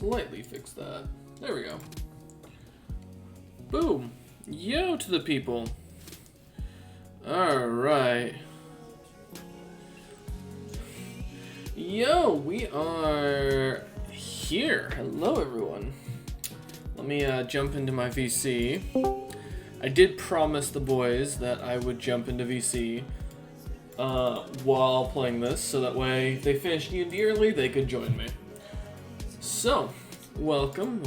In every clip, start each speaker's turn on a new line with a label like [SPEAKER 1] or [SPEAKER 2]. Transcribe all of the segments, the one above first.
[SPEAKER 1] slightly fix that. There we go. Boom. Yo to the people. Alright. Yo, we are here. Hello, everyone. Let me jump into my VC. I did promise the boys that I would jump into VC while playing this, so that way if they finished D&D early, they could join me. So, welcome.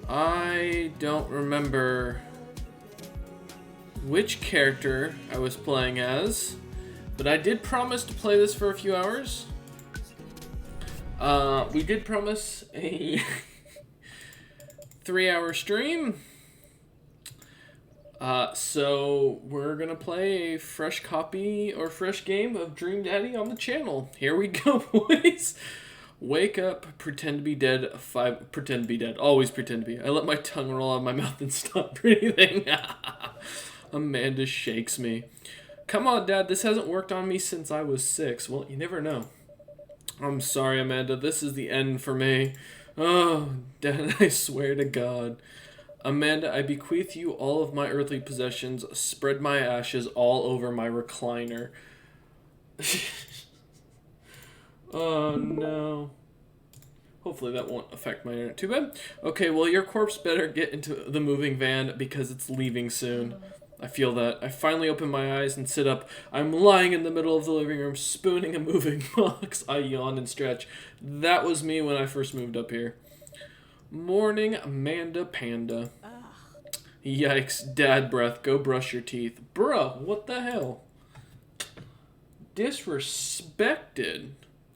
[SPEAKER 1] I don't remember which character I was playing as, but I did promise to play this for a few hours. We did promise a 3-hour stream. So we're gonna play a fresh copy or fresh game of Dream Daddy on the channel. Here we go, boys. Wake up, pretend to be dead, pretend to be dead, always pretend to be. I let my tongue roll out of my mouth and stop breathing. Amanda shakes me. Come on, Dad, this hasn't worked on me since I was 6. Well, you never know. I'm sorry, Amanda, this is the end for me. Oh, Dad, I swear to God. Amanda, I bequeath you all of my earthly possessions. Spread my ashes all over my recliner. Oh, no. Hopefully that won't affect my internet too bad. Okay, well, your corpse better get into the moving van because it's leaving soon. I feel that. I finally open my eyes and sit up. I'm lying in the middle of the living room, spooning a moving box. I yawn and stretch. That was me when I first moved up here. Morning, Amanda Panda. Yikes, dad breath. Go brush your teeth. Bruh, what the hell? Disrespected.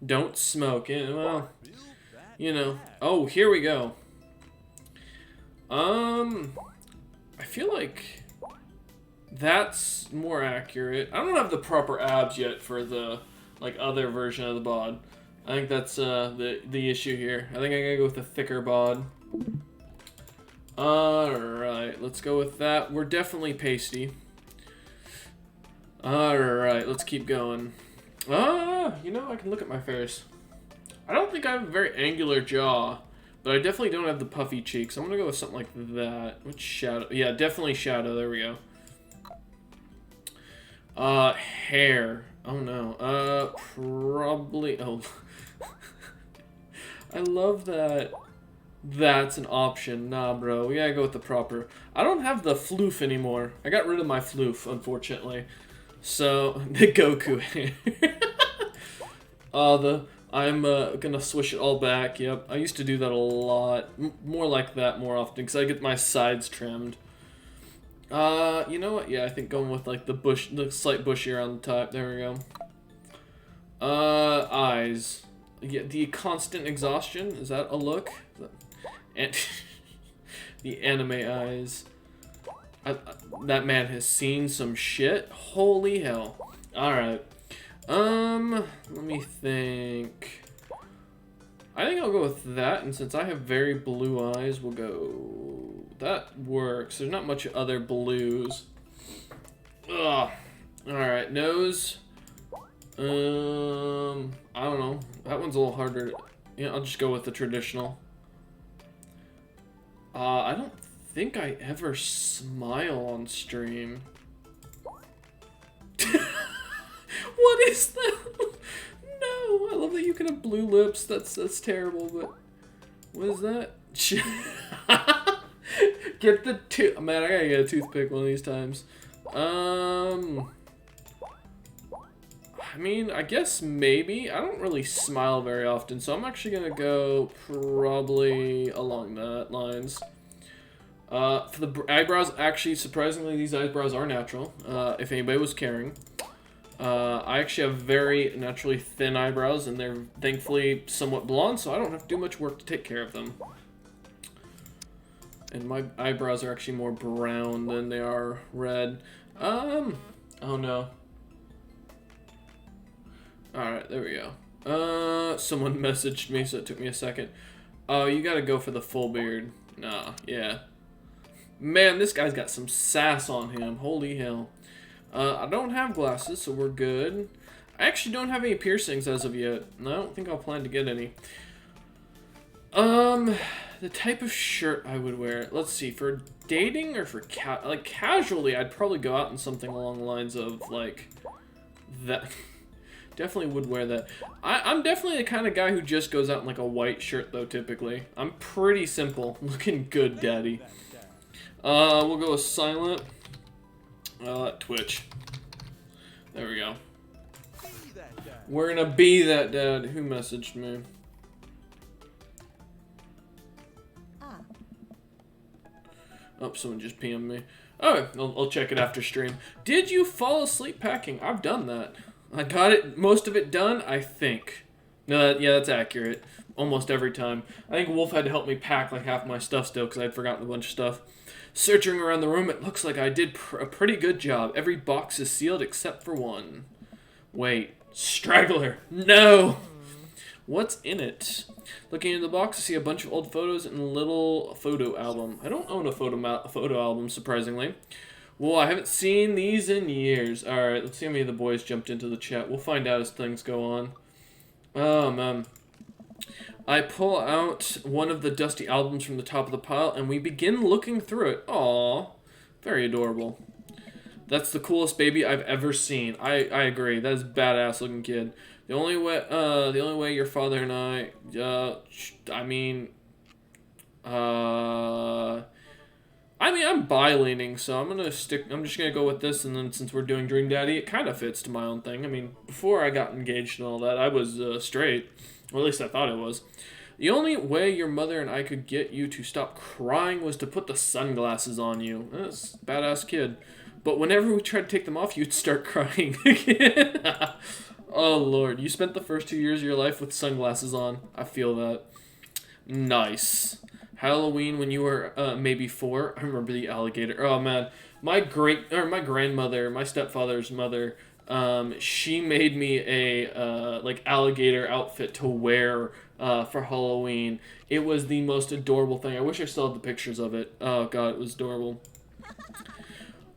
[SPEAKER 1] Don't smoke. Yeah, well, you know. Oh, here we go. I feel like that's more accurate. I don't have the proper abs yet for the other version of the bod. I think that's the issue here. I think I gotta go with the thicker bod. Alright, let's go with that. We're definitely pasty. Alright, let's keep going. You know, I can look at my face. I don't think I have a very angular jaw, but I definitely don't have the puffy cheeks. I'm gonna go with something like that. Which shadow? Yeah, definitely shadow. There we go. Hair. Oh no. Probably. Oh. I love that. That's an option. Nah, bro. We gotta go with the proper. I don't have the floof anymore. I got rid of my floof, unfortunately. So, the Goku hair. I'm gonna swish it all back. Yep. I used to do that a lot. More like that more often, because I get my sides trimmed. You know what? Yeah, I think going with like the slight bushier on the top. There we go. Eyes. Yeah, the constant exhaustion. Is that a look? And the anime eyes. That man has seen some shit. Holy hell. Alright. Let me think. I think I'll go with that, and since I have very blue eyes, we'll go... That works. There's not much other blues. Ugh. Alright, nose. I don't know. That one's a little harder. Yeah, I'll just go with the traditional. I don't think I ever smile on stream. What is that? No, I love that you can have blue lips. That's terrible, but what is that? Get the tooth. Man, I gotta get a toothpick one of these times. I mean, I guess maybe. I don't really smile very often, so I'm actually gonna go probably along that lines. For the eyebrows, actually, surprisingly, these eyebrows are natural, if anybody was caring. I actually have very naturally thin eyebrows, and they're thankfully somewhat blonde, so I don't have to do much work to take care of them. And my eyebrows are actually more brown than they are red. Oh no. Alright, there we go. Someone messaged me, so it took me a second. Oh, you gotta go for the full beard. Nah, yeah. Man, this guy's got some sass on him. Holy hell. I don't have glasses, so we're good. I actually don't have any piercings as of yet. I don't think I'll plan to get any. The type of shirt I would wear. Let's see, for dating or for casually, I'd probably go out in something along the lines of like that. Definitely would wear that. I'm definitely the kind of guy who just goes out in like a white shirt though. Typically, I'm pretty simple, looking good, daddy. We'll go with silent. Twitch. There we go. We're gonna be that dad. Who messaged me? Oh, someone just PM'd me. Oh, I'll check it after stream. Did you fall asleep packing? I've done that. I got it, most of it done, I think. No, yeah, that's accurate. Almost every time. I think Wolf had to help me pack like half my stuff still because I'd forgotten a bunch of stuff. Searching around the room, it looks like I did a pretty good job. Every box is sealed except for one. Wait, straggler. No! What's in it? Looking in the box, I see a bunch of old photos and a little photo album. I don't own a photo album, surprisingly. Well, I haven't seen these in years. Alright, let's see how many of the boys jumped into the chat. We'll find out as things go on. Oh, man. I pull out one of the dusty albums from the top of the pile, and we begin looking through it. Aww. Very adorable. That's the coolest baby I've ever seen. I agree. That is a badass looking kid. The only way your father and I'm bi-leaning, so I'm just gonna go with this, and then since we're doing Dream Daddy, it kind of fits to my own thing. I mean, before I got engaged and all that, I was straight. Or at least I thought it was. The only way your mother and I could get you to stop crying was to put the sunglasses on you. That's a badass kid. But whenever we tried to take them off, you'd start crying again. Oh, Lord. You spent the first 2 years of your life with sunglasses on. I feel that. Nice. Halloween when you were maybe 4. I remember the alligator. Oh, man. My grandmother, my stepfather's mother, she made me a like alligator outfit to wear for Halloween. It was the most adorable thing. I wish I still had the pictures of it. Oh, God, it was adorable.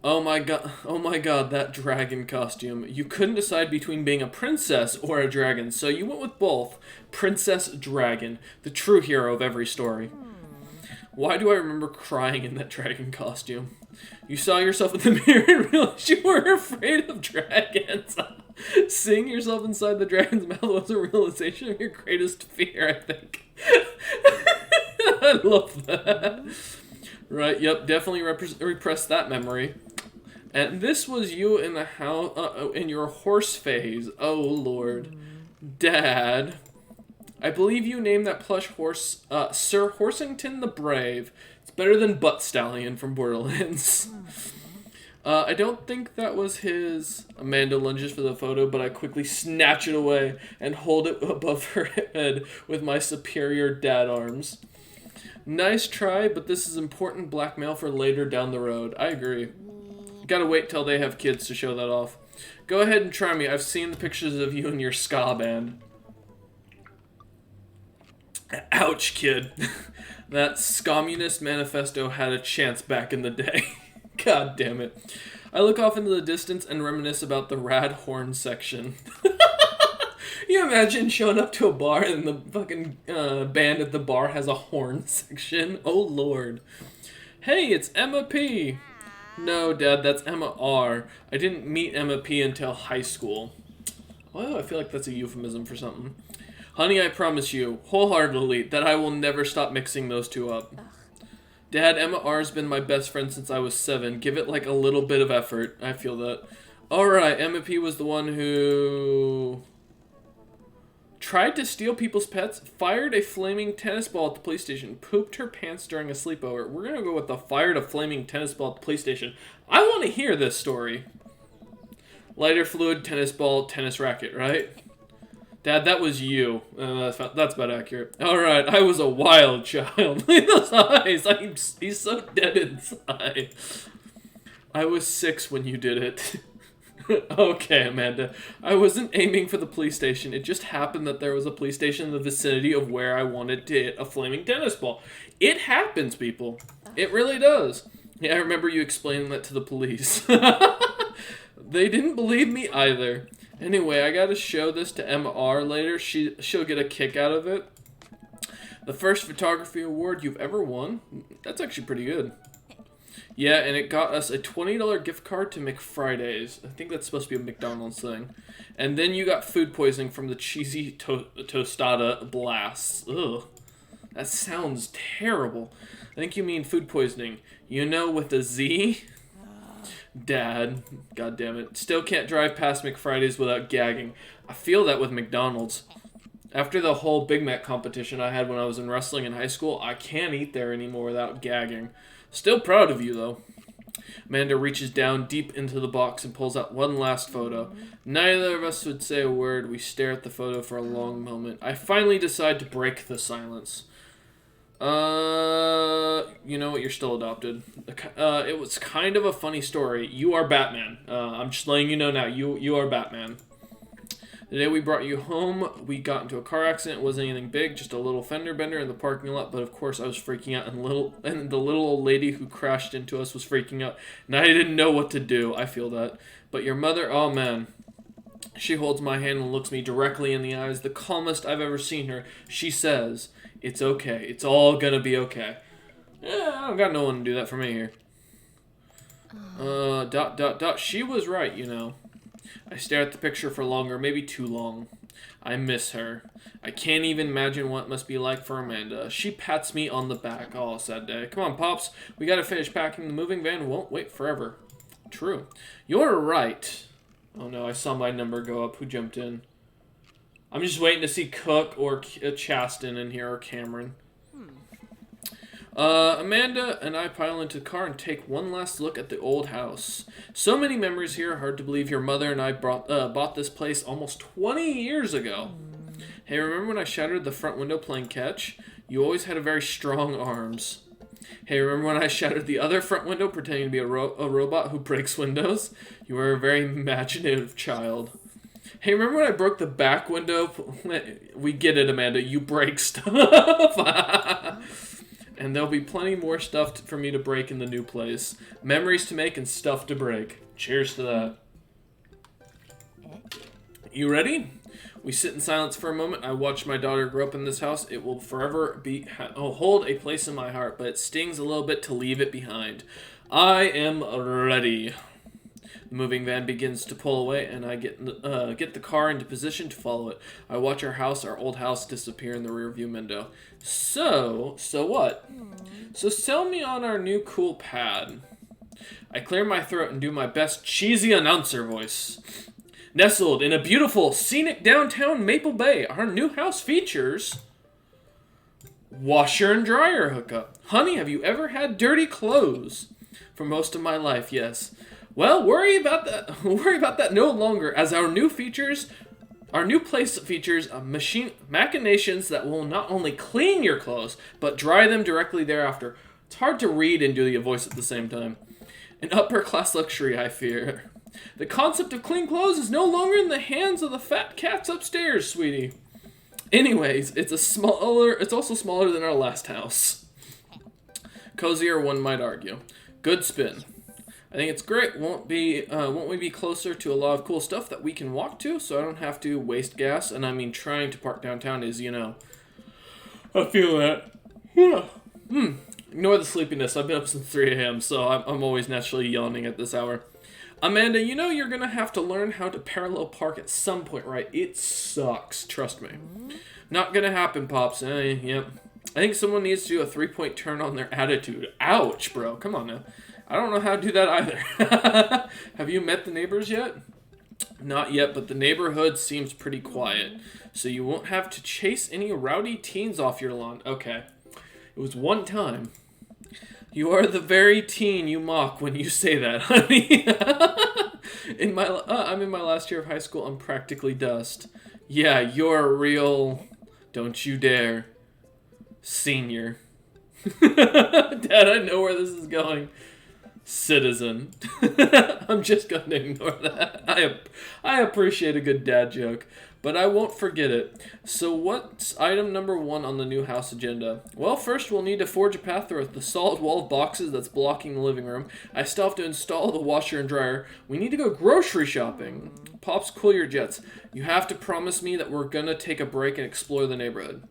[SPEAKER 1] Oh my god, that dragon costume. You couldn't decide between being a princess or a dragon, so you went with both. Princess Dragon, the true hero of every story. Why do I remember crying in that dragon costume? You saw yourself in the mirror and realized you were afraid of dragons. Seeing yourself inside the dragon's mouth was a realization of your greatest fear, I think. I love that. Right, yep, definitely repress that memory. And this was you in the house, in your horse phase. Oh, Lord. Dad. I believe you named that plush horse, Sir Horsington the Brave. It's better than Butt Stallion from Borderlands. I don't think that was his. Amanda lunges for the photo, but I quickly snatch it away and hold it above her head with my superior dad arms. Nice try, but this is important blackmail for later down the road. I agree. Gotta wait till they have kids to show that off. Go ahead and try me. I've seen the pictures of you and your ska band. Ouch, kid. That Scommunist manifesto had a chance back in the day. God damn it. I look off into the distance and reminisce about the rad horn section. You imagine showing up to a bar and the fucking band at the bar has a horn section? Oh, Lord. Hey, it's Emma P. No, Dad, that's Emma R. I didn't meet Emma P until high school. Well, I feel like that's a euphemism for something. Honey, I promise you, wholeheartedly, that I will never stop mixing those two up. Dad, Emma R's been my best friend since I was 7. Give it like a little bit of effort. I feel that. Alright, Emma P was the one who tried to steal people's pets, fired a flaming tennis ball at the police station, pooped her pants during a sleepover. We're gonna go with the fired a flaming tennis ball at the police station. I want to hear this story. Lighter fluid, tennis ball, tennis racket, right? Dad, that was you. That's about accurate. Alright, I was a wild child. Look at those eyes. He's so dead inside. I was 6 when you did it. Okay, Amanda. I wasn't aiming for the police station. It just happened that there was a police station in the vicinity of where I wanted to hit a flaming tennis ball. It happens, people. It really does. Yeah, I remember you explaining that to the police. They didn't believe me either. Anyway, I gotta show this to MR later. She'll get a kick out of it. The first photography award you've ever won? That's actually pretty good. Yeah, and it got us a $20 gift card to McFridays. I think that's supposed to be a McDonald's thing. And then you got food poisoning from the cheesy tostada blasts. Ugh. That sounds terrible. I think you mean food poisoning. You know, with a Z? Dad. God damn it. Still can't drive past McFridays without gagging. I feel that with McDonald's. After the whole Big Mac competition I had when I was in wrestling in high school, I can't eat there anymore without gagging. Still proud of you, though. Amanda reaches down deep into the box and pulls out one last photo. Neither of us would say a word. We stare at the photo for a long moment. I finally decide to break the silence. You know what? You're still adopted. It was kind of a funny story. You are Batman. I'm just letting you know now. You are Batman. The day we brought you home, we got into a car accident. It wasn't anything big, just a little fender bender in the parking lot. But of course, I was freaking out, and the little old lady who crashed into us was freaking out, and I didn't know what to do. I feel that. But your mother, oh man. She holds my hand and looks me directly in the eyes. The calmest I've ever seen her. She says, "It's okay. It's all gonna be okay." I don't got no one to do that for me here. She was right, you know. I stare at the picture for longer, maybe too long. I miss her. I can't even imagine what it must be like for Amanda. She pats me on the back. Oh, sad day. Come on, Pops. We gotta finish packing. The moving van won't wait forever. True. You're right. Oh no, I saw my number go up. Who jumped in? I'm just waiting to see Cook or Chaston in here, or Cameron. Amanda and I pile into the car and take one last look at the old house. So many memories here, hard to believe your mother and I bought this place almost 20 years ago. Hey, remember when I shattered the front window playing catch? You always had a very strong arms. Hey, remember when I shattered the other front window pretending to be a robot who breaks windows? You were a very imaginative child. Hey, remember when I broke the back window? We get it, Amanda. You break stuff. And there'll be plenty more stuff for me to break in the new place. Memories to make and stuff to break. Cheers to that. You ready? We sit in silence for a moment. I watch my daughter grow up in this house. It will forever hold a place in my heart, but it stings a little bit to leave it behind. I am ready. The moving van begins to pull away, and I get the car into position to follow it. I watch our old house, disappear in the rearview window. So what? So sell me on our new cool pad. I clear my throat and do my best cheesy announcer voice. Nestled in a beautiful, scenic downtown Maple Bay, our new house features washer and dryer hookup. Honey, have you ever had dirty clothes? For most of my life, yes. Well, worry about that no longer, as our new place features machinations that will not only clean your clothes, but dry them directly thereafter. It's hard to read and do the voice at the same time. An upper-class luxury, I fear. The concept of clean clothes is no longer in the hands of the fat cats upstairs, sweetie. Anyways, it's also smaller than our last house. Cozier, one might argue. Good spin. I think it's great. Won't we be closer to a lot of cool stuff that we can walk to, so I don't have to waste gas? And I mean, trying to park downtown is, you know, I feel that. Ignore the sleepiness. I've been up since 3 a.m., so I'm always naturally yawning at this hour. Amanda, you know you're gonna have to learn how to parallel park at some point, right? It sucks, trust me. Not gonna happen, Pops. Yep. I think someone needs to do a 3-point turn on their attitude. Ouch, bro. Come on now. I don't know how to do that either. Have you met the neighbors yet? Not yet, but the neighborhood seems pretty quiet. So you won't have to chase any rowdy teens off your lawn. Okay. It was one time. You are the very teen you mock when you say that, honey. I'm in my last year of high school. I'm practically dust. Yeah, you're a real... Don't you dare. Senior. Dad, I know where this is going. Citizen. I'm just gonna ignore that. I appreciate a good dad joke, but I won't forget it. So what's item number 1 on the new house agenda? Well, first we'll need to forge a path through the solid wall of boxes that's blocking the living room. I still have to install the washer and dryer. We need to go grocery shopping. Pops, cool your jets. You have to promise me that we're gonna take a break and explore the neighborhood.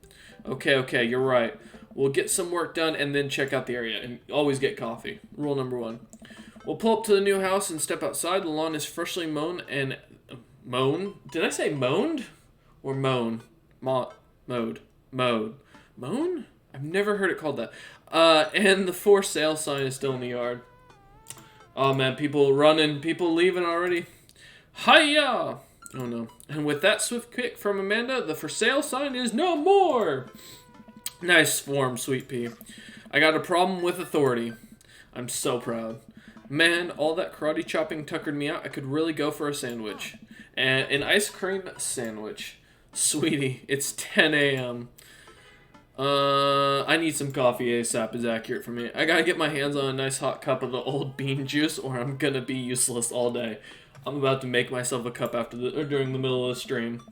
[SPEAKER 1] Okay, you're right. We'll get some work done and then check out the area. And always get coffee. Rule number 1. We'll pull up to the new house and step outside. The lawn is freshly mown and... Mown? Did I say moaned? Or mown? Mowed. Mown? I've never heard it called that. And the for sale sign is still in the yard. Oh man, people running, people leaving already. Hiya! Oh no. And with that swift kick from Amanda, the for sale sign is no more! Nice form, Sweet Pea. I got a problem with authority. I'm so proud. Man, all that karate chopping tuckered me out. I could really go for a sandwich. And an ice cream sandwich. Sweetie, it's 10 a.m. I need some coffee ASAP is accurate for me. I gotta get my hands on a nice hot cup of the old bean juice or I'm gonna be useless all day. I'm about to make myself a cup during the middle of the stream.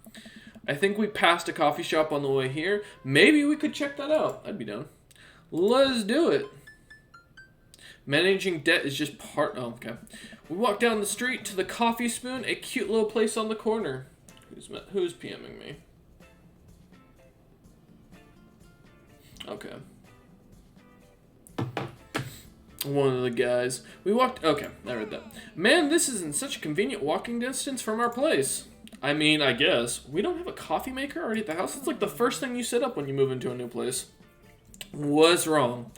[SPEAKER 1] I think we passed a coffee shop on the way here. Maybe we could check that out. I'd be down. Let's do it. Managing debt is just part... Oh, okay. We walk down the street to the Coffee Spoon, a cute little place on the corner. Who's PMing me? Okay. One of the guys. We walked... Okay, I read that. Man, this is in such a convenient walking distance from our place. I mean, I guess. We don't have a coffee maker already at the house. It's like the first thing you set up when you move into a new place. Was wrong.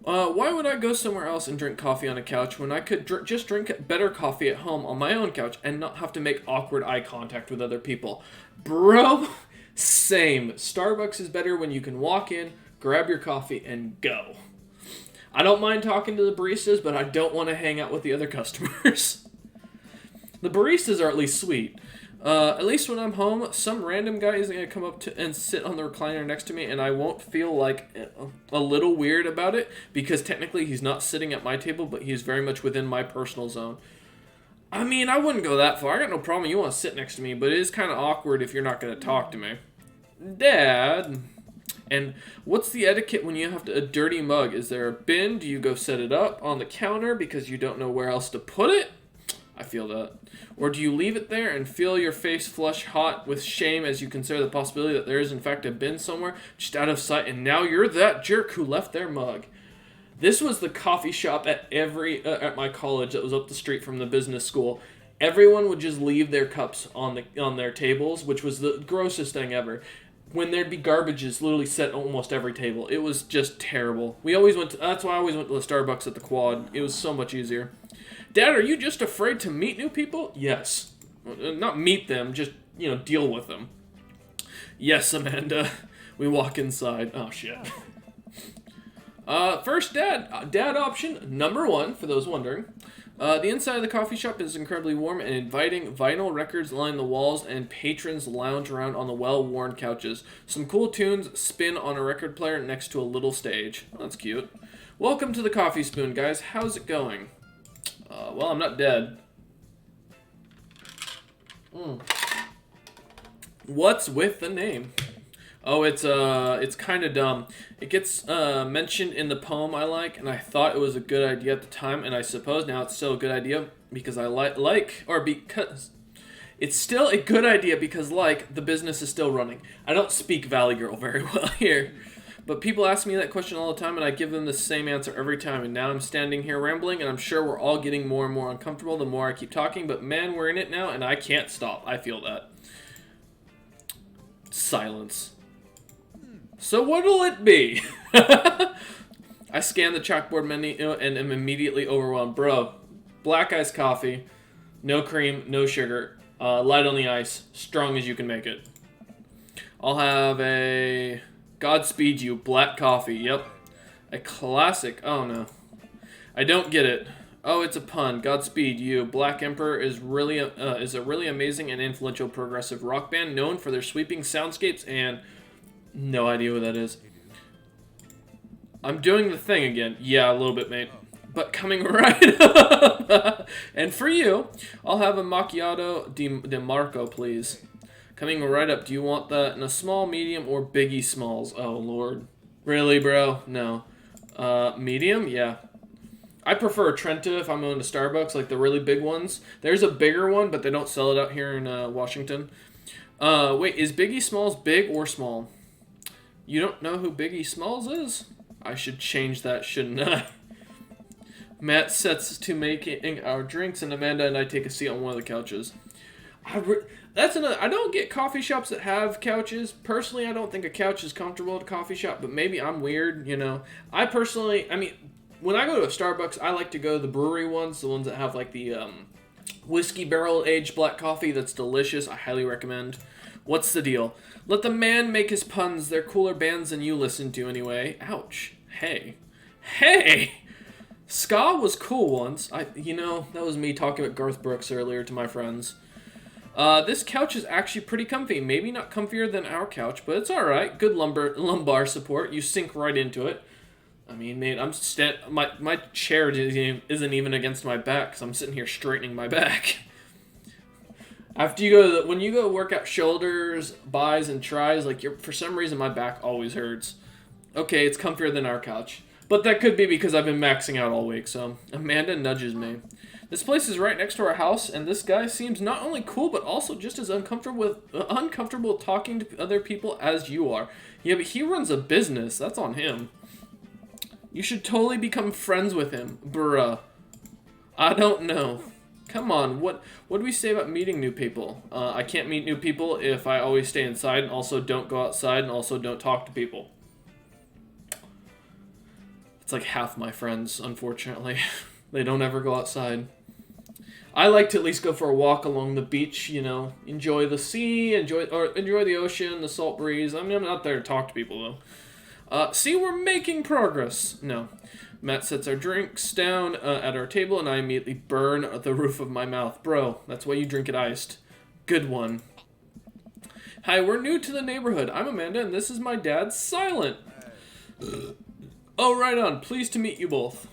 [SPEAKER 1] Why would I go somewhere else and drink coffee on a couch when I could just drink better coffee at home on my own couch and not have to make awkward eye contact with other people? Bro, same. Starbucks is better when you can walk in, grab your coffee, and go. I don't mind talking to the baristas, but I don't want to hang out with the other customers. The baristas are at least sweet. At least when I'm home, some random guy is going to come up to and sit on the recliner next to me, and I won't feel like a little weird about it, because technically he's not sitting at my table, but he's very much within my personal zone. I mean, I wouldn't go that far. I got no problem. You want to sit next to me, but it is kind of awkward if you're not going to talk to me. Dad. And what's the etiquette when you have a dirty mug? Is there a bin? Do you go set it up on the counter because you don't know where else to put it? I feel that. Or do you leave it there and feel your face flush hot with shame as you consider the possibility that there is in fact a bin somewhere just out of sight and now you're that jerk who left their mug? This was the coffee shop at my college that was up the street from the business school. Everyone would just leave their cups on their tables, which was the grossest thing ever. When there'd be garbages literally set at almost every table. It was just terrible. That's why I always went to the Starbucks at the Quad. It was so much easier. Dad, are you just afraid to meet new people? Yes. Not meet them, just, deal with them. Yes, Amanda. We walk inside. Oh, shit. First dad option, number 1, for those wondering. The inside of the coffee shop is incredibly warm and inviting. Vinyl records line the walls and patrons lounge around on the well-worn couches. Some cool tunes spin on a record player next to a little stage. That's cute. Welcome to the Coffee Spoon, guys. How's it going? Well, I'm not dead. What's with the name? Oh, it's kind of dumb. It gets mentioned in the poem I like, and I thought it was a good idea at the time, and I suppose now it's still a good idea because because it's still a good idea because the business is still running. I don't speak Valley Girl very well here, but people ask me that question all the time, and I give them the same answer every time, and now I'm standing here rambling, and I'm sure we're all getting more and more uncomfortable the more I keep talking, but man, we're in it now, and I can't stop. I feel that. Silence. So what'll it be? I scan the chalkboard menu and am immediately overwhelmed. Bro, black iced coffee, no cream, no sugar, light on the ice, strong as you can make it. I'll have a Godspeed You black coffee. Yep. A classic. Oh no. I don't get it. Oh, it's a pun. Godspeed You. Black Emperor is a really amazing and influential progressive rock band known for their sweeping soundscapes and... No idea what that is. I'm doing the thing again. Yeah, a little bit, mate. but coming right up. And for you, I'll have a macchiato di Marco, please. Coming right up. Do you want that in a small, medium, or biggie smalls? Oh, Lord. Really, bro? No. Medium? Yeah. I prefer a Trenta if I'm going to Starbucks, like the really big ones. There's a bigger one, but they don't sell it out here in Washington. Wait, is Biggie Smalls big or small? You don't know who Biggie Smalls is? I should change that, shouldn't I? Matt sets to making our drinks, and Amanda and I take a seat on one of the couches. That's another. I don't get coffee shops that have couches. Personally, I don't think a couch is comfortable at a coffee shop, but maybe I'm weird, you know. I mean, when I go to a Starbucks, I like to go to the brewery ones, the ones that have like the whiskey barrel aged black coffee that's delicious. I highly recommend. What's the deal? Let the man make his puns. They're cooler bands than you listen to anyway. Ouch. Hey. Ska was cool once. That was me talking about Garth Brooks earlier to my friends. This couch is actually pretty comfy. Maybe not comfier than our couch, but it's alright. Good lumbar support. You sink right into it. I mean, mate, my chair isn't even against my back because I'm sitting here straightening my back. After when you go work out shoulders, buys, and tries, for some reason my back always hurts. Okay, it's comfier than our couch. But that could be because I've been maxing out all week, so Amanda nudges me. This place is right next to our house, and this guy seems not only cool, but also just as uncomfortable talking to other people as you are. Yeah, but he runs a business. That's on him. You should totally become friends with him. Bruh. I don't know. Come on, what do we say about meeting new people? I can't meet new people if I always stay inside, and also don't go outside, and also don't talk to people. It's like half my friends, unfortunately. They don't ever go outside. I like to at least go for a walk along the beach, enjoy the sea, enjoy the ocean, the salt breeze. I mean, I'm not there to talk to people, though. See, we're making progress. No. Matt sets our drinks down at our table, and I immediately burn the roof of my mouth. Bro, that's why you drink it iced. Good one. Hi, we're new to the neighborhood. I'm Amanda, and this is my dad, Silent. Oh, right on. Pleased to meet you both.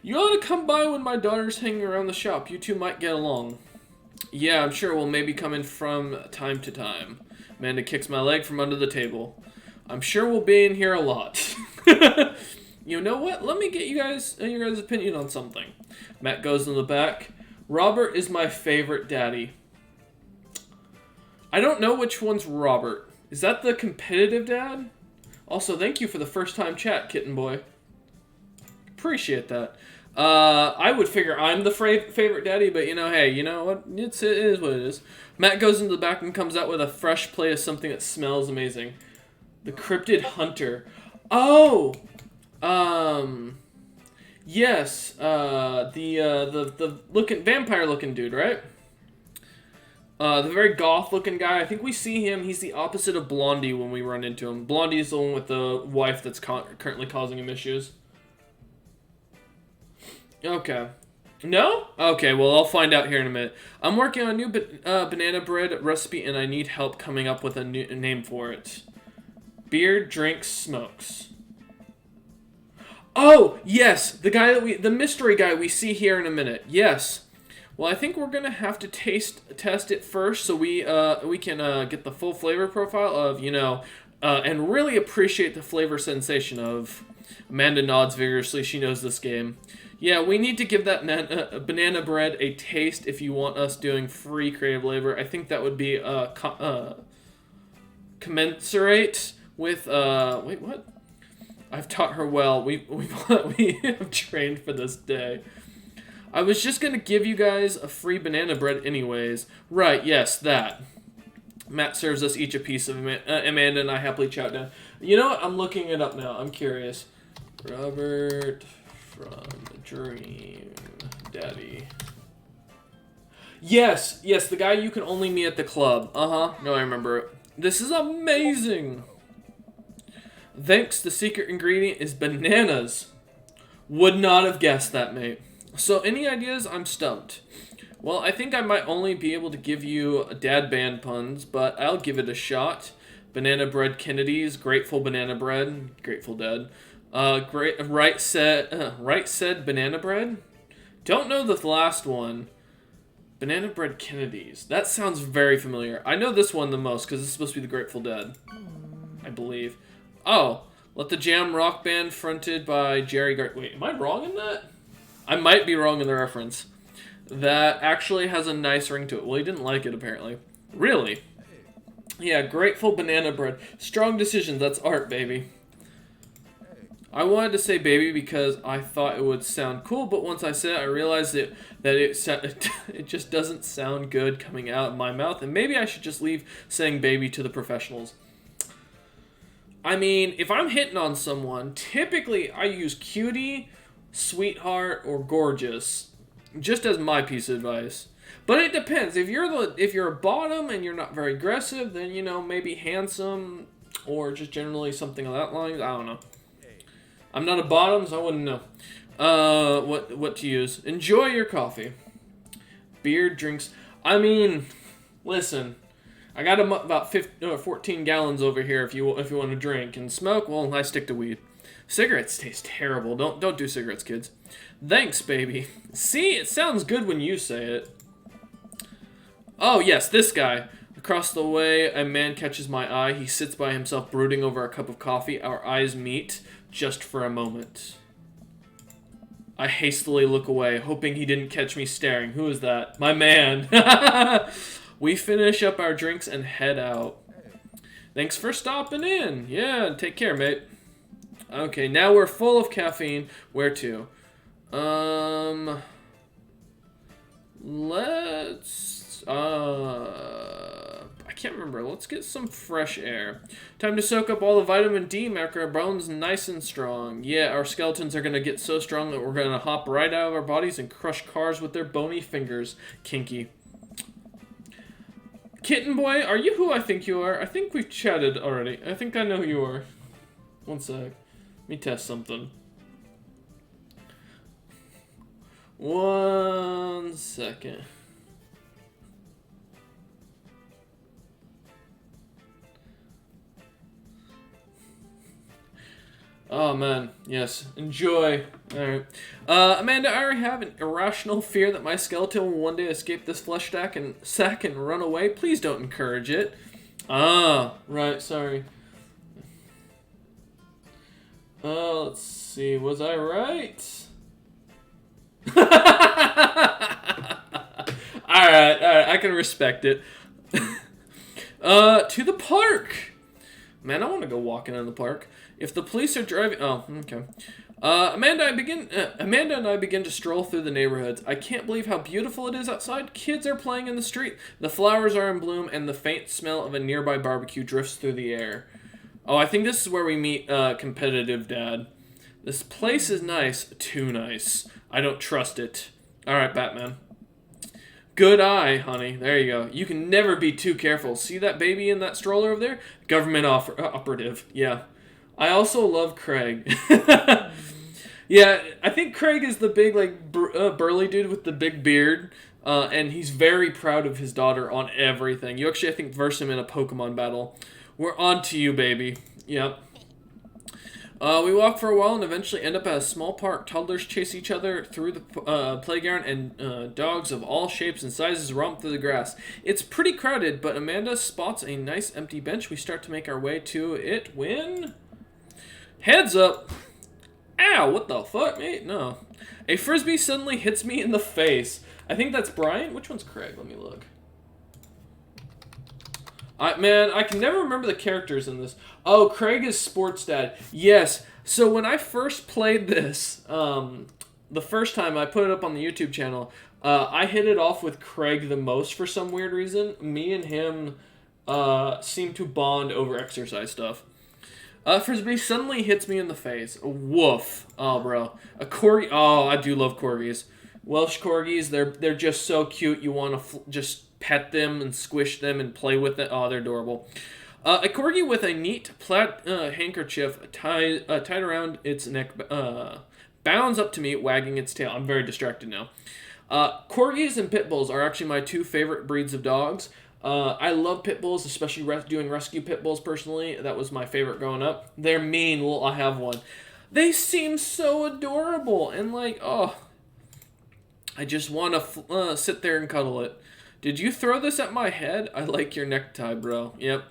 [SPEAKER 1] You ought to come by when my daughter's hanging around the shop. You two might get along. Yeah, I'm sure we'll maybe come in from time to time. Amanda kicks my leg from under the table. I'm sure we'll be in here a lot. You know what? Let me get your guys' opinion on something. Matt goes in the back. Robert is my favorite daddy. I don't know which one's Robert. Is that the competitive dad? Also, thank you for the first time chat, kitten boy. Appreciate that. I would figure I'm the favorite daddy, but hey, you know what? It is what it is. Matt goes into the back and comes out with a fresh plate of something that smells amazing. The Cryptid Hunter. Oh! Yes, the vampire looking dude, right? The very goth looking guy. I think we see him. He's the opposite of Blondie when we run into him. Blondie is the one with the wife that's currently causing him issues. Okay. No? Okay, well, I'll find out here in a minute. I'm working on a new banana bread recipe, and I need help coming up with a new name for it. Beer, drinks, smokes. Oh, yes, the mystery guy we see here in a minute. Yes. Well, I think we're gonna have to test it first, so we can get the full flavor profile of and really appreciate the flavor sensation of. Amanda nods vigorously. She knows this game. Yeah, we need to give that banana bread a taste if you want us doing free creative labor. I think that would be commensurate with wait, what? I've taught her well. We have trained for this day. I was just going to give you guys a free banana bread anyways. Right, yes, that. Matt serves us each a piece of Amanda and I happily chow down. You know what? I'm looking it up now. I'm curious. Robert from Dream Daddy. Yes, the guy you can only meet at the club. Uh-huh. No, I remember it. This is amazing. Thanks, the secret ingredient is bananas. Would not have guessed that, mate. So, any ideas? I'm stumped. Well, I think I might only be able to give you dad band puns, but I'll give it a shot. Banana bread Kennedy's, Grateful Banana Bread, Grateful Dead. Great. Right said banana bread. Don't know the last one. Banana bread Kennedys. That sounds very familiar. I know this one the most because it's supposed to be the Grateful Dead, I believe. Oh, Let the Jam rock band fronted by Jerry Gar. Wait, am I wrong in that? I might be wrong in the reference. That actually has a nice ring to it. Well, he didn't like it apparently. Really? Yeah, Grateful Banana Bread. Strong decisions. That's art, baby. I wanted to say baby because I thought it would sound cool, but once I said it, I realized that it just doesn't sound good coming out of my mouth, and maybe I should just leave saying baby to the professionals. I mean, if I'm hitting on someone, typically I use cutie, sweetheart, or gorgeous, just as my piece of advice. But it depends. If you're a bottom and you're not very aggressive, then maybe handsome or just generally something along that lines. I don't know. I'm not a bottom, so I wouldn't know. What to use? Enjoy your coffee. Beer, drinks. I mean, listen. I got about 14 gallons over here if you want to drink and smoke. Well, I stick to weed. Cigarettes taste terrible. Don't do cigarettes, kids. Thanks, baby. See, it sounds good when you say it. Oh yes, this guy. Across the way, a man catches my eye. He sits by himself, brooding over a cup of coffee. Our eyes meet. Just for a moment. I hastily look away, hoping he didn't catch me staring. Who is that? My man. We finish up our drinks and head out. Thanks for stopping in. Yeah, take care, mate. Okay, now we're full of caffeine. Where to? Let's... I can't remember. Let's get some fresh air. Time to soak up all the vitamin D, make our bones nice and strong. Yeah, our skeletons are going to get so strong that we're going to hop right out of our bodies and crush cars with their bony fingers. Kinky. Kitten boy, are you who I think you are? I think we've chatted already. I think I know who you are. One sec. Let me test something. One second. Oh man, yes. Enjoy. Alright. Amanda, I already have an irrational fear that my skeleton will one day escape this flesh sack and run away. Please don't encourage it. Ah, right, sorry. Let's see. Was I right? Alright, I can respect it. To the park! Man, I want to go walking in the park. If the police are driving... Oh, okay. Amanda and I begin to stroll through the neighborhoods. I can't believe how beautiful it is outside. Kids are playing in the street. The flowers are in bloom, and the faint smell of a nearby barbecue drifts through the air. Oh, I think this is where we meet competitive dad. This place is nice. Too nice. I don't trust it. Alright, Batman. Good eye, honey. There you go. You can never be too careful. See that baby in that stroller over there? Government operative. Yeah. I also love Craig. Yeah, I think Craig is the big, burly dude with the big beard. And he's very proud of his daughter on everything. You actually, I think, verse him in a Pokemon battle. We're on to you, baby. Yep. We walk for a while and eventually end up at a small park. Toddlers chase each other through the playground, and dogs of all shapes and sizes romp through the grass. It's pretty crowded, but Amanda spots a nice empty bench. We start to make our way to it when... Heads up! Ow, what the fuck, mate? No. A frisbee suddenly hits me in the face. I think that's Brian. Which one's Craig? Let me look. Man, I can never remember the characters in this. Oh, Craig is Sports Dad. Yes. So when I first played this, the first time I put it up on the YouTube channel, I hit it off with Craig the most for some weird reason. Me and him seem to bond over exercise stuff. Frisbee suddenly hits me in the face. Woof. Oh, bro. A corgi. Oh, I do love corgis. Welsh corgis, they're just so cute. You want to just pet them and squish them and play with it. Oh, they're adorable. A corgi with a neat plaid handkerchief tied around its neck bounds up to me, wagging its tail. I'm very distracted now. Corgis and pit bulls are actually my two favorite breeds of dogs. I love pit bulls, especially doing rescue pit bulls personally. That was my favorite growing up. They're mean. Well, I have one. They seem so adorable and like, oh, I just want to sit there and cuddle it. Did you throw this at my head? I like your necktie, bro. Yep.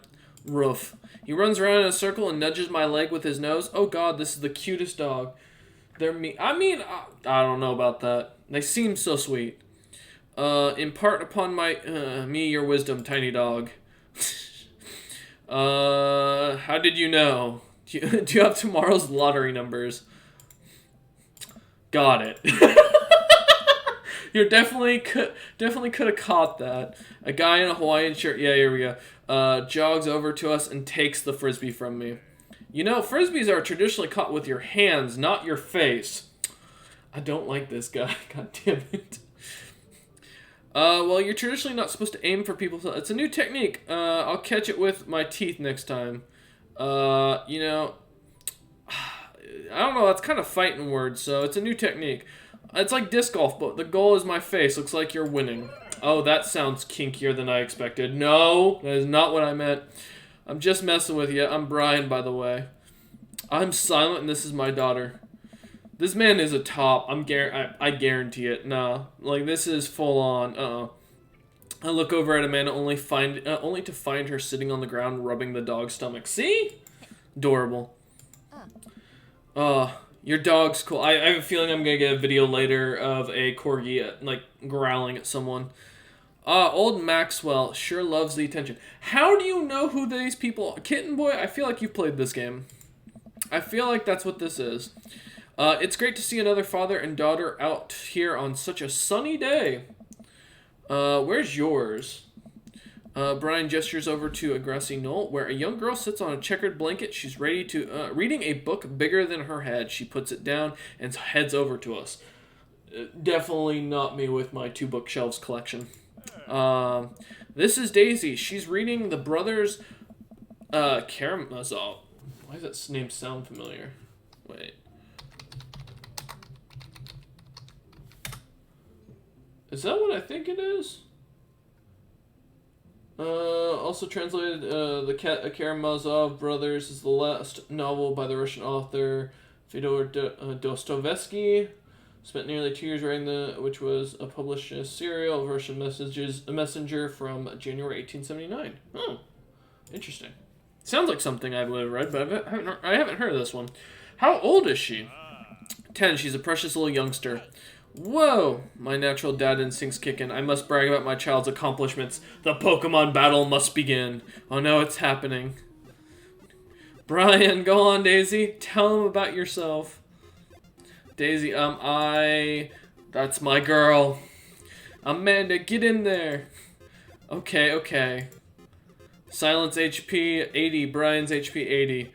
[SPEAKER 1] Roof. He runs around in a circle and nudges my leg with his nose. Oh god, this is the cutest dog. I don't know about that. They seem so sweet. Impart upon me your wisdom, tiny dog. How did you know? Do you have tomorrow's lottery numbers? Got it. You definitely could have caught that. A guy in a Hawaiian shirt, yeah, here we go, jogs over to us and takes the frisbee from me. You know, frisbees are traditionally caught with your hands, not your face. I don't like this guy. God damn it. Well, you're traditionally not supposed to aim for people. It's a new technique. I'll catch it with my teeth next time. You know, I don't know. That's kind of fighting words, so it's a new technique. It's like disc golf, but the goal is my face. Looks like you're winning. Oh, that sounds kinkier than I expected. No, that is not what I meant. I'm just messing with you. I'm Brian, by the way. I'm silent, and this is my daughter. This man is a top. I guarantee it. Nah, like this is full on. I look over at Amanda, only to find her sitting on the ground, rubbing the dog's stomach. See? Adorable. Your dog's cool. I have a feeling I'm gonna get a video later of a corgi like growling at someone. Old Maxwell sure loves the attention. How do you know who these people are? Kitten Boy, I feel like you've played this game. I feel like that's what this is. It's great to see another father and daughter out here on such a sunny day. Where's yours? Brian gestures over to a grassy knoll where a young girl sits on a checkered blanket. She's ready to reading a book bigger than her head. She puts it down and heads over to us. Definitely not me with my 2 bookshelves collection. This is Daisy. She's reading the Brothers Karamazov. Why does that name sound familiar? Wait. Is that what I think it is? Also translated, the Karamazov Brothers is the last novel by the Russian author Fyodor Dostoevsky. Spent nearly 2 years writing which was a published serial of Russian messages, a messenger from January 1879. Oh, interesting. Sounds like something I would have read, but I haven't heard of this one. How old is she? 10. She's a precious little youngster. Whoa! My natural dad instincts kick in. I must brag about my child's accomplishments. The Pokemon battle must begin. Oh no, it's happening. Brian, go on, Daisy. Tell him about yourself. Daisy, that's my girl. Amanda, get in there. Okay. Silence HP 80, Brian's HP 80.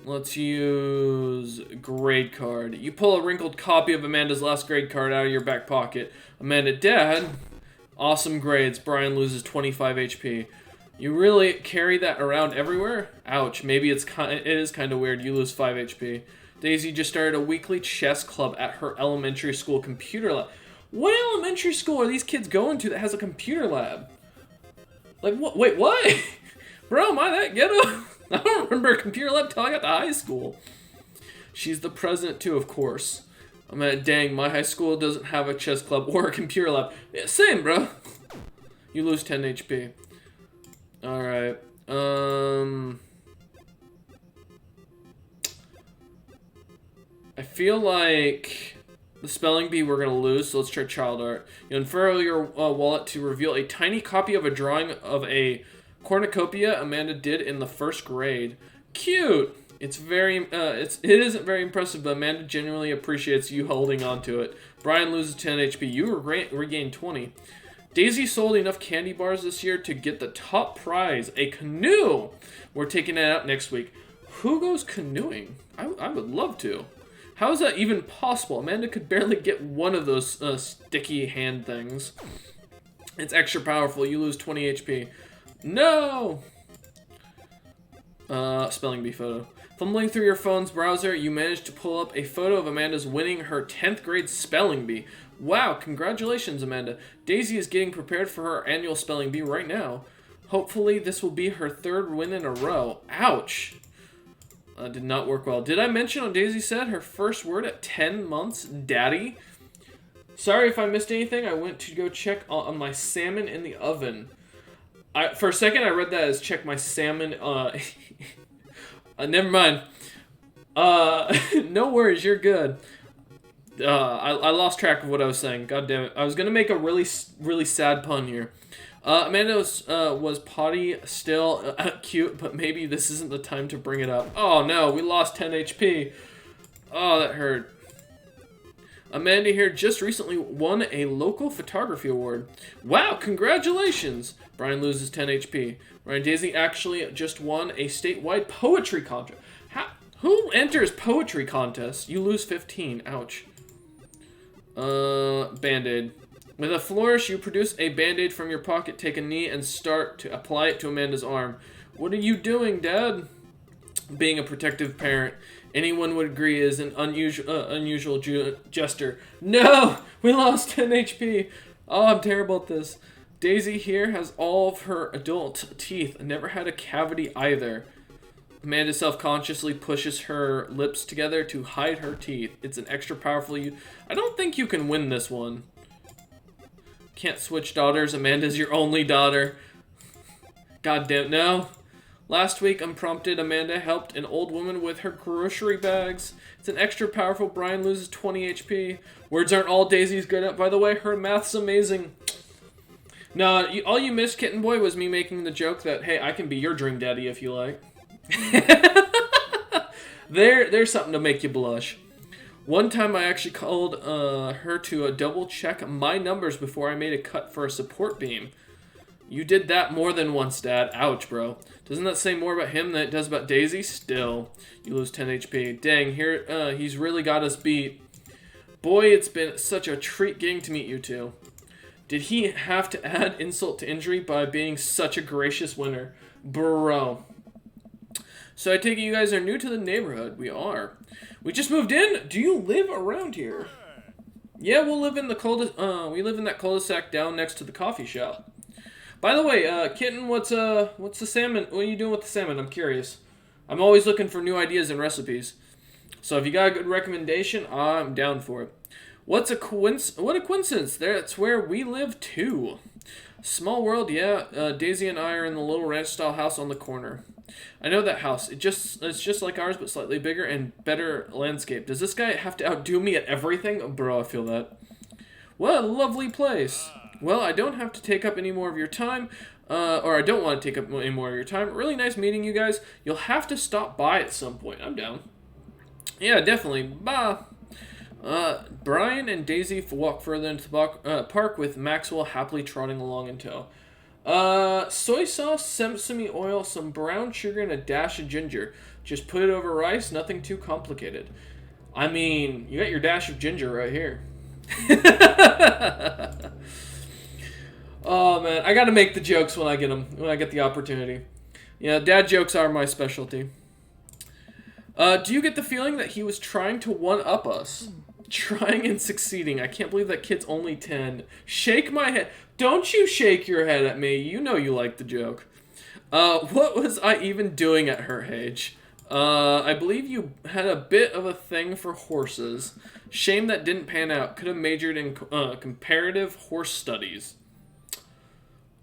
[SPEAKER 1] Let's use grade card. You pull a wrinkled copy of Amanda's last grade card out of your back pocket. Amanda, Dad, awesome grades. Brian loses 25 HP. You really carry that around everywhere? Ouch, maybe it is kind of weird. You lose 5 HP. Daisy just started a weekly chess club at her elementary school computer lab. What elementary school are these kids going to that has a computer lab? Like, what? Wait, what? Bro, am I that ghetto? I don't remember a computer lab till I got to high school. She's the president too, of course. I'm like, dang, my high school doesn't have a chess club or a computer lab. Yeah, same, bro. You lose 10 HP. Alright. I feel like the spelling bee we're going to lose, so let's try child art. You unfurl your wallet to reveal a tiny copy of a drawing of a cornucopia Amanda did in the 1st grade. Cute! It isn't very impressive, but Amanda genuinely appreciates you holding on to it. Brian loses 10 HP. You regain 20. Daisy sold enough candy bars this year to get the top prize, a canoe. We're taking it out next week. Who goes canoeing? I would love to. How is that even possible? Amanda could barely get one of those sticky hand things. It's extra powerful. You lose 20 HP. No! Spelling bee photo. Fumbling through your phone's browser, you managed to pull up a photo of Amanda's winning her 10th grade spelling bee. Wow, congratulations, Amanda. Daisy is getting prepared for her annual spelling bee right now. Hopefully this will be her 3rd win in a row. Ouch. Did not work well. Did I mention on Daisy said her first word at 10 months? Daddy? Sorry if I missed anything. I went to go check on my salmon in the oven. For a second, I read that as check my salmon. Never mind. No worries, you're good. I lost track of what I was saying. God damn it. I was going to make a really, really sad pun here. Amanda was potty still cute, but maybe this isn't the time to bring it up. Oh no, we lost 10 HP. Oh, that hurt. Amanda here just recently won a local photography award. Wow, congratulations! Brian loses 10 HP. Ryan Daisy actually just won a statewide poetry contest. Who enters poetry contests? You lose 15. Ouch. Band-Aid. With a flourish, you produce a Band-Aid from your pocket, take a knee, and start to apply it to Amanda's arm. What are you doing, Dad? Being a protective parent, anyone would agree is an unusual gesture. No! We lost 10 HP. Oh, I'm terrible at this. Daisy here has all of her adult teeth. Never had a cavity either. Amanda self-consciously pushes her lips together to hide her teeth. It's an extra powerful... I don't think you can win this one. Can't switch daughters. Amanda's your only daughter. God damn, no. Last week, unprompted, Amanda helped an old woman with her grocery bags. It's an extra powerful. Brian loses 20 HP. Words aren't all Daisy's good at. By the way, her math's amazing. No, all you missed, Kitten Boy, was me making the joke that, hey, I can be your dream daddy if you like. There's something to make you blush. One time I actually called her to double check my numbers before I made a cut for a support beam. You did that more than once, Dad. Ouch, bro. Doesn't that say more about him than it does about Daisy? Still, you lose 10 HP. Dang, here he's really got us beat. Boy, it's been such a treat getting to meet you two. Did he have to add insult to injury by being such a gracious winner? Bro. So I take it you guys are new to the neighborhood. We are. We just moved in. Do you live around here? Yeah, we'll live in the we live in that cul-de-sac down next to the coffee shop. By the way, Kitten, what's the salmon? What are you doing with the salmon? I'm curious. I'm always looking for new ideas and recipes. So if you got a good recommendation, I'm down for it. What a coincidence. That's where we live too. Small world, yeah. Daisy and I are in the little ranch-style house on the corner. I know that house. It's just like ours, but slightly bigger and better landscape. Does this guy have to outdo me at everything? Oh, bro, I feel that. What a lovely place. Well, I don't have to take up any more of your time, or I don't want to take up any more of your time. Really nice meeting you guys. You'll have to stop by at some point. I'm down. Yeah, definitely. Bye. Brian and Daisy walk further into the park with Maxwell happily trotting along in tow. Soy sauce, sesame oil, some brown sugar, and a dash of ginger. Just put it over rice, nothing too complicated. I mean, you got your dash of ginger right here. Oh, man. I gotta make the jokes when I get them, when I get the opportunity. Yeah, dad jokes are my specialty. Do you get the feeling that he was trying to one-up us? Trying and succeeding. I can't believe that kid's only 10. Shake my head. Don't you shake your head at me. You know you like the joke. What was I even doing at her age? I believe you had a bit of a thing for horses. Shame that didn't pan out. Could have majored in comparative horse studies.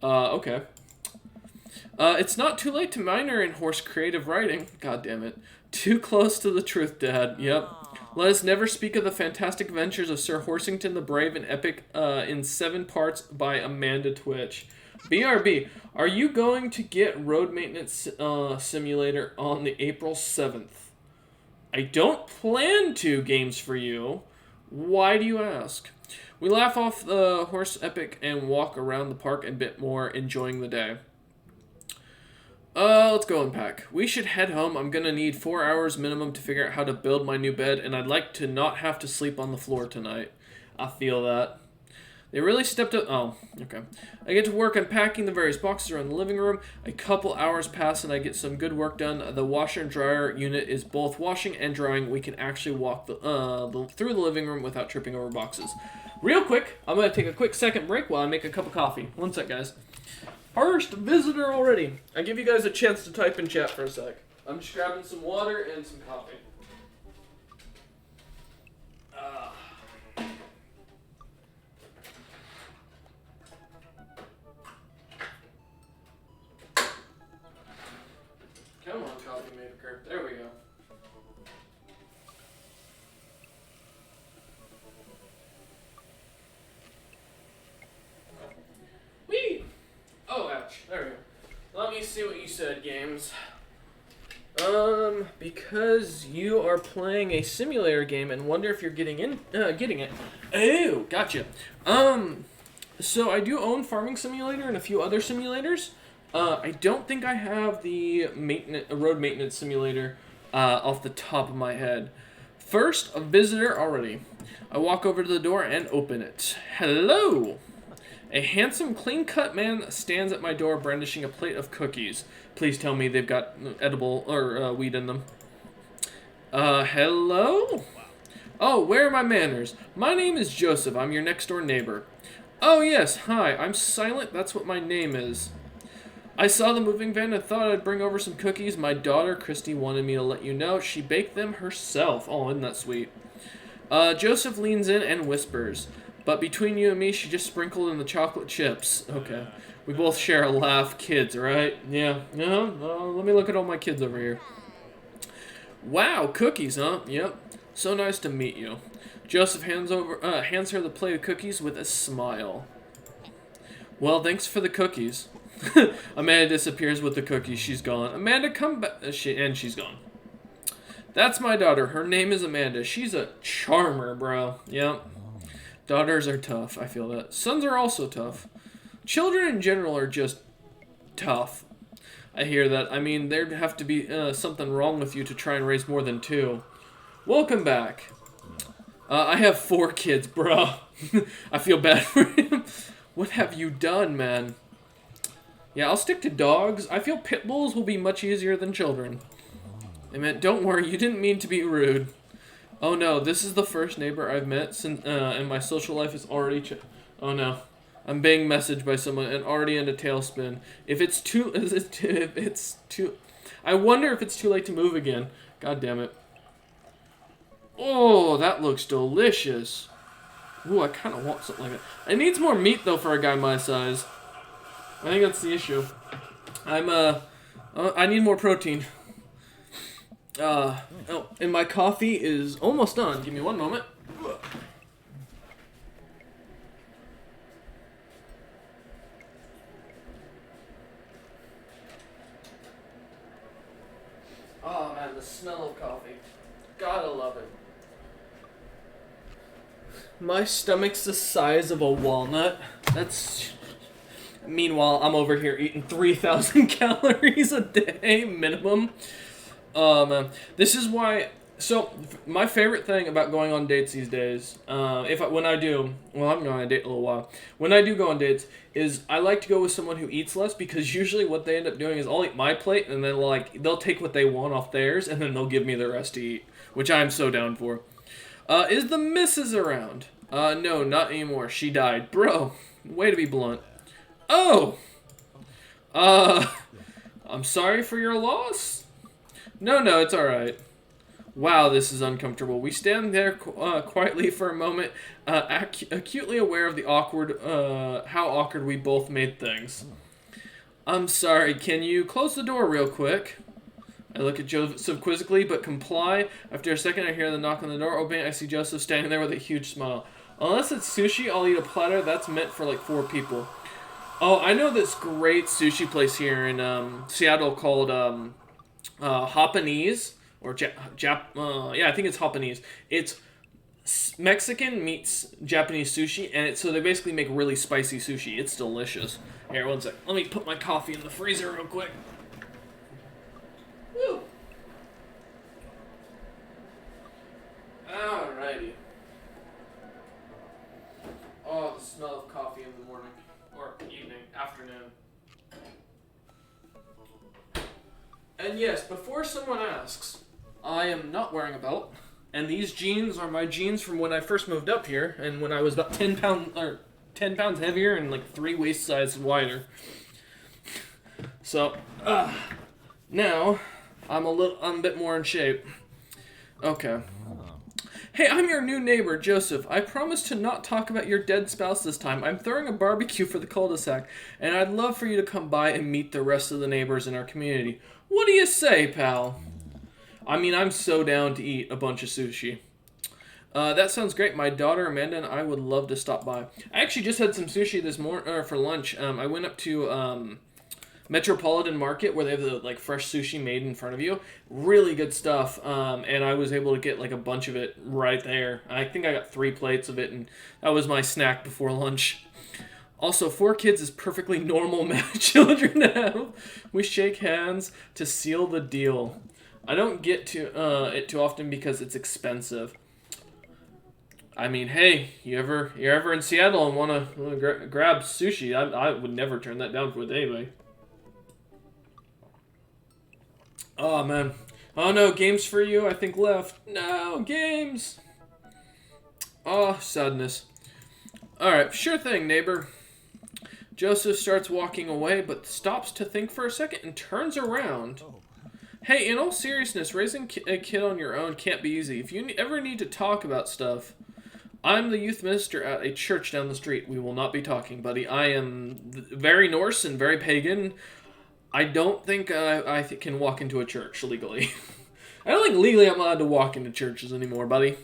[SPEAKER 1] Okay. It's not too late to minor in horse creative writing. God damn it. Too close to the truth, Dad. Yep. Let us never speak of the fantastic adventures of Sir Horsington the Brave and epic in 7 parts by Amanda Twitch. BRB, are you going to get Road Maintenance Simulator on the April 7th? I don't plan to, Games for You. Why do you ask? We laugh off the horse epic and walk around the park a bit more, enjoying the day. Let's go unpack. We should head home. I'm gonna need 4 hours minimum to figure out how to build my new bed, and I'd like to not have to sleep on the floor tonight. I feel that. They really stepped up. Oh, okay. I get to work unpacking the various boxes around the living room. A couple hours pass and I get some good work done. The washer and dryer unit is both washing and drying. We can actually walk through the living room without tripping over boxes. Real quick, I'm gonna take a quick second break while I make a cup of coffee. One sec, guys. First visitor already. I give you guys a chance to type in chat for a sec. I'm just grabbing some water and some coffee. Come on, coffee maker. There we go. Whee! Oh, ouch. There we go. Let me see what you said, games. Because you are playing a simulator game and wonder if you're getting it. Oh, gotcha. So I do own Farming Simulator and a few other simulators. I don't think I have the road maintenance simulator off the top of my head. First, a visitor already. I walk over to the door and open it. Hello! A handsome, clean-cut man stands at my door brandishing a plate of cookies. Please tell me they've got edible or weed in them. Hello? Oh, where are my manners? My name is Joseph. I'm your next-door neighbor. Oh, yes. Hi. I'm Silent. That's what my name is. I saw the moving van and thought I'd bring over some cookies. My daughter, Christy, wanted me to let you know. She baked them herself. Oh, isn't that sweet? Joseph leans in and whispers. But between you and me, she just sprinkled in the chocolate chips. Okay. We both share a laugh. Kids, right? Yeah. Let me look at all my kids over here. Wow, cookies, huh? Yep. So nice to meet you. Joseph hands her the plate of cookies with a smile. Well, thanks for the cookies. Amanda disappears with the cookies. She's gone. Amanda, come back. And she's gone. That's my daughter. Her name is Amanda. She's a charmer, bro. Yep. Daughters are tough. I feel that. Sons are also tough. Children in general are just tough. I hear that. I mean, there'd have to be something wrong with you to try and raise more than 2. Welcome back. I have 4 kids, bro. I feel bad for him. What have you done, man? Yeah, I'll stick to dogs. I feel pit bulls will be much easier than children. Hey, man, don't worry. You didn't mean to be rude. Oh no, this is the first neighbor I've met since, and my social life is already oh no. I'm being messaged by someone and already in a tailspin. If it's too, I wonder if it's too late to move again. God damn it. Oh, that looks delicious. Ooh, I kind of want something like that. It needs more meat though for a guy my size. I think that's the issue. I need more protein. Oh, and my coffee is almost done. Give me one moment. Oh man, the smell of coffee. Gotta love it. My stomach's the size of a walnut. That's... Meanwhile, I'm over here eating 3,000 calories a day minimum. Man, this is why. So my favorite thing about going on dates these days, when I do, well, I'm going on a date in a little while. When I do go on dates, is I like to go with someone who eats less because usually what they end up doing is I'll eat my plate and then they'll take what they want off theirs and then they'll give me the rest to eat, which I'm so down for. Is the missus around? No, not anymore. She died, bro. Way to be blunt. Oh. I'm sorry for your loss. No, it's alright. Wow, this is uncomfortable. We stand there quietly for a moment, acutely aware of the how awkward we both made things. I'm sorry, can you close the door real quick? I look at Joseph quizzically, but comply. After a second, I hear the knock on the door opening. I see Joseph standing there with a huge smile. Unless it's sushi, I'll eat a platter that's meant for like 4 people. Oh, I know this great sushi place here in Seattle called... Japanese or I think it's Japanese. It's Mexican meets Japanese sushi, and so they basically make really spicy sushi. It's delicious. Here, one sec. Let me put my coffee in the freezer real quick. Woo. Alrighty. Oh, the smell of coffee in the morning or evening, afternoon. And yes, before someone asks, I am not wearing a belt, and these jeans are my jeans from when I first moved up here, and when I was about 10 pounds heavier and like 3 waist sizes wider. So, now I'm a bit more in shape. Okay. Hey, I'm your new neighbor, Joseph. I promise to not talk about your dead spouse this time. I'm throwing a barbecue for the cul-de-sac, and I'd love for you to come by and meet the rest of the neighbors in our community. What do you say, pal? I mean, I'm so down to eat a bunch of sushi. That sounds great. My daughter Amanda and I would love to stop by. I actually just had some sushi this morning for lunch. I went up to Metropolitan Market where they have the like fresh sushi made in front of you. Really good stuff. And I was able to get like a bunch of it right there. I think I got 3 plates of it, and that was my snack before lunch. Also, 4 kids is perfectly normal amount of children to have. We shake hands to seal the deal. I don't get to it too often because it's expensive. I mean, hey, you're ever in Seattle and want to grab sushi? I would never turn that down with anybody. Oh, man. Oh, no, games for you, I think left. No, games. Oh, sadness. Alright, sure thing, neighbor. Joseph starts walking away, but stops to think for a second and turns around. Hey, in all seriousness, raising a kid on your own can't be easy. If you ever need to talk about stuff, I'm the youth minister at a church down the street. We will not be talking, buddy. I am very Norse and very pagan. I don't think I can walk into a church legally. I don't think legally I'm allowed to walk into churches anymore, buddy.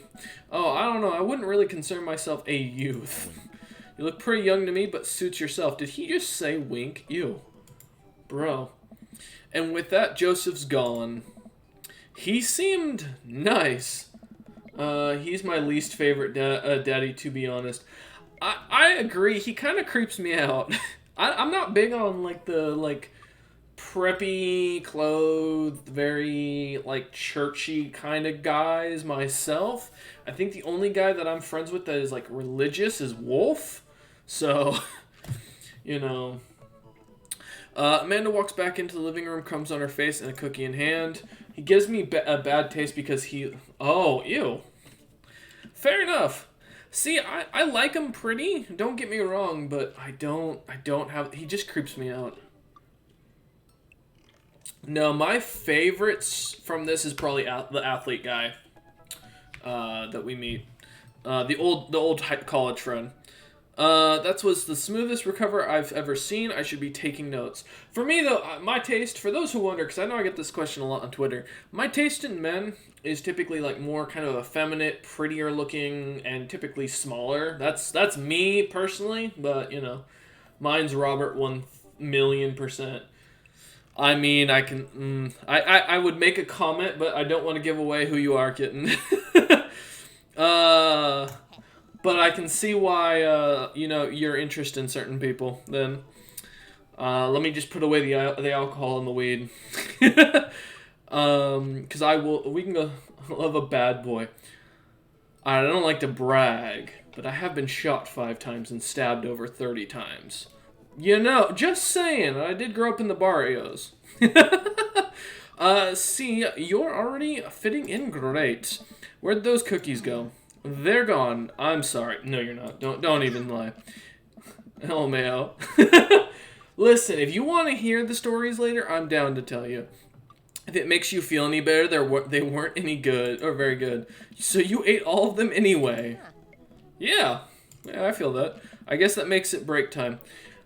[SPEAKER 1] Oh, I don't know. I wouldn't really consider myself a youth. You look pretty young to me, but suits yourself. Did he just say wink? Ew. Bro. And with that, Joseph's gone. He seemed nice. He's my least favorite daddy, to be honest. I agree. He kind of creeps me out. I'm not big on, like, the, like, preppy, clothed, very, like, churchy kind of guys myself. I think the only guy that I'm friends with that is, like, religious is Wolf. So, you know. Amanda walks back into the living room, crumbs on her face, and a cookie in hand. He gives me a bad taste because he... Oh, ew. Fair enough. See, I like him pretty. Don't get me wrong, but I don't have... He just creeps me out. No, my favorites from this is probably the athlete guy that we meet. The old college friend. That was the smoothest recover I've ever seen. I should be taking notes. For me, though, my taste, for those who wonder, because I know I get this question a lot on Twitter, my taste in men is typically, like, more kind of effeminate, prettier looking, and typically smaller. That's me, personally, but, you know, mine's Robert 1,000,000%. I mean, I can, I would make a comment, but I don't want to give away who you are, kitten. But I can see why, you know, you're interested in certain people. Then, let me just put away the alcohol and the weed. Because we can go love a bad boy. I don't like to brag, but I have been shot 5 times and stabbed over 30 times. You know, just saying, I did grow up in the barrios. See, you're already fitting in great. Where'd those cookies go? They're gone. I'm sorry. No, you're not. Don't even lie. Oh, Mayo. Listen, if you want to hear the stories later, I'm down to tell you. If it makes you feel any better, they weren't any good, or very good. So you ate all of them anyway. Yeah, I feel that. I guess that makes it break time.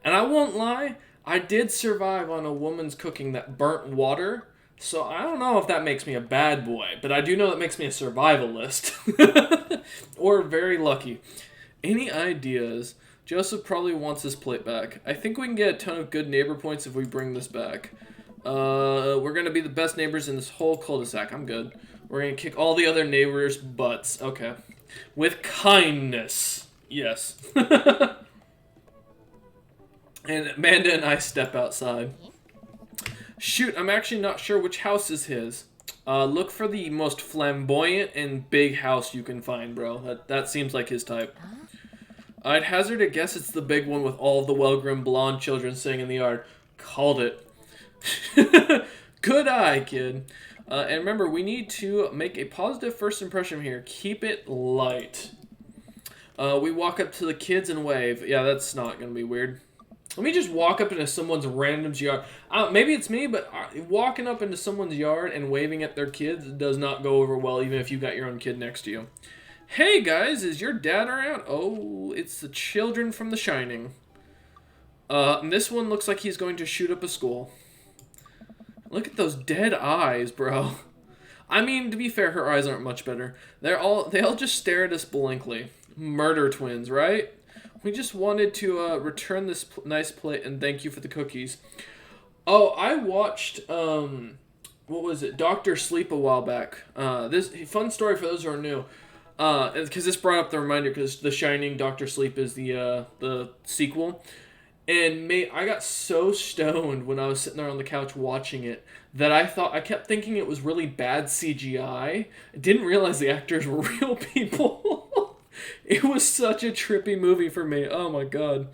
[SPEAKER 1] And I won't lie, I did survive on a woman's cooking that burnt water, so I don't know if that makes me a bad boy, but I do know that makes me a survivalist. Or very lucky. Any ideas? Joseph probably wants his plate back. I think we can get a ton of good neighbor points if we bring this back. We're going to be the best neighbors in this whole cul-de-sac. I'm good. We're going to kick all the other neighbors' butts. Okay. With kindness. Yes. And Amanda and I step outside. Shoot, I'm actually not sure which house is his. Look for the most flamboyant and big house you can find, bro. That seems like his type. I'd hazard a guess it's the big one with all of the well-groomed blonde children sitting in the yard. Called it. Good eye, kid. And remember, we need to make a positive first impression here. Keep it light. We walk up to the kids and wave. Yeah, that's not going to be weird. Let me just walk up into someone's random's yard. Maybe it's me, but walking up into someone's yard and waving at their kids does not go over well, even if you got your own kid next to you. Hey guys, is your dad around? Oh, it's the children from The Shining. And this one looks like he's going to shoot up a school. Look at those dead eyes, bro. I mean, to be fair, her eyes aren't much better. They all just stare at us blankly. Murder twins, right? We just wanted to return this nice plate and thank you for the cookies. Oh, I watched what was it? Dr. Sleep a while back. This fun story for those who are new. Because this brought up the reminder, because The Shining, Dr. Sleep is the sequel. And I got so stoned when I was sitting there on the couch watching it that I kept thinking it was really bad CGI. I didn't realize the actors were real people. It was such a trippy movie for me. Oh my god.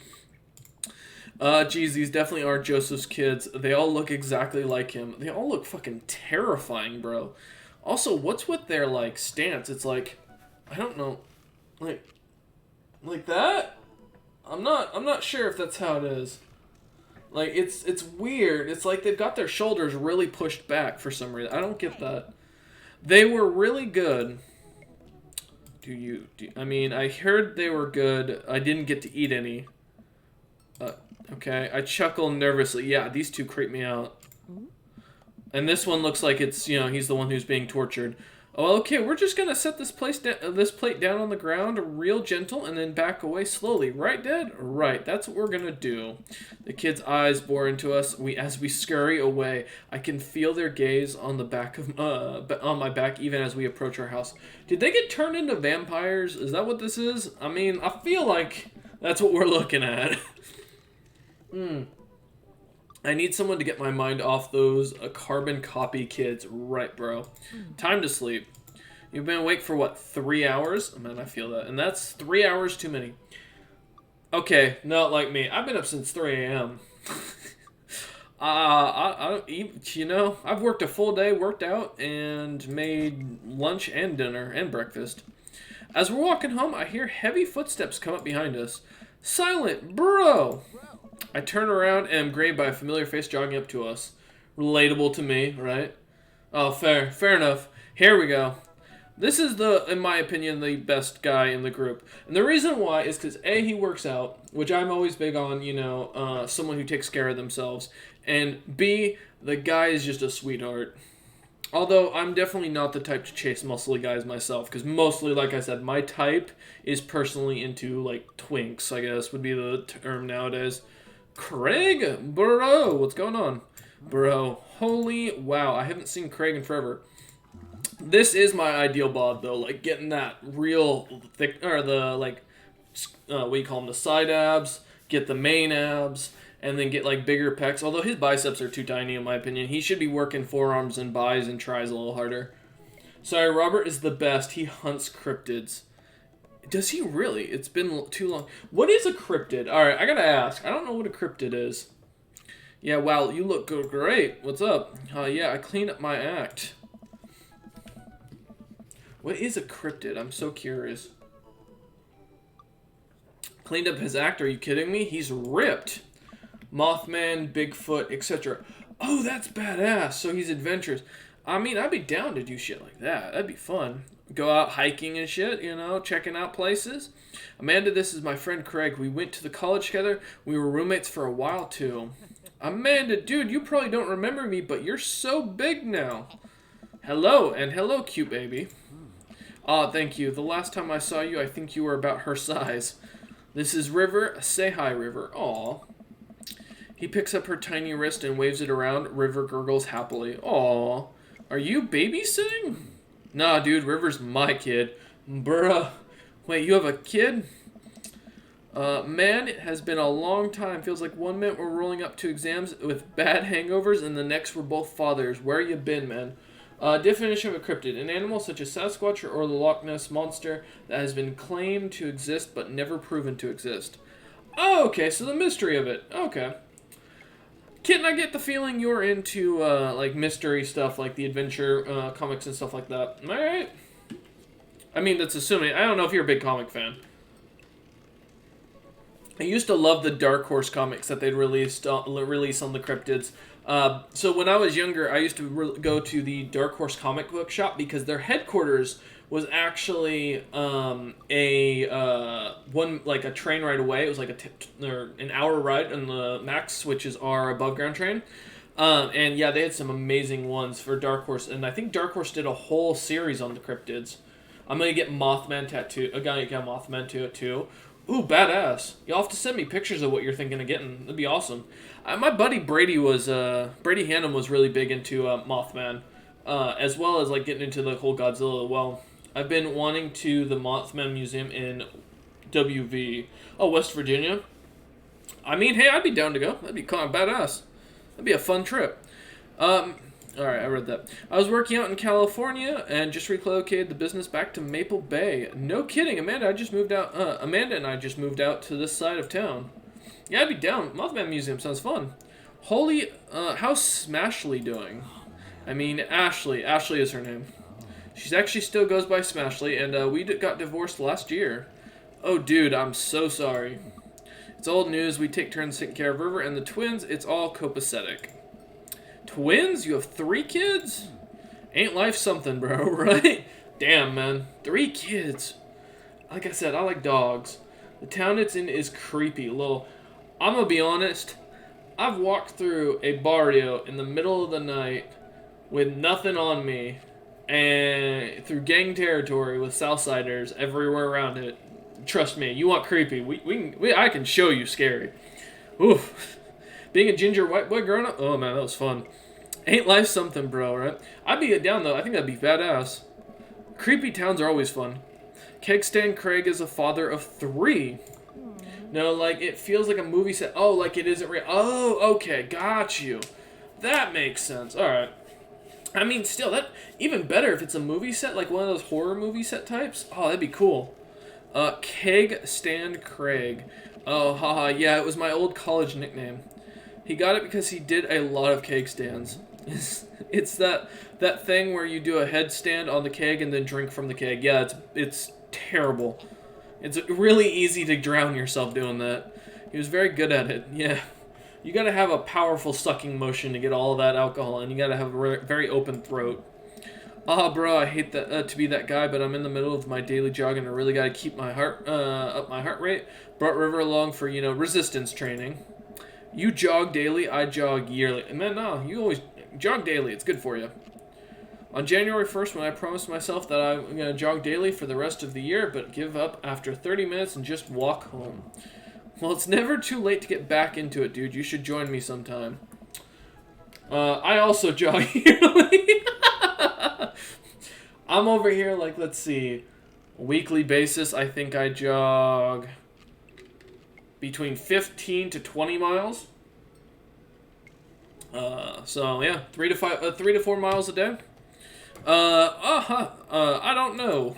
[SPEAKER 1] Geez, these definitely are Joseph's kids. They all look exactly like him. They all look fucking terrifying, bro. Also, what's with their, like, stance? It's like, I don't know, like that? I'm not sure if that's how it is. Like, it's weird. It's like they've got their shoulders really pushed back for some reason. I don't get that. They were really good. I mean, I heard they were good. I didn't get to eat any. Okay, I chuckle nervously. Yeah, these two creep me out. And this one looks like it's, he's the one who's being tortured. Oh, okay, we're just gonna set this plate down on the ground, real gentle, and then back away slowly. Right, Dad? Right, that's what we're gonna do. The kids' eyes bore into us. As we scurry away, I can feel their gaze on the back of on my back, even as we approach our house. Did they get turned into vampires? Is that what this is? I mean, I feel like that's what we're looking at. I need someone to get my mind off those carbon copy kids. Right, bro. Time to sleep. You've been awake for, what, 3 hours? Man, I feel that. And that's 3 hours too many. Okay, not like me. I've been up since 3 a.m. I've worked a full day, worked out, and made lunch and dinner and breakfast. As we're walking home, I hear heavy footsteps come up behind us. Silent, bro! I turn around and am greeted by a familiar face jogging up to us. Relatable to me, right? Oh, fair enough. Here we go. This is in my opinion, the best guy in the group. And the reason why is because A, he works out, which I'm always big on, someone who takes care of themselves. And B, the guy is just a sweetheart. Although I'm definitely not the type to chase muscly guys myself, because mostly, like I said, my type is personally into, like, twinks, I guess, would be the term nowadays. Craig? Bro, what's going on? Bro, holy wow, I haven't seen Craig in forever. This is my ideal bod, though, like, getting that real thick, or the, like, what do you call them, the side abs, get the main abs, and then get, like, bigger pecs. Although his biceps are too tiny, in my opinion. He should be working forearms and bis and tries a little harder. Sorry, Robert is the best. He hunts cryptids. Does he really? It's been too long. What is a cryptid? Alright, I gotta ask. I don't know what a cryptid is. Yeah, wow, you look great. What's up? Yeah, I cleaned up my act. What is a cryptid? I'm so curious. Cleaned up his act? Are you kidding me? He's ripped. Mothman, Bigfoot, etc. Oh, that's badass. So he's adventurous. I mean, I'd be down to do shit like that. That'd be fun. Go out hiking and shit, checking out places. Amanda, this is my friend Craig. We went to the college together. We were roommates for a while, too. Amanda, dude, you probably don't remember me, but you're so big now. Hello, and hello, cute baby. Aw, thank you. The last time I saw you, I think you were about her size. This is River. Say hi, River. Aw. He picks up her tiny wrist and waves it around. River gurgles happily. Aw. Are you babysitting? Nah, dude, River's my kid. Bruh. Wait, you have a kid? Man, it has been a long time. Feels like 1 minute we're rolling up to exams with bad hangovers and the next we're both fathers. Where you been, man? Definition of a cryptid. An animal such as Sasquatch or the Loch Ness Monster that has been claimed to exist but never proven to exist. Oh, okay, so the mystery of it. Okay. Kitten, I get the feeling you're into, like, mystery stuff, like the adventure comics and stuff like that. Alright. I mean, that's assuming. I don't know if you're a big comic fan. I used to love the Dark Horse comics that they'd release on the cryptids. So when I was younger, I used to go to the Dark Horse comic book shop because their headquarters was actually a train ride away. It was like an hour ride on the Max, which is our above ground train. And yeah, they had some amazing ones for Dark Horse, and I think Dark Horse did a whole series on the cryptids. I'm gonna get Mothman tattoo. A guy got Mothman too. Ooh, badass! You'll have to send me pictures of what you're thinking of getting. That'd be awesome. My buddy Brady Hannum was really big into Mothman, as well as like getting into the whole Godzilla. Well, I've been wanting to the Mothman Museum in West Virginia. I mean, hey, I'd be down to go. That'd be kind of badass. That'd be a fun trip. Alright, I read that. I was working out in California and just relocated the business back to Maple Bay. No kidding, Amanda and I just moved out to this side of town. Yeah, I'd be down. Mothman Museum sounds fun. How's Smashley doing? I mean, Ashley. Ashley is her name. She actually still goes by Smashley, and we got divorced last year. Oh, dude, I'm so sorry. It's old news. We take turns taking care of River and the twins. It's all copacetic. Twins? You have 3 kids? Ain't life something, bro, right? Damn, man. 3 kids. Like I said, I like dogs. The town it's in is creepy. I'm gonna be honest. I've walked through a barrio in the middle of the night with nothing on me and through gang territory with Southsiders everywhere around it. Trust me, you want creepy. I can show you scary. Oof. Being a ginger white boy growing up? Oh, man, that was fun. Ain't life something, bro, right? I'd be down, though. I think that'd be badass. Creepy towns are always fun. Kegstand Craig is a father of 3. No, like, it feels like a movie set. Oh, like it isn't real. Oh, okay, got you. That makes sense. All right. I mean, still, that even better if it's a movie set, like one of those horror movie set types. Oh, that'd be cool. Keg Stand Craig. Oh, haha, yeah, it was my old college nickname. He got it because he did a lot of keg stands. It's that thing where you do a headstand on the keg and then drink from the keg. Yeah, it's terrible. It's really easy to drown yourself doing that. He was very good at it, yeah. You gotta have a powerful sucking motion to get all of that alcohol, and you gotta have a very open throat. Bro, I hate that to be that guy, but I'm in the middle of my daily jog and I really gotta keep my heart rate. Brought River along for resistance training. You jog daily, I jog yearly. And then no, you always jog daily. It's good for you. On January 1st, when I promised myself that I'm gonna jog daily for the rest of the year, but give up after 30 minutes and just walk home. Well, it's never too late to get back into it, dude. You should join me sometime. I also jog yearly. I'm over here, like, let's see, weekly basis, I think I jog between 15 to 20 miles. So, yeah, 3 to 4 miles a day. I don't know.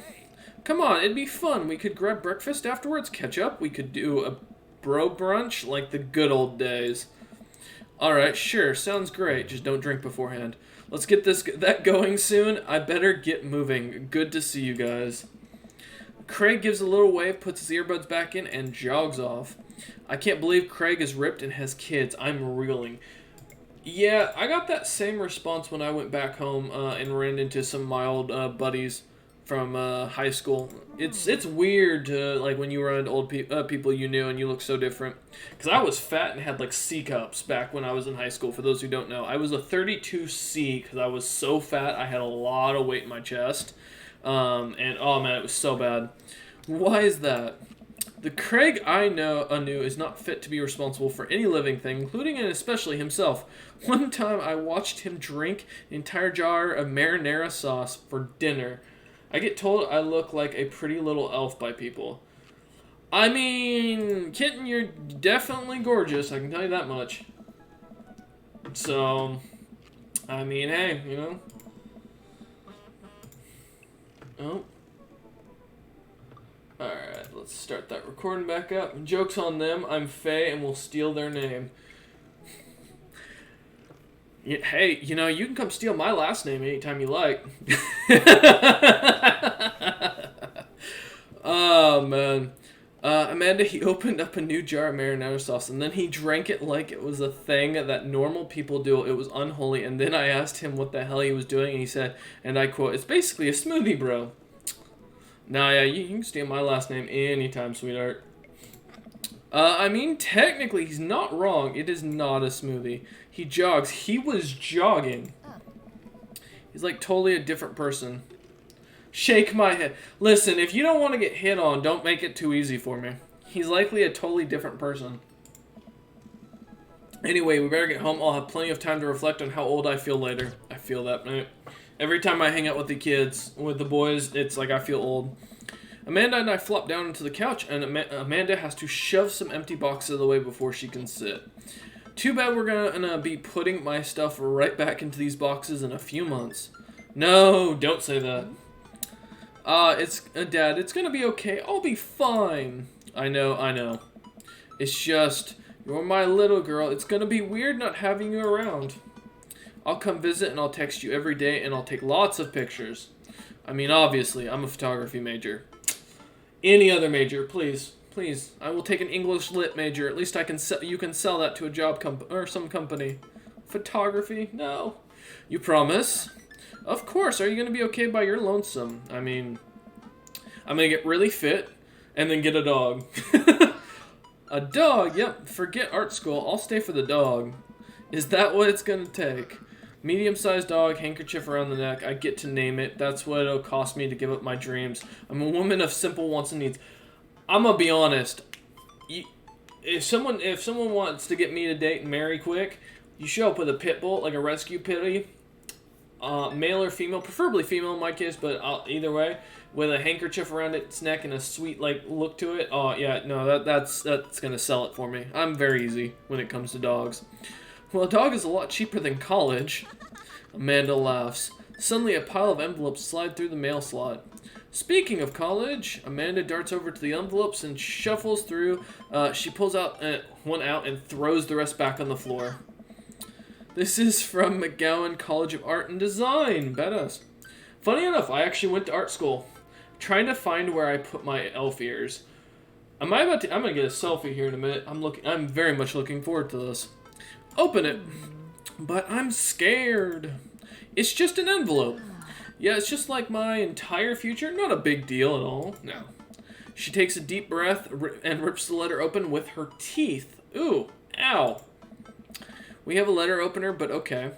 [SPEAKER 1] Come on, it'd be fun. We could grab breakfast afterwards, catch up. We could do a bro brunch like the good old days. Alright, sure, sounds great. Just don't drink beforehand. Let's get that going soon. I better get moving. Good to see you guys. Craig gives a little wave, puts his earbuds back in, and jogs off. I can't believe Craig is ripped and has kids. I'm reeling. Yeah, I got that same response when I went back home and ran into some mild buddies from high school. It's weird to, like, when you run into old people you knew and you look so different. Because I was fat and had, like, C cups back when I was in high school, for those who don't know. I was a 32C because I was so fat. I had a lot of weight in my chest. And, oh, man, it was so bad. Why is that? The Craig I knew is not fit to be responsible for any living thing, including and especially himself. One time I watched him drink an entire jar of marinara sauce for dinner. I get told I look like a pretty little elf by people. I mean, Kitten, you're definitely gorgeous, I can tell you that much. So, I mean, hey, you know. Oh. Alright, let's start that recording back up. Joke's on them, I'm Faye and we'll steal their name. Hey, you know, you can come steal my last name anytime you like. Oh, man. Amanda, he opened up a new jar of marinara sauce, and then he drank it like it was a thing that normal people do. It was unholy, and then I asked him what the hell he was doing, and he said, and I quote, "It's basically a smoothie, bro." Nah, yeah, you can steal my last name anytime, sweetheart. I mean, technically, he's not wrong. It is not a smoothie. He jogs. He was jogging. He's like totally a different person. Shake my head. Listen, if you don't want to get hit on, don't make it too easy for me. He's likely a totally different person. Anyway, we better get home. I'll have plenty of time to reflect on how old I feel later. I feel that, mate. Every time I hang out with the kids, with the boys, it's like I feel old. Amanda and I flop down into the couch, and Amanda has to shove some empty boxes away before she can sit. Too bad we're gonna be putting my stuff right back into these boxes in a few months. No, don't say that. Dad, it's gonna be okay. I'll be fine. I know. It's just, you're my little girl. It's gonna be weird not having you around. I'll come visit and I'll text you every day and I'll take lots of pictures. I mean, obviously, I'm a photography major. Any other major, please. Please. I will take an English lit major. At least you can sell that to a job or some company. Photography? No. You promise? Of course. Are you going to be okay by your lonesome? I mean, I'm going to get really fit and then get a dog. A dog? Yep. Forget art school. I'll stay for the dog. Is that what it's going to take? Medium-sized dog, handkerchief around the neck. I get to name it. That's what it'll cost me to give up my dreams. I'm a woman of simple wants and needs. I'm going to be honest. If someone wants to get me to date and marry quick, you show up with a pit bull, like a rescue pitty. Male or female, preferably female in my case, but either way, with a handkerchief around its neck and a sweet look to it. Oh yeah, no, that's gonna sell it for me. I'm very easy when it comes to dogs. Well, a dog is a lot cheaper than college. Amanda laughs. Suddenly, a pile of envelopes slide through the mail slot. Speaking of college, Amanda darts over to the envelopes and shuffles through. She pulls out one out and throws the rest back on the floor. This is from McGowan College of Art and Design. Badass. Funny enough, I actually went to art school. Trying to find where I put my elf ears. I'm gonna get a selfie here in a minute. I'm very much looking forward to this. Open it. But I'm scared. It's just an envelope. Yeah, it's just like my entire future. Not a big deal at all. No. She takes a deep breath and rips the letter open with her teeth. Ooh. Ow. We have a letter opener, but okay.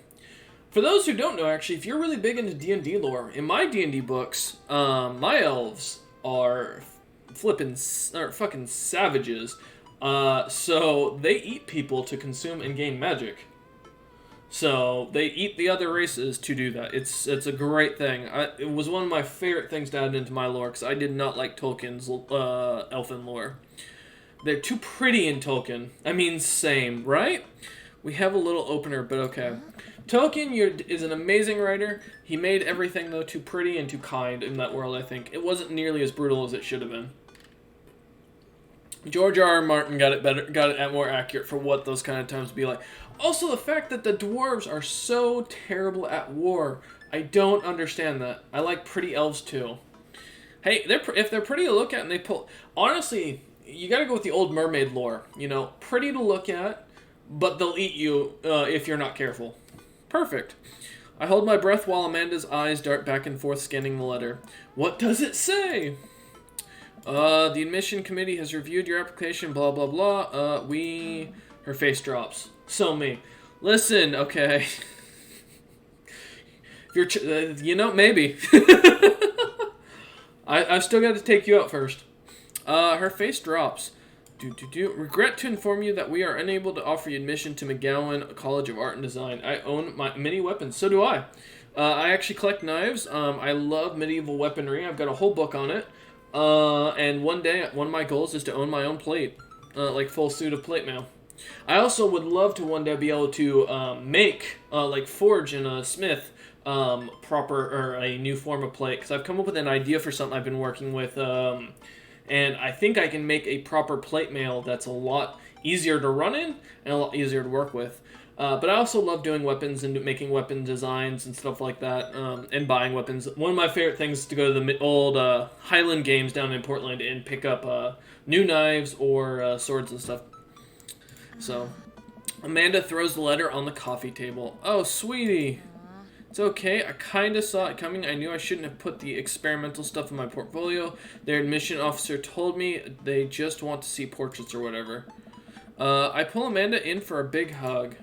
[SPEAKER 1] For those who don't know, actually, if you're really big into D&D lore, in my D&D books, my elves are fucking savages. So they eat people to consume and gain magic. So they eat the other races to do that. It's a great thing. It was one of my favorite things to add into my lore, because I did not like Tolkien's elfin lore. They're too pretty in Tolkien. I mean, same, right? We have a little opener, but okay. Tolkien is an amazing writer. He made everything, though, too pretty and too kind in that world, I think. It wasn't nearly as brutal as it should have been. George R.R. Martin got it more accurate for what those kind of times be like. Also, the fact that the dwarves are so terrible at war. I don't understand that. I like pretty elves, too. Hey, if they're pretty to look at and they pull... Honestly, you gotta go with the old mermaid lore. You know, pretty to look at, but they'll eat you if you're not careful. Perfect. I hold my breath while Amanda's eyes dart back and forth scanning the letter. What does it say? The admission committee has reviewed your application, blah, blah, blah. Her face drops. So me. Listen, okay. If you're, maybe. I've still got to take you out first. Her face drops. Regret to inform you that we are unable to offer you admission to McGowan College of Art and Design. I own many weapons. So do I. I actually collect knives. I love medieval weaponry. I've got a whole book on it. And one day, one of my goals is to own my own plate. Like full suit of plate mail. I also would love to one day be able to make, forge in a smith, a new form of plate. Because I've come up with an idea for something I've been working with, And I think I can make a proper plate mail that's a lot easier to run in and a lot easier to work with. But I also love doing weapons and making weapon designs and stuff like that, and buying weapons. One of my favorite things is to go to the old Highland Games down in Portland and pick up new knives or swords and stuff. So, Amanda throws the letter on the coffee table. Oh, sweetie. It's okay. I kind of saw it coming. I knew I shouldn't have put the experimental stuff in my portfolio. Their admission officer told me they just want to see portraits or whatever. I pull Amanda in for a big hug.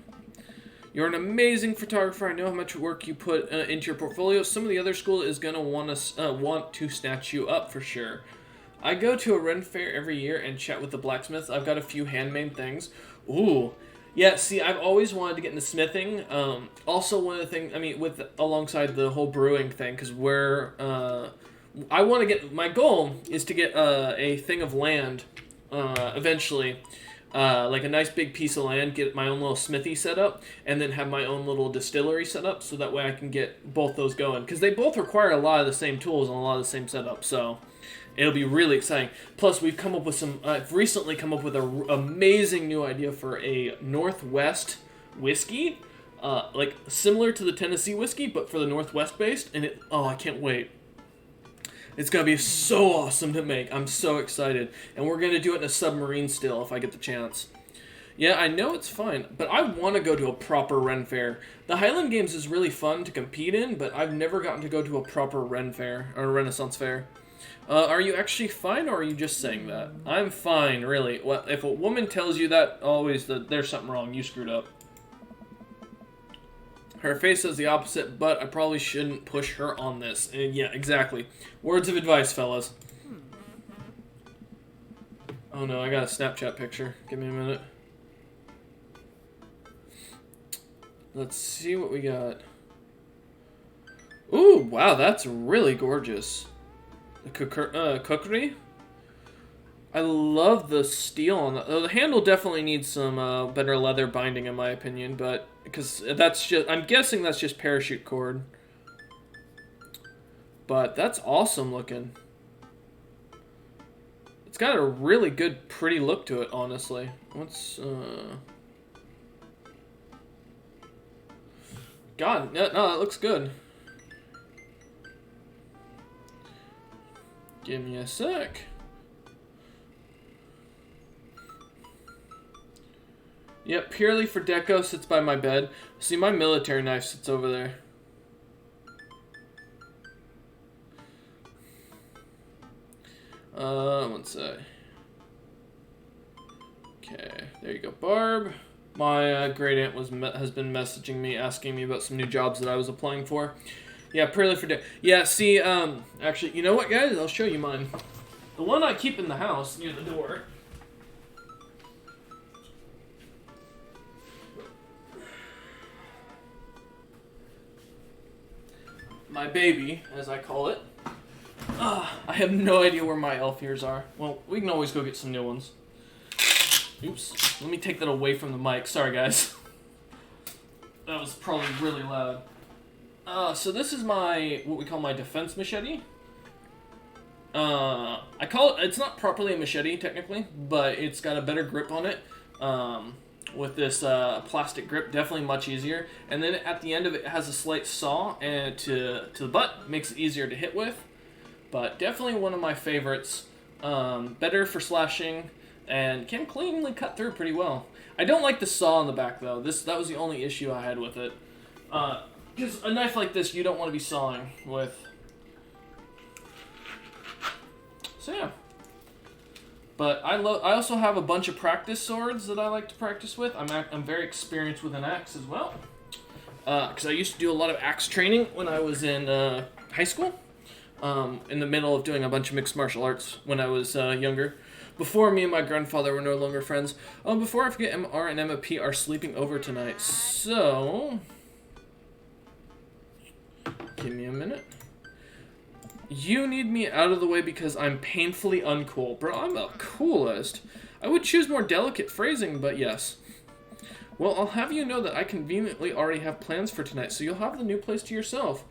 [SPEAKER 1] You're an amazing photographer. I know how much work you put into your portfolio. Some of the other school is going to want to snatch you up for sure. I go to a Ren fair every year and chat with the blacksmiths. I've got a few handmade things. Ooh. Yeah, see, I've always wanted to get into smithing. Also, one of the things, I mean, alongside the whole brewing thing, because I want to get, my goal is to get a thing of land eventually. Like a nice big piece of land, get my own little smithy set up, and then have my own little distillery set up, so that way I can get both those going. Because they both require a lot of the same tools and a lot of the same setup, so it'll be really exciting. Plus, I've recently come up with an amazing new idea for a Northwest whiskey, like similar to the Tennessee whiskey, but for the Northwest based, and I can't wait. It's going to be so awesome to make. I'm so excited. And we're going to do it in a submarine still if I get the chance. Yeah, I know it's fine, but I want to go to a proper Ren fair. The Highland Games is really fun to compete in, but I've never gotten to go to a proper Ren fair, or Renaissance fair. Are you actually fine, or are you just saying that? I'm fine, really. Well, if a woman tells you that, there's something wrong. You screwed up. Her face says the opposite, but I probably shouldn't push her on this. And yeah, exactly. Words of advice, fellas. Oh no, I got a Snapchat picture. Give me a minute. Let's see what we got. Ooh, wow, that's really gorgeous. The cookery. I love the steel on that. The handle definitely needs some better leather binding, in my opinion, but because I'm guessing that's just parachute cord. But that's awesome looking. It's got a really good, pretty look to it, honestly. God, no, that looks good. Give me a sec. Yep, purely for deco, sits by my bed. See, my military knife sits over there. One sec. Okay, there you go, Barb. My great aunt has been messaging me, asking me about some new jobs that I was applying for. Yeah, purely for yeah, see, actually, you know what, guys? I'll show you mine. The one I keep in the house near the door. My baby, as I call it. I have no idea where my elf ears are. Well, we can always go get some new ones. Oops. Let me take that away from the mic. Sorry, guys. That was probably really loud. So this is what we call my defense machete. It's not properly a machete, technically, but it's got a better grip on it. With this plastic grip, definitely much easier. And then at the end of it has a slight saw and to the butt, makes it easier to hit with. But definitely one of my favorites. Better for slashing and can cleanly cut through pretty well. I don't like the saw on the back though. That was the only issue I had with it. Because a knife like this you don't want to be sawing with. So yeah. But I also have a bunch of practice swords that I like to practice with. I'm very experienced with an axe as well. Because I used to do a lot of axe training when I was in high school. In the middle of doing a bunch of mixed martial arts when I was younger. Before me and my grandfather were no longer friends. Before I forget, MR and Emma P are sleeping over tonight. So, give me a minute. You need me out of the way because I'm painfully uncool. Bro, I'm the coolest. I would choose more delicate phrasing, but yes. Well, I'll have you know that I conveniently already have plans for tonight, so you'll have the new place to yourself.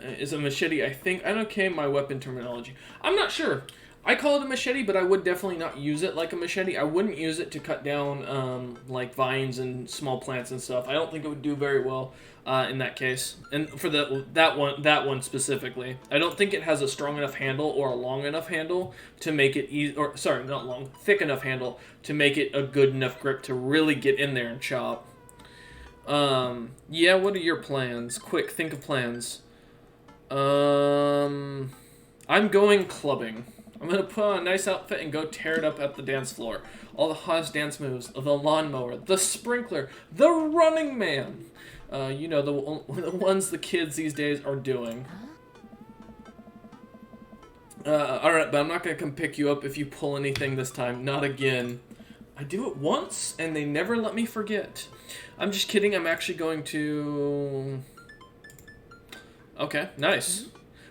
[SPEAKER 1] Is a machete, I think. I don't know my weapon terminology. I'm not sure. I call it a machete, but I would definitely not use it like a machete. I wouldn't use it to cut down like vines and small plants and stuff. I don't think it would do very well in that case. And for that one specifically, I don't think it has a strong enough handle or a long enough handle to make it easy. Or sorry, not long, thick enough handle to make it a good enough grip to really get in there and chop. Yeah. What are your plans? Quick, think of plans. I'm going clubbing. I'm gonna put on a nice outfit and go tear it up at the dance floor. All the hottest dance moves, the lawnmower, the sprinkler, the running man. You know, the ones the kids these days are doing. Alright, but I'm not gonna come pick you up if you pull anything this time. Not again. I do it once, and they never let me forget. I'm just kidding, I'm actually going to... Okay, nice.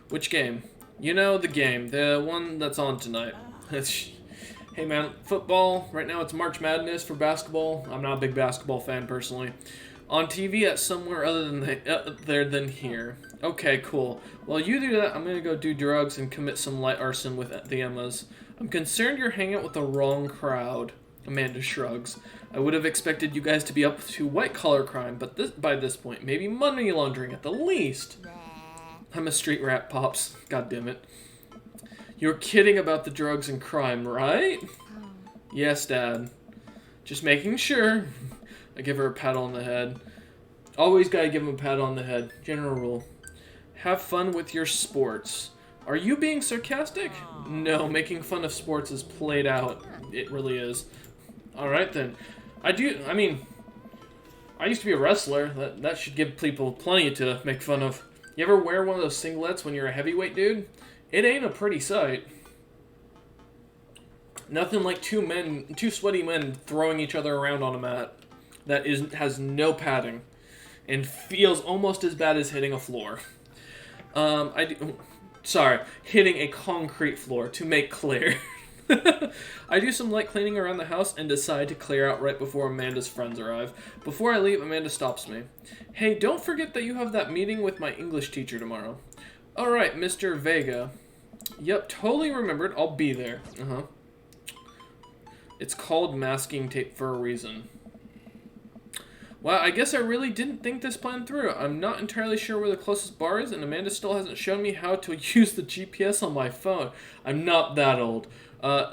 [SPEAKER 1] Which game? You know the game, the one that's on tonight. Hey man, football, right now it's March Madness for basketball. I'm not a big basketball fan personally. On TV at somewhere other than there than here. Okay, cool. While you do that, I'm gonna go do drugs and commit some light arson with the Emmas. I'm concerned you're hanging out with the wrong crowd. Amanda shrugs. I would have expected you guys to be up to white-collar crime, but by this point, maybe money laundering at the least. I'm a street rat, Pops. God damn it. You're kidding about the drugs and crime, right? Yes, Dad. Just making sure. I give her a pat on the head. Always gotta give him a pat on the head. General rule. Have fun with your sports. Are you being sarcastic? No, making fun of sports is played out. It really is. Alright then. I used to be a wrestler. That should give people plenty to make fun of. You ever wear one of those singlets when you're a heavyweight dude? It ain't a pretty sight. Nothing like two sweaty men throwing each other around on a mat that has no padding and feels almost as bad as hitting a floor. Hitting a concrete floor, to make clear. I do some light cleaning around the house and decide to clear out right before Amanda's friends arrive. Before I leave, Amanda stops me. Hey, don't forget that you have that meeting with my English teacher tomorrow. Alright, Mr. Vega. Yep, totally remembered. I'll be there. It's called masking tape for a reason. Well, I guess I really didn't think this plan through. I'm not entirely sure where the closest bar is, and Amanda still hasn't shown me how to use the GPS on my phone. I'm not that old.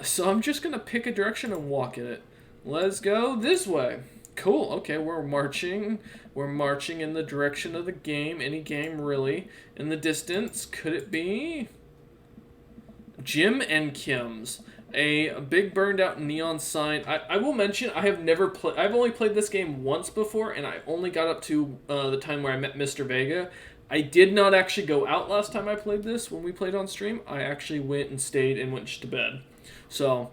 [SPEAKER 1] So I'm just gonna pick a direction and walk in it. Let's go this way. Cool, okay, we're marching. We're marching in the direction of the game. Any game, really. In the distance, could it be Jim and Kim's? A big burned out neon sign. I will mention, I've only played this game once before, and I only got up to the time where I met Mr. Vega. I did not actually go out last time I played this when we played on stream. I actually went and stayed and went to bed. So,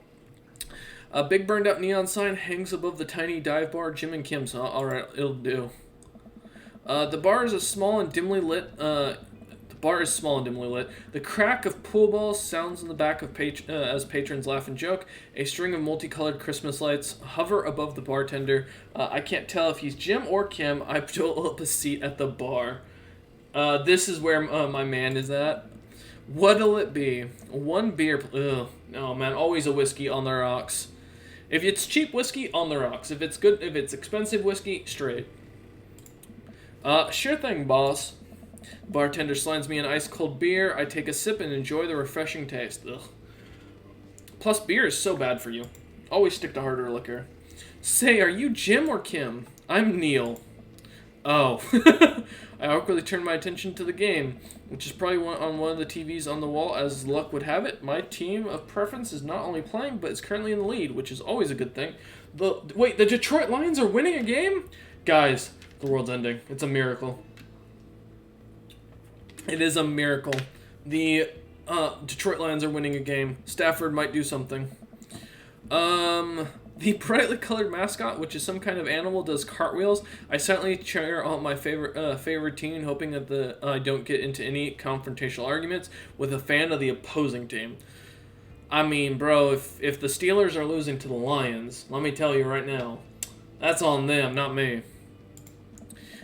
[SPEAKER 1] a big burned out neon sign hangs above the tiny dive bar, Jim and Kim's. Alright, it'll do. The bar is small and dimly lit. The crack of pool balls sounds in the back of as patrons laugh and joke. A string of multicolored Christmas lights hover above the bartender. I can't tell if he's Jim or Kim. I pull up a seat at the bar. This is where my man is at. What'll it be? One beer. Ugh. Oh man, always a whiskey on the rocks. If it's cheap whiskey, on the rocks. If it's expensive whiskey, straight. Sure thing, boss. Bartender slides me an ice cold beer. I take a sip and enjoy the refreshing taste. Ugh. Plus, beer is so bad for you. Always stick to harder liquor. Say, are you Jim or Kim? I'm Neil. Oh. I awkwardly turn my attention to the game, which is probably on one of the TVs on the wall. As luck would have it, my team of preference is not only playing, but is currently in the lead, which is always a good thing. Wait, the Detroit Lions are winning a game? Guys, the world's ending. It's a miracle. It is a miracle. The Detroit Lions are winning a game. Stafford might do something. The brightly colored mascot, which is some kind of animal, does cartwheels. I silently cheer on my favorite team, hoping that I don't get into any confrontational arguments with a fan of the opposing team. I mean, bro, if the Steelers are losing to the Lions, let me tell you right now, that's on them, not me.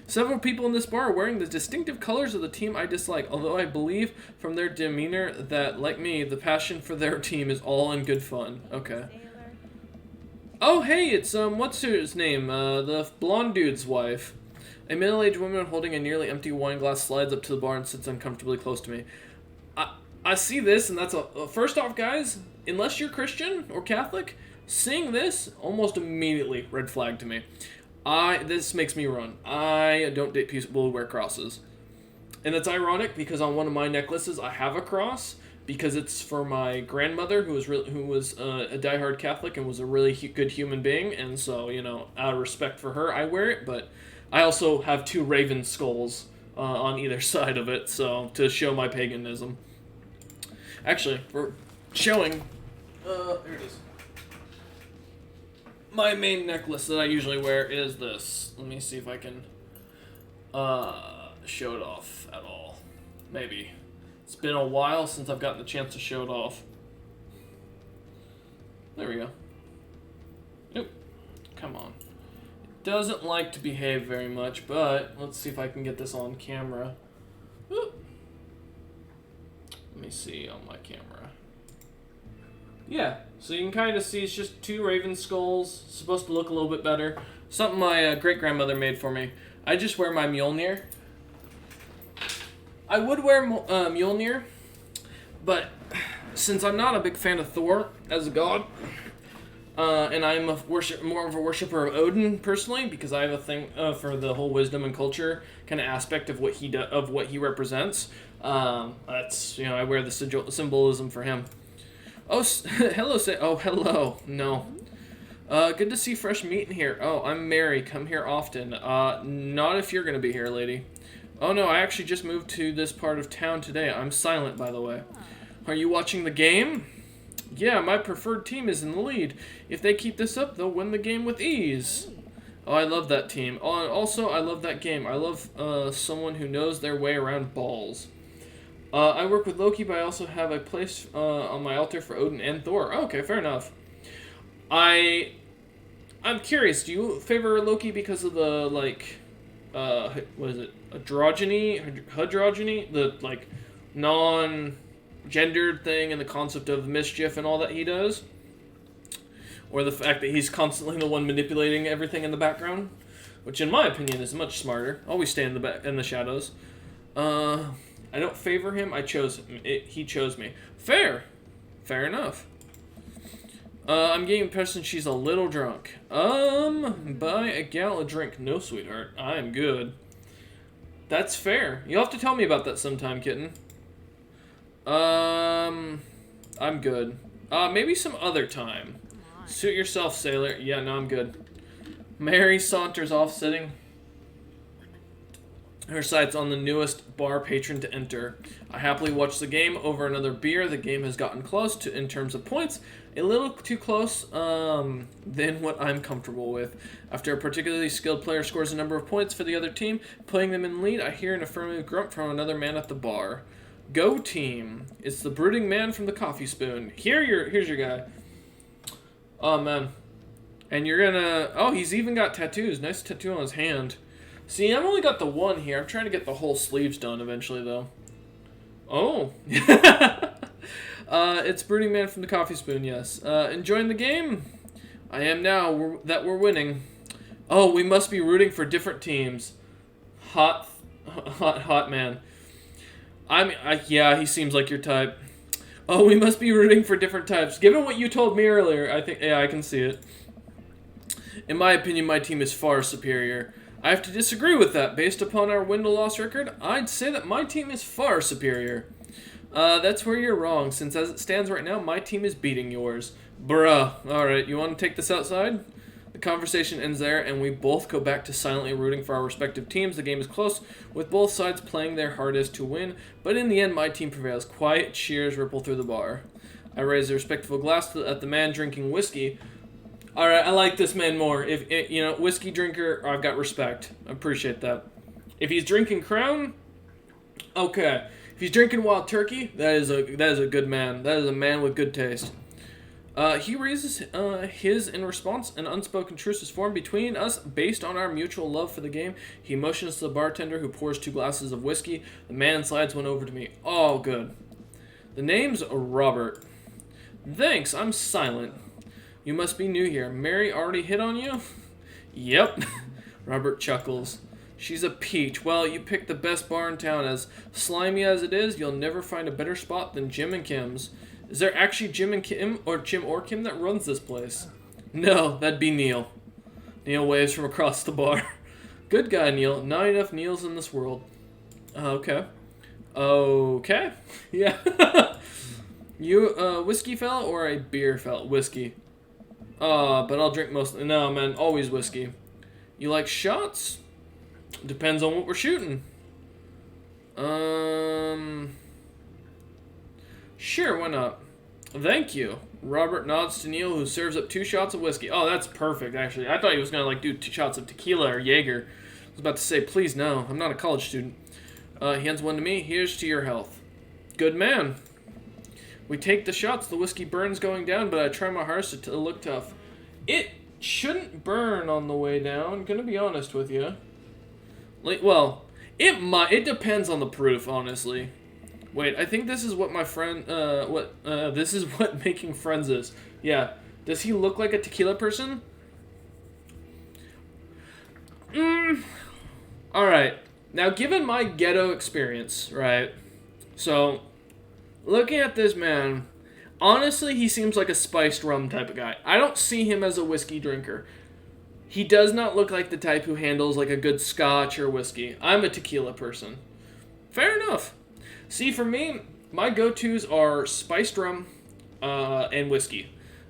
[SPEAKER 1] Several people in this bar are wearing the distinctive colors of the team I dislike, although I believe from their demeanor that, like me, the passion for their team is all in good fun. Okay. Oh, hey, it's, what's his name? The blonde dude's wife. A middle-aged woman holding a nearly empty wine glass slides up to the bar and sits uncomfortably close to me. I see this, and that's first off, guys, unless you're Christian or Catholic, seeing this almost immediately red flag to me. This makes me run. I don't date people who wear crosses. And it's ironic because on one of my necklaces I have a cross because it's for my grandmother who was a diehard Catholic and was a really good human being, and so, you know, out of respect for her, I wear it, but I also have 2 raven skulls on either side of it, so to show my paganism. Actually, for showing, here it is. My main necklace that I usually wear is this. Let me see if I can show it off at all. Maybe. It's been a while since I've gotten the chance to show it off. There we go. Nope. Come on. It doesn't like to behave very much, but let's see if I can get this on camera. Whoop. Let me see on my camera. Yeah, so you can kind of see it's just 2 raven skulls. It's supposed to look a little bit better. Something my great-grandmother made for me. I just wear my Mjolnir. I would wear Mjolnir, but since I'm not a big fan of Thor as a god, and I'm more of a worshiper of Odin personally, because I have a thing for the whole wisdom and culture kind of aspect of what he represents. That's, you know, I wear the symbolism for him. Oh, hello, hello. No. Good to see fresh meat in here. Oh, I'm Mary. Come here often. Not if you're gonna be here, lady. Oh no, I actually just moved to this part of town today. I'm silent, by the way. Are you watching the game? Yeah, my preferred team is in the lead. If they keep this up, they'll win the game with ease. Oh, I love that team. Oh, and also, I love that game. I love someone who knows their way around balls. I work with Loki, but I also have a place on my altar for Odin and Thor. Oh, okay, fair enough. I'm curious, do you favor Loki because of the, like, what is it? Hydrogeny? The, like, non-gendered thing and the concept of mischief and all that he does? Or the fact that he's constantly the one manipulating everything in the background? Which, in my opinion, is much smarter. Always stay in the shadows. I don't favor him. I chose him. He chose me. Fair enough. I'm getting the impression she's a little drunk. Buy a gal a drink. No, sweetheart. I am good. That's fair. You'll have to tell me about that sometime, kitten. I'm good. Maybe some other time. Suit yourself, sailor. Yeah, no, I'm good. Mary saunters off, sitting her sights on the newest bar patron to enter. I happily watch the game over another beer. The game has gotten close to, in terms of points, a little too close than what I'm comfortable with. After a particularly skilled player scores a number of points for the other team, putting them in lead, I hear an affirmative grunt from another man at the bar. Go team! It's the brooding man from the coffee spoon. Here's your guy. Oh man. And you're gonna... Oh, he's even got tattoos. Nice tattoo on his hand. See, I've only got the one here. I'm trying to get the whole sleeves done eventually, though. Oh. It's Brooding Man from the Coffee Spoon, yes. Enjoying the game? I am now we're winning. Oh, we must be rooting for different teams. Hot man. Yeah, he seems like your type. Oh, we must be rooting for different types. Given what you told me earlier, I think, yeah, I can see it. In my opinion, my team is far superior. I have to disagree with that. Based upon our win-to-loss record, I'd say that my team is far superior. That's where you're wrong, since as it stands right now, my team is beating yours. Bruh. Alright, you want to take this outside? The conversation ends there, and we both go back to silently rooting for our respective teams. The game is close, with both sides playing their hardest to win, but in the end, my team prevails. Quiet cheers ripple through the bar. I raise a respectful glass at the man drinking whiskey. Alright, I like this man more. If whiskey drinker, I've got respect. I appreciate that. If he's drinking Crown, okay. If he's drinking Wild Turkey, that is a good man. That is a man with good taste. He raises his in response. An unspoken truce is formed between us based on our mutual love for the game. He motions to the bartender, who pours 2 glasses of whiskey. The man slides one over to me. Oh, good. The name's Robert. Thanks, I'm silent. You must be new here. Mary already hit on you? Yep. Robert chuckles. She's a peach. Well, you picked the best bar in town. As slimy as it is, you'll never find a better spot than Jim and Kim's. Is there actually Jim and Kim, or Jim or Kim, that runs this place? No, that'd be Neil. Neil waves from across the bar. Good guy, Neil. Not enough Neils in this world. Okay. Okay. Yeah. You a whiskey fella or a beer fella? Whiskey. But I'll drink mostly. No, man, always whiskey. You like shots? Depends on what we're shooting. Sure, why not? Thank you. Robert nods to Neil, who serves up 2 shots of whiskey. Oh, that's perfect, actually. I thought he was going to, like, do 2 shots of tequila or Jaeger. I was about to say, please, no. I'm not a college student. He hands one to me. Here's to your health. Good man. We take the shots. The whiskey burns going down, but I try my hardest to look tough. It shouldn't burn on the way down. Gonna be honest with you. Like, well, it might. It depends on the proof, honestly. Wait, I think this is what my friend, this is what making friends is. Yeah. Does he look like a tequila person? Alright. Now, given my ghetto experience, right? So, looking at this man, honestly, he seems like a spiced rum type of guy. I don't see him as a whiskey drinker. He does not look like the type who handles like a good scotch or whiskey. I'm a tequila person. Fair enough. See, for me, my go-tos are spiced rum and whiskey.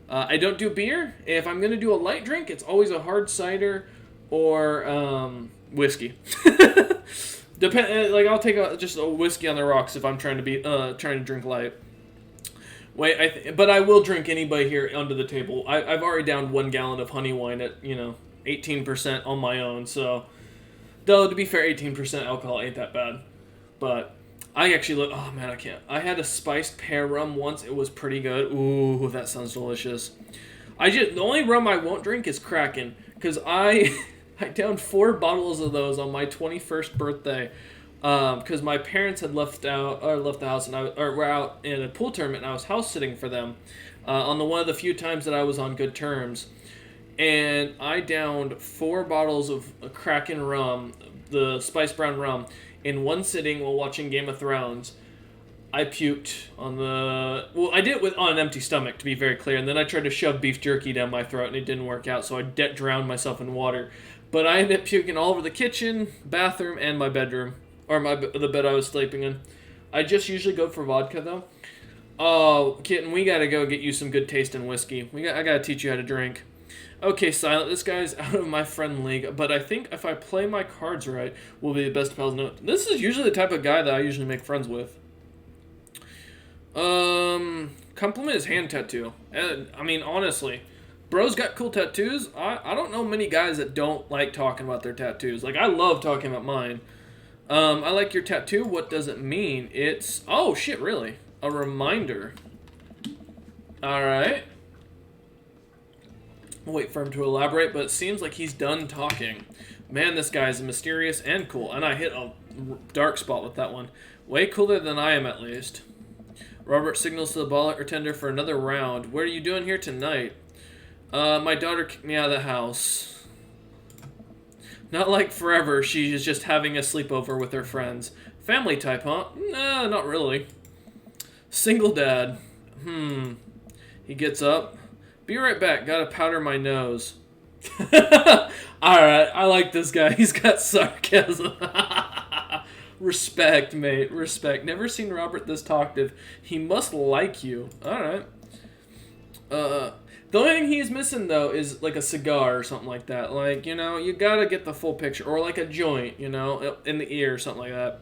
[SPEAKER 1] I don't do beer. If I'm going to do a light drink, it's always a hard cider or whiskey. Like, I'll take just a whiskey on the rocks if I'm trying to drink light. Wait, but I will drink anybody here under the table. I've already downed 1 gallon of honey wine at, 18% on my own, so... Though, to be fair, 18% alcohol ain't that bad. But... I actually oh man, I can't. I had a spiced pear rum once. It was pretty good. Ooh, that sounds delicious. The only rum I won't drink is Kraken, because I downed 4 bottles of those on my 21st birthday, because my parents had left the house and were out in a pool tournament and I was house sitting for them, on one of the few times that I was on good terms, and I downed 4 bottles of Kraken rum, the spiced brown rum, in one sitting while watching Game of Thrones. I puked on I did it on an empty stomach, to be very clear, and then I tried to shove beef jerky down my throat, and it didn't work out, so I drowned myself in water. But I ended up puking all over the kitchen, bathroom, and my bedroom, or the bed I was sleeping in. I just usually go for vodka, though. Oh, kitten, we gotta go get you some good taste in whiskey. I gotta teach you how to drink. Okay, Silent, this guy's out of my friend league, but I think if I play my cards right, we'll be the best pals. No, this is usually the type of guy that I usually make friends with. Compliment his hand tattoo. And, I mean, honestly, bro's got cool tattoos. I don't know many guys that don't like talking about their tattoos. Like, I love talking about mine. I like your tattoo. What does it mean? It's, oh shit, really? A reminder. Alright. I'll wait for him to elaborate, but it seems like he's done talking. Man, this guy is mysterious and cool, and I hit a dark spot with that one. Way cooler than I am, at least. Robert signals to the bartender for another round. What are you doing here tonight? My daughter kicked me out of the house. Not like forever, she is just having a sleepover with her friends. Family type, huh? Nah, not really. Single dad. He gets up. Be right back, gotta powder my nose. Alright, I like this guy. He's got sarcasm. Respect, mate. Respect. Never seen Robert this talkative. He must like you. Alright. The only thing he's missing, though, is like a cigar or something like that. Like, you gotta get the full picture. Or like a joint, in the ear or something like that.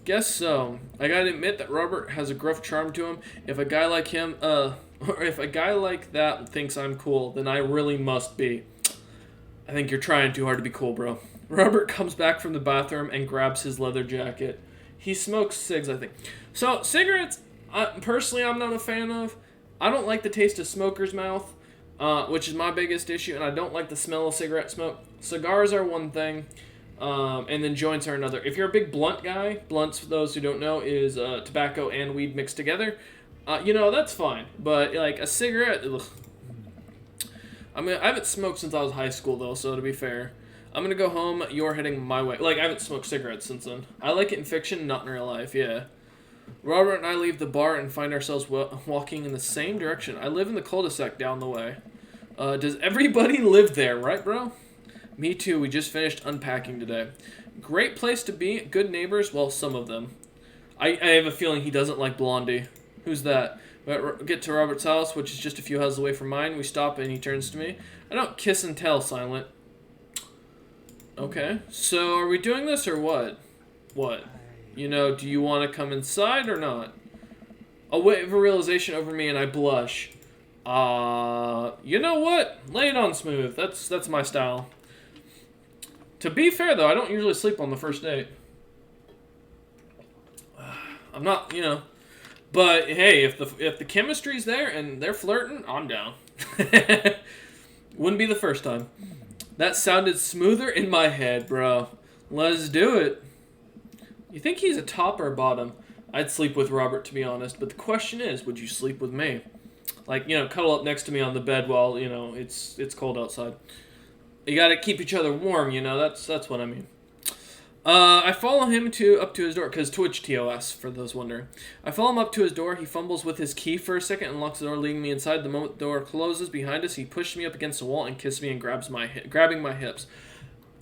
[SPEAKER 1] Guess so. I gotta admit that Robert has a gruff charm to him. If a guy like him, or if a guy like that thinks I'm cool, then I really must be. I think you're trying too hard to be cool, bro. Robert comes back from the bathroom and grabs his leather jacket. He smokes cigs, I think. So, cigarettes, personally, I'm not a fan of. I don't like the taste of smoker's mouth, which is my biggest issue, and I don't like the smell of cigarette smoke. Cigars are one thing, and then joints are another. If you're a big blunt guy, blunts, for those who don't know, is tobacco and weed mixed together. That's fine. But, like, a cigarette, ugh. I mean, I haven't smoked since I was high school, though, so to be fair. I'm gonna go home, you're heading my way. Like, I haven't smoked cigarettes since then. I like it in fiction, not in real life, yeah. Robert and I leave the bar and find ourselves walking in the same direction. I live in the cul-de-sac down the way. Does everybody live there, right, bro? Me too, we just finished unpacking today. Great place to be, good neighbors, well, some of them. I have a feeling he doesn't like Blondie. Who's that? We get to Robert's house, which is just a few houses away from mine. We stop and he turns to me. I don't kiss and tell, Silent. Okay, so are we doing this or what? What? Do you want to come inside or not? A wave of realization over me and I blush. You know what? Lay it on smooth. That's my style. To be fair, though, I don't usually sleep on the first date. I'm not, But hey, if the chemistry's there and they're flirting, I'm down. Wouldn't be the first time. That sounded smoother in my head, bro. Let's do it. You think he's a top or a bottom? I'd sleep with Robert, to be honest. But the question is, would you sleep with me? Like, cuddle up next to me on the bed while, it's cold outside. You gotta keep each other warm, that's what I mean. I follow him up to his door, because Twitch TOS, for those wondering. I follow him up to his door. He fumbles with his key for a second and locks the door, leaving me inside. The moment the door closes behind us, he pushes me up against the wall and kisses me and grabbing my hips.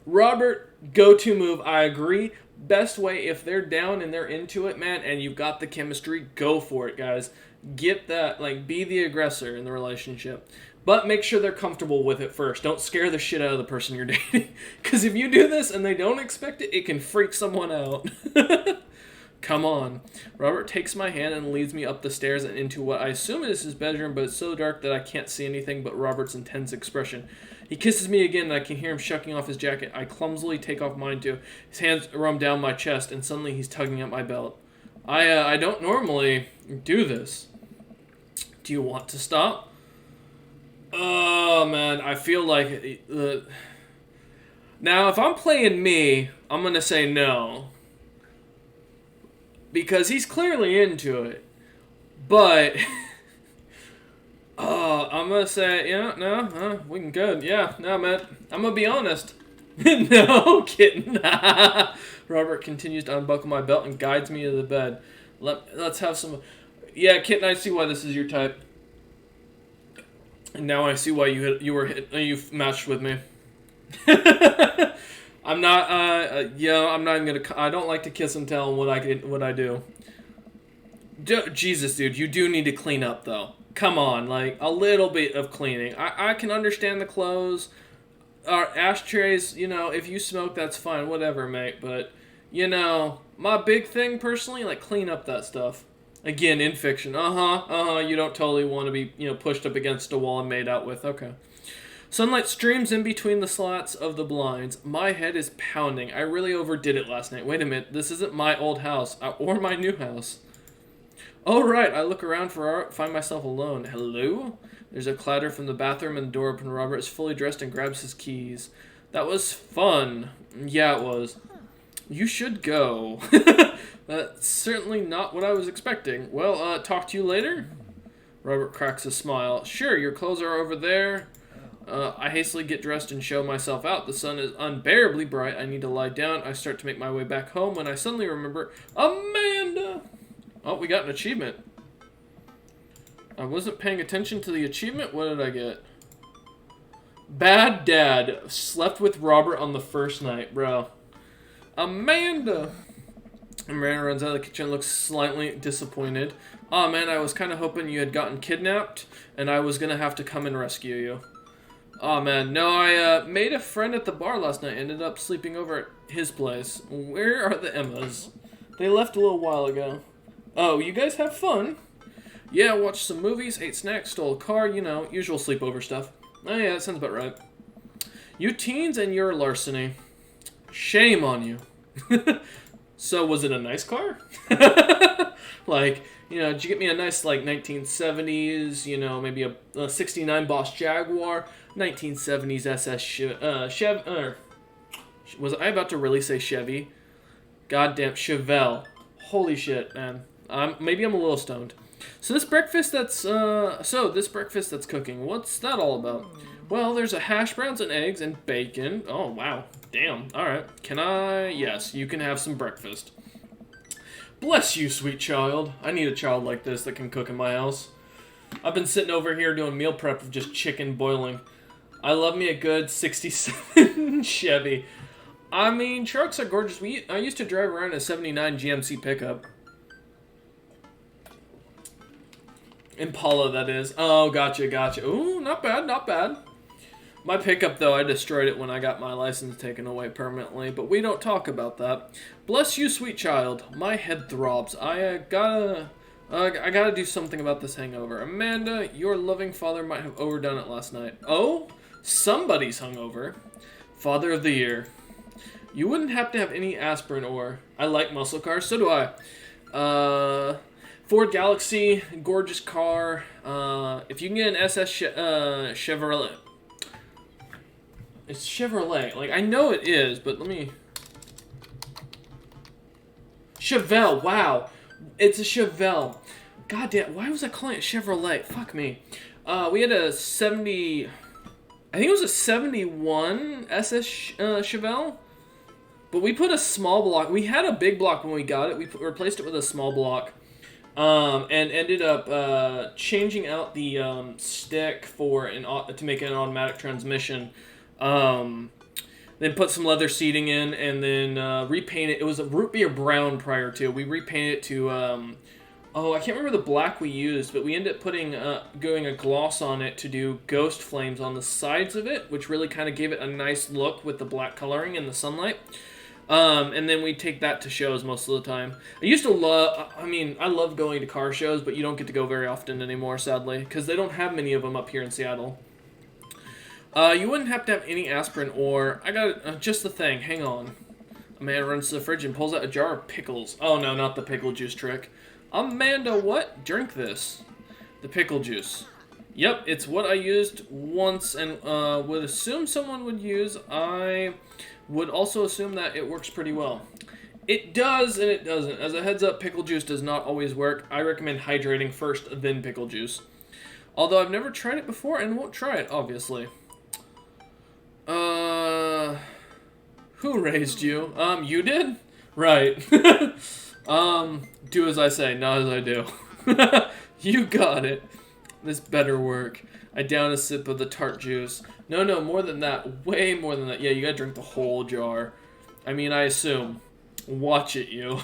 [SPEAKER 1] Robert, go-to move, I agree. Best way, if they're down and they're into it, man, and you've got the chemistry, go for it, guys. Get that, be the aggressor in the relationship. But make sure they're comfortable with it first. Don't scare the shit out of the person you're dating. Because if you do this and they don't expect it, it can freak someone out. Come on. Robert takes my hand and leads me up the stairs and into what I assume is his bedroom, but it's so dark that I can't see anything but Robert's intense expression. He kisses me again and I can hear him shucking off his jacket. I clumsily take off mine too. His hands roam down my chest and suddenly he's tugging at my belt. I don't normally do this. Do you want to stop? Oh, man, I feel like... Now, if I'm playing me, I'm going to say no. Because he's clearly into it. But... I'm going to say, we can go. Yeah, no, man, I'm going to be honest. No, kitten. Robert continues to unbuckle my belt and guides me to the bed. Let's have some... Yeah, kitten, I see why this is your type. And now I see why you matched with me. I'm not I'm not even gonna. I don't like to kiss and tell what I do. Jesus, dude, you do need to clean up though. Come on, a little bit of cleaning. I can understand the clothes, ashtrays. If you smoke, that's fine, whatever, mate. But my big thing personally, clean up that stuff. Again, in fiction. You don't totally want to be, pushed up against a wall and made out with. Okay. Sunlight streams in between the slats of the blinds. My head is pounding. I really overdid it last night. Wait a minute. This isn't my old house or my new house. Oh, right. I look around for art, find myself alone. Hello? There's a clatter from the bathroom and the door open. Robert is fully dressed and grabs his keys. That was fun. Yeah, it was. You should go. That's certainly not what I was expecting. Well, talk to you later? Robert cracks a smile. Sure, your clothes are over there. I hastily get dressed and show myself out. The sun is unbearably bright. I need to lie down. I start to make my way back home when I suddenly remember Amanda! Oh, we got an achievement. I wasn't paying attention to the achievement. What did I get? Bad dad. Slept with Robert on the first night, bro. Amanda! And Miranda runs out of the kitchen and looks slightly disappointed. Oh man, I was kind of hoping you had gotten kidnapped and I was going to have to come and rescue you. Oh man, no, I made a friend at the bar last night. Ended up sleeping over at his place. Where are the Emmas? They left a little while ago. Oh, you guys have fun? Yeah, watched some movies, ate snacks, stole a car, usual sleepover stuff. Oh yeah, that sounds about right. You teens and your larceny. Shame on you. So, was it a nice car? You know, did you get me a nice, like, 1970s, you know, maybe a 69 Boss Jaguar, 1970s SS Chevy, was I about to really say Chevy? Goddamn, Chevelle. Holy shit, man. Maybe I'm a little stoned. So this breakfast that's cooking, what's that all about? Well, there's a hash browns and eggs and bacon. Oh, wow. Damn. All right. Can I? Yes, you can have some breakfast. Bless you, sweet child. I need a child like this that can cook in my house. I've been sitting over here doing meal prep of just chicken boiling. I love me a good 67 Chevy. I mean, trucks are gorgeous. I used to drive around a 79 GMC pickup. Impala, that is. Oh, gotcha. Ooh, not bad, not bad. My pickup, though, I destroyed it when I got my license taken away permanently, but we don't talk about that. Bless you, sweet child. My head throbs. I gotta do something about this hangover. Amanda, your loving father might have overdone it last night. Oh? Somebody's hungover. Father of the year. You wouldn't have to have any aspirin or... I like muscle cars, so do I. Ford Galaxy, gorgeous car. If you can get an SS Chevrolet... It's Chevrolet. Like, I know it is, but let me... Chevelle, wow. It's a Chevelle. God damn, why was I calling it Chevrolet? Fuck me. We had a 70... I think it was a 71 SS Chevelle. But we put a small block. We had a big block when we got it. We replaced it with a small block. And ended up changing out the stick to make it an automatic transmission. Then put some leather seating in, and then repaint it. It was a root beer brown prior to. We repainted it to, I can't remember the black we used, but we ended up going a gloss on it to do ghost flames on the sides of it, which really kind of gave it a nice look with the black coloring in the sunlight. And then we take that to shows most of the time. I love going to car shows, but you don't get to go very often anymore, sadly, because they don't have many of them up here in Seattle. You wouldn't have to have any aspirin or... I got just the thing. Hang on. A man runs to the fridge and pulls out a jar of pickles. Oh, no, not the pickle juice trick. Amanda, what? Drink this. The pickle juice. Yep, it's what I used once and would assume someone would use. I would also assume that it works pretty well. It does and it doesn't. As a heads up, pickle juice does not always work. I recommend hydrating first, then pickle juice. Although I've never tried it before and won't try it, obviously. Who raised you? You did? Right. Do as I say, not as I do. You got it. This better work. I down a sip of the tart juice. No, more than that. Way more than that. Yeah, you gotta drink the whole jar. I mean, I assume. Watch it, you.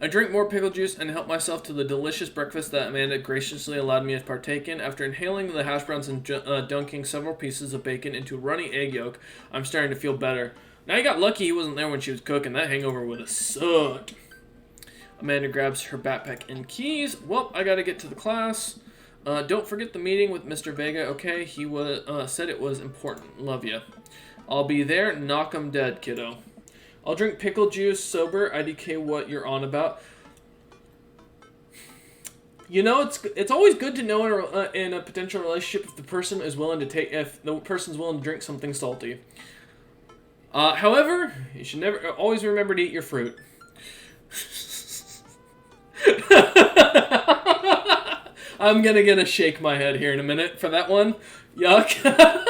[SPEAKER 1] I drink more pickle juice and help myself to the delicious breakfast that Amanda graciously allowed me to partake in. After inhaling the hash browns and dunking several pieces of bacon into runny egg yolk, I'm starting to feel better. Now, you got lucky he wasn't there when she was cooking. That hangover would have sucked. Amanda grabs her backpack and keys. Well, I gotta get to the class. Don't forget the meeting with Mr. Vega, okay? He said it was important. Love ya. I'll be there. Knock 'em dead, kiddo. I'll drink pickle juice sober. IDK what you're on about. You know, it's always good to know in a potential relationship if the person is willing to if the person's willing to drink something salty. However, you should always remember to eat your fruit. I'm gonna shake my head here in a minute for that one. Yuck.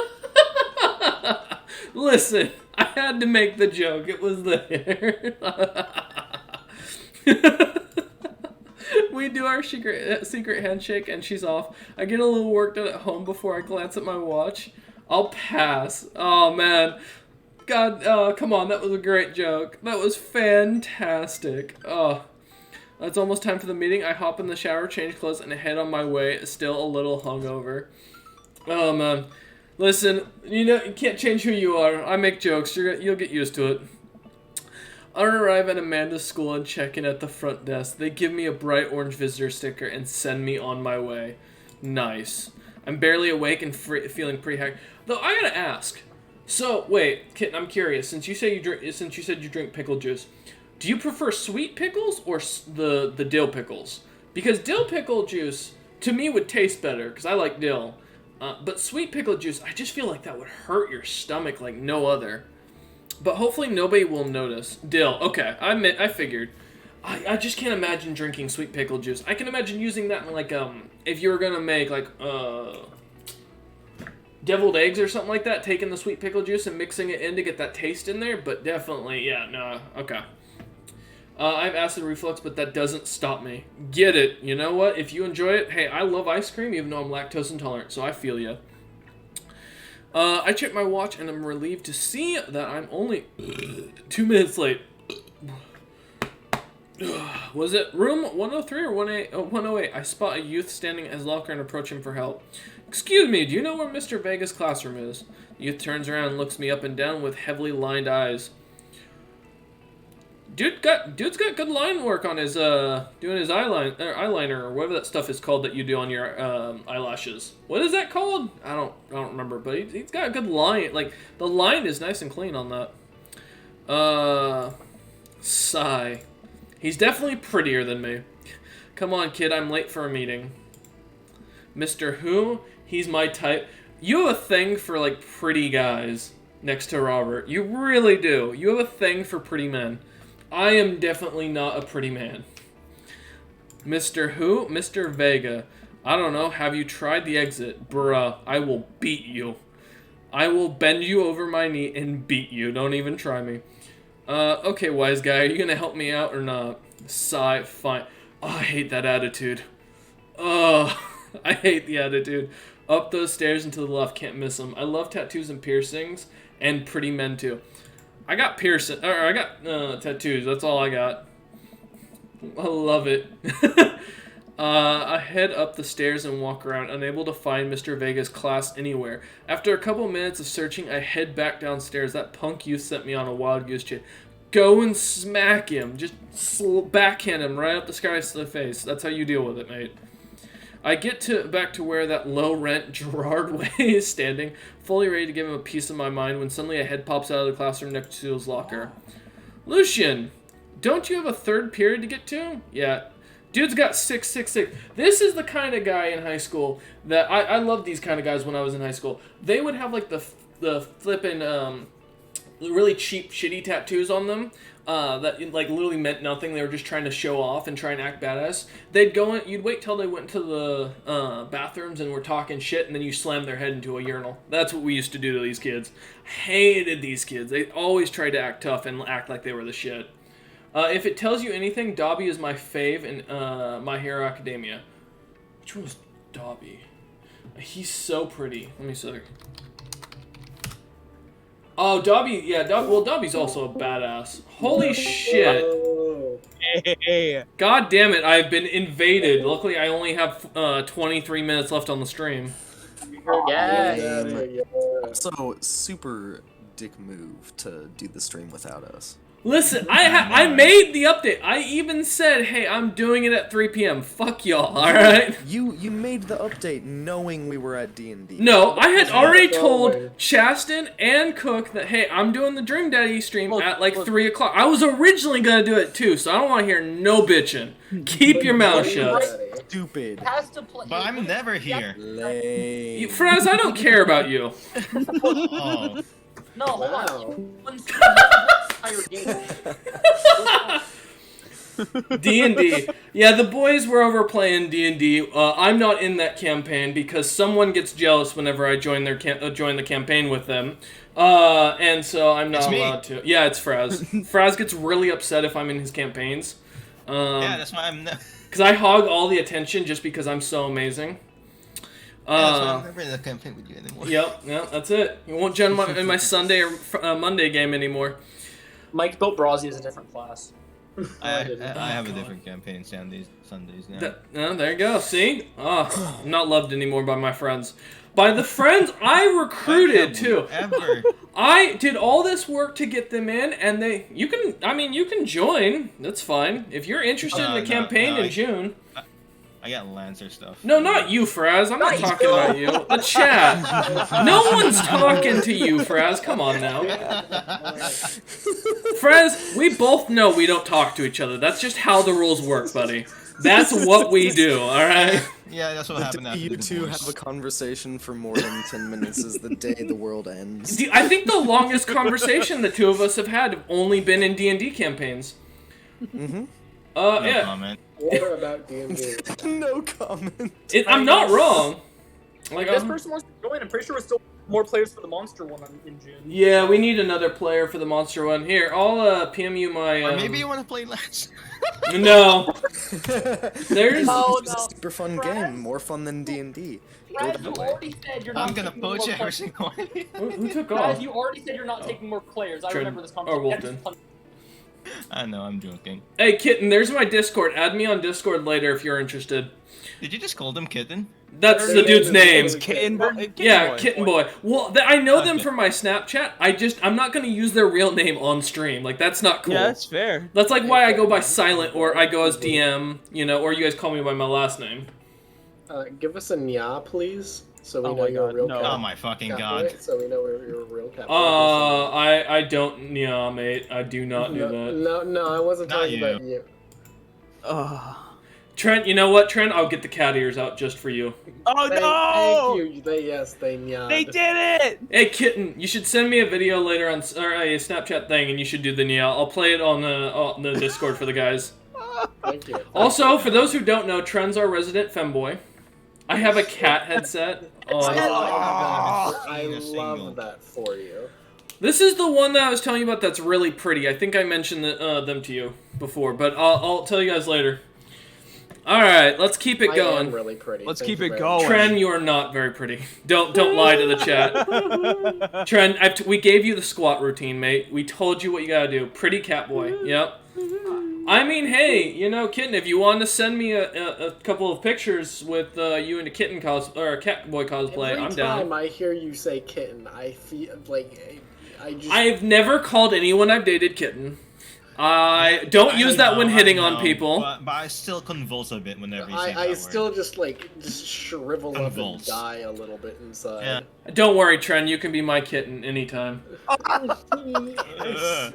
[SPEAKER 1] Listen, I had to make the joke. It was there. We do our secret handshake and she's off. I get a little work done at home before I glance at my watch. I'll pass. Oh, man. God, come on. That was a great joke. That was fantastic. Oh, it's almost time for the meeting. I hop in the shower, change clothes, and head on my way, still a little hungover. Oh, man. Listen, you can't change who you are. I make jokes. You'll get used to it. I arrive at Amanda's school and check in at the front desk. They give me a bright orange visitor sticker and send me on my way. Nice. I'm barely awake and feeling pretty hacked. Though I gotta ask. So wait, Kitten, I'm curious. Since you said you drink pickle juice, Do you prefer sweet pickles or the dill pickles? Because dill pickle juice, to me, would taste better, because I like dill. But sweet pickle juice, I just feel like that would hurt your stomach like no other. But hopefully nobody will notice. Dill, okay, I figured. I just can't imagine drinking sweet pickle juice. I can imagine using that in, like, if you were going to make, like, deviled eggs or something like that, taking the sweet pickle juice and mixing it in to get that taste in there, but definitely, yeah, no, okay. I have acid reflux, but that doesn't stop me. Get it. You know what? If you enjoy it, hey, I love ice cream, even though I'm lactose intolerant, so I feel ya. I checked my watch, and I'm relieved to see that I'm only 2 minutes late. Was it room 103 or 108? I spot a youth standing at his locker and approach him for help. Excuse me, do you know where Mr. Vega's classroom is? The youth turns around and looks me up and down with heavily lined eyes. Dude's got good line work on his doing his eyeliner or whatever that stuff is called that you do on your eyelashes. What is that called? I don't remember, but he's got a good line. Like the line is nice and clean on that. Sigh. He's definitely prettier than me. Come on, kid, I'm late for a meeting. Mr. Who? He's my type. You have a thing for like pretty guys next to Robert. You really do. You have a thing for pretty men. I am definitely not a pretty man. Mr. Who? Mr. Vega. I don't know. Have you tried the exit? Bruh, I will beat you. I will bend you over my knee and beat you. Don't even try me. Okay, wise guy. Are you gonna help me out or not? Sigh. Fine. Oh, I hate that attitude. Oh, I hate the attitude. Up those stairs and to the left. Can't miss them. I love tattoos and piercings. And pretty men, too. I got tattoos. That's all I got. I love it. I head up the stairs and walk around, unable to find Mr. Vega's class anywhere. After a couple minutes of searching, I head back downstairs. That punk youth sent me on a wild goose chase. Go and smack him. Just backhand him right up the skies to the face. That's how you deal with it, mate. I get back to where that low-rent Gerard Way is standing, fully ready to give him a piece of my mind, when suddenly a head pops out of the classroom next to his locker. Lucian, don't you have a third period to get to? Yeah. Dude's got 666. This is the kind of guy in high school that I loved these kind of guys when I was in high school. They would have like the flippin' really cheap, shitty tattoos on them. That like literally meant nothing. They were just trying to show off and try and act badass. They'd go in, you'd wait till they went to the bathrooms and were talking shit, and then you slam their head into a urinal. That's what we used to do to these kids. Hated these kids. They always tried to act tough and act like they were the shit. If it tells you anything, Dobby is my fave in My Hero Academia. Which one was Dobby? He's so pretty. Let me see. Oh, Dobby, yeah, Dobby's also a badass. Holy shit.
[SPEAKER 2] Hey.
[SPEAKER 1] God damn it, I've been invaded. Luckily, I only have 23 minutes left on the stream.
[SPEAKER 3] Yeah. Also, super dick move to do the stream without us.
[SPEAKER 1] Listen, I made the update. I even said, hey, I'm doing it at 3 p.m. Fuck y'all, alright?
[SPEAKER 3] You made the update knowing we were at D&D.
[SPEAKER 1] No, I had already told Chaston and Cook that, hey, I'm doing the Dream Daddy stream at like 3 o'clock. I was originally going to do it too, so I don't want to hear no bitching. Keep your mouth shut.
[SPEAKER 3] Stupid.
[SPEAKER 4] But I'm never here.
[SPEAKER 3] Lame.
[SPEAKER 1] Fraz, I don't care about you.
[SPEAKER 4] Oh.
[SPEAKER 5] No, hold on.
[SPEAKER 1] D&D. Yeah, the boys were over playing D&D. I'm not in that campaign because someone gets jealous whenever I join the campaign with them. And so I'm not allowed to. Yeah, it's Fraz. Fraz gets really upset if I'm in his campaigns.
[SPEAKER 4] Yeah, that's why I'm...
[SPEAKER 1] Because I hog all the attention just because I'm so amazing.
[SPEAKER 4] Yeah, that's why I'm never in the campaign with you anymore.
[SPEAKER 1] Yep, that's it. You won't join in my Sunday or Monday game anymore.
[SPEAKER 5] Mike built Brawzy as a different class.
[SPEAKER 4] I have a different campaign Sundays now.
[SPEAKER 1] There you go. See? Oh, I'm not loved anymore by my friends. By the friends I recruited too.
[SPEAKER 4] Ever.
[SPEAKER 1] I did all this work to get them in, and you can join. That's fine if you're interested in the campaign in June.
[SPEAKER 4] I got Lancer stuff.
[SPEAKER 1] No, not you, Fraz. I'm not
[SPEAKER 5] Not
[SPEAKER 1] talking
[SPEAKER 5] you.
[SPEAKER 1] about you. The chat. No one's talking to you, Fraz. Come on now. Fraz, we both know we don't talk to each other. That's just how the rules work, buddy. That's what we do, alright?
[SPEAKER 4] Yeah, that's what
[SPEAKER 3] The
[SPEAKER 4] happened
[SPEAKER 3] day
[SPEAKER 4] after
[SPEAKER 3] you
[SPEAKER 4] the
[SPEAKER 3] two
[SPEAKER 4] divorce.
[SPEAKER 3] have a conversation for more than 10 minutes is the day the world ends.
[SPEAKER 1] I think the longest conversation the two of us have had have only been in D&D campaigns.
[SPEAKER 3] Mm-hmm.
[SPEAKER 4] No
[SPEAKER 1] Yeah.
[SPEAKER 4] comment.
[SPEAKER 2] Or about D&D.
[SPEAKER 3] No comment.
[SPEAKER 1] I'm not wrong. Like,
[SPEAKER 5] This person wants to join. I'm pretty sure we're still more players for the monster one in June.
[SPEAKER 1] yeah, we need another player for the monster one. Here, I'll PM you my.
[SPEAKER 4] Or maybe you want to play Lancer.
[SPEAKER 1] No. There's.
[SPEAKER 5] No,
[SPEAKER 3] It's a
[SPEAKER 5] no.
[SPEAKER 3] super fun game, more fun than D&D.
[SPEAKER 5] Brad, you already said you're not
[SPEAKER 4] I'm gonna
[SPEAKER 5] taking more
[SPEAKER 4] poach every
[SPEAKER 5] players.
[SPEAKER 4] single one.
[SPEAKER 1] Who took
[SPEAKER 5] Brad,
[SPEAKER 1] off?
[SPEAKER 5] you already said you're not taking more players. I
[SPEAKER 1] Trent-
[SPEAKER 5] remember this
[SPEAKER 1] or
[SPEAKER 5] conversation.
[SPEAKER 1] Wolfden.
[SPEAKER 4] I know, I'm joking.
[SPEAKER 1] Hey, Kitten, there's my Discord. Add me on Discord later if you're interested.
[SPEAKER 4] Did you just call them kitten?
[SPEAKER 1] That's
[SPEAKER 2] Their
[SPEAKER 1] the
[SPEAKER 2] name
[SPEAKER 1] dude's
[SPEAKER 2] is
[SPEAKER 1] name.
[SPEAKER 2] literally
[SPEAKER 6] Kitten Boy.
[SPEAKER 1] Yeah, Kitten Boy. Well, I know them
[SPEAKER 4] Okay.
[SPEAKER 1] from my Snapchat. I'm not gonna use their real name on stream. Like, that's not cool.
[SPEAKER 6] Yeah, that's fair.
[SPEAKER 1] That's like why I go by Silent, or I go as DM, you know, or you guys call me by my last name.
[SPEAKER 2] Give us a nya, please, so we
[SPEAKER 6] Oh
[SPEAKER 2] know
[SPEAKER 6] my
[SPEAKER 2] you're a
[SPEAKER 6] God,
[SPEAKER 2] real
[SPEAKER 6] no.
[SPEAKER 2] cat.
[SPEAKER 4] Oh my fucking
[SPEAKER 2] cat
[SPEAKER 4] god.
[SPEAKER 2] boy, so we know you're a real cat. boy.
[SPEAKER 1] I don't, yeah, mate. I do not do that.
[SPEAKER 2] No, I wasn't
[SPEAKER 4] Not
[SPEAKER 2] talking
[SPEAKER 4] you.
[SPEAKER 2] about you.
[SPEAKER 1] Trent, you know what, Trent? I'll get the cat ears out just for you.
[SPEAKER 6] Oh no!
[SPEAKER 2] Thank you. They nya.
[SPEAKER 6] They did it!
[SPEAKER 1] Hey, Kitten, you should send me a video later on, or a Snapchat thing, and you should do the Nia. I'll play it on the Discord for the guys.
[SPEAKER 2] Thank you.
[SPEAKER 1] Also, for those who don't know, Trent's our resident femboy. I have a cat headset on.
[SPEAKER 2] I
[SPEAKER 4] Seen a single.
[SPEAKER 2] love that for you.
[SPEAKER 1] This is the one that I was telling you about that's really pretty. I think I mentioned them to you before, but I'll tell you guys later. Alright, let's keep it
[SPEAKER 2] I
[SPEAKER 1] going.
[SPEAKER 2] am really pretty.
[SPEAKER 6] Let's
[SPEAKER 2] Thank
[SPEAKER 6] keep
[SPEAKER 2] you
[SPEAKER 6] it
[SPEAKER 2] very
[SPEAKER 6] going.
[SPEAKER 2] much.
[SPEAKER 1] Tren, you are not very pretty. Don't lie to the chat. Tren, we gave you the squat routine, mate. We told you what you gotta do. Pretty cat boy. Yep. I mean, hey, you know, Kitten, if you want to send me a couple of pictures with you and a kitten or a cat boy cosplay,
[SPEAKER 2] Every
[SPEAKER 1] I'm
[SPEAKER 2] time
[SPEAKER 1] down.
[SPEAKER 2] I hear you say kitten, I feel like I just.
[SPEAKER 1] I've never called anyone I've dated kitten. I don't use that when hitting on people.
[SPEAKER 4] But I still convulse a bit whenever you say that
[SPEAKER 2] I
[SPEAKER 4] word.
[SPEAKER 2] still just shrivel up and
[SPEAKER 4] Convulse.
[SPEAKER 2] die a little bit inside.
[SPEAKER 4] Yeah.
[SPEAKER 1] Don't worry, Tren, you can be my kitten anytime.
[SPEAKER 2] Yes.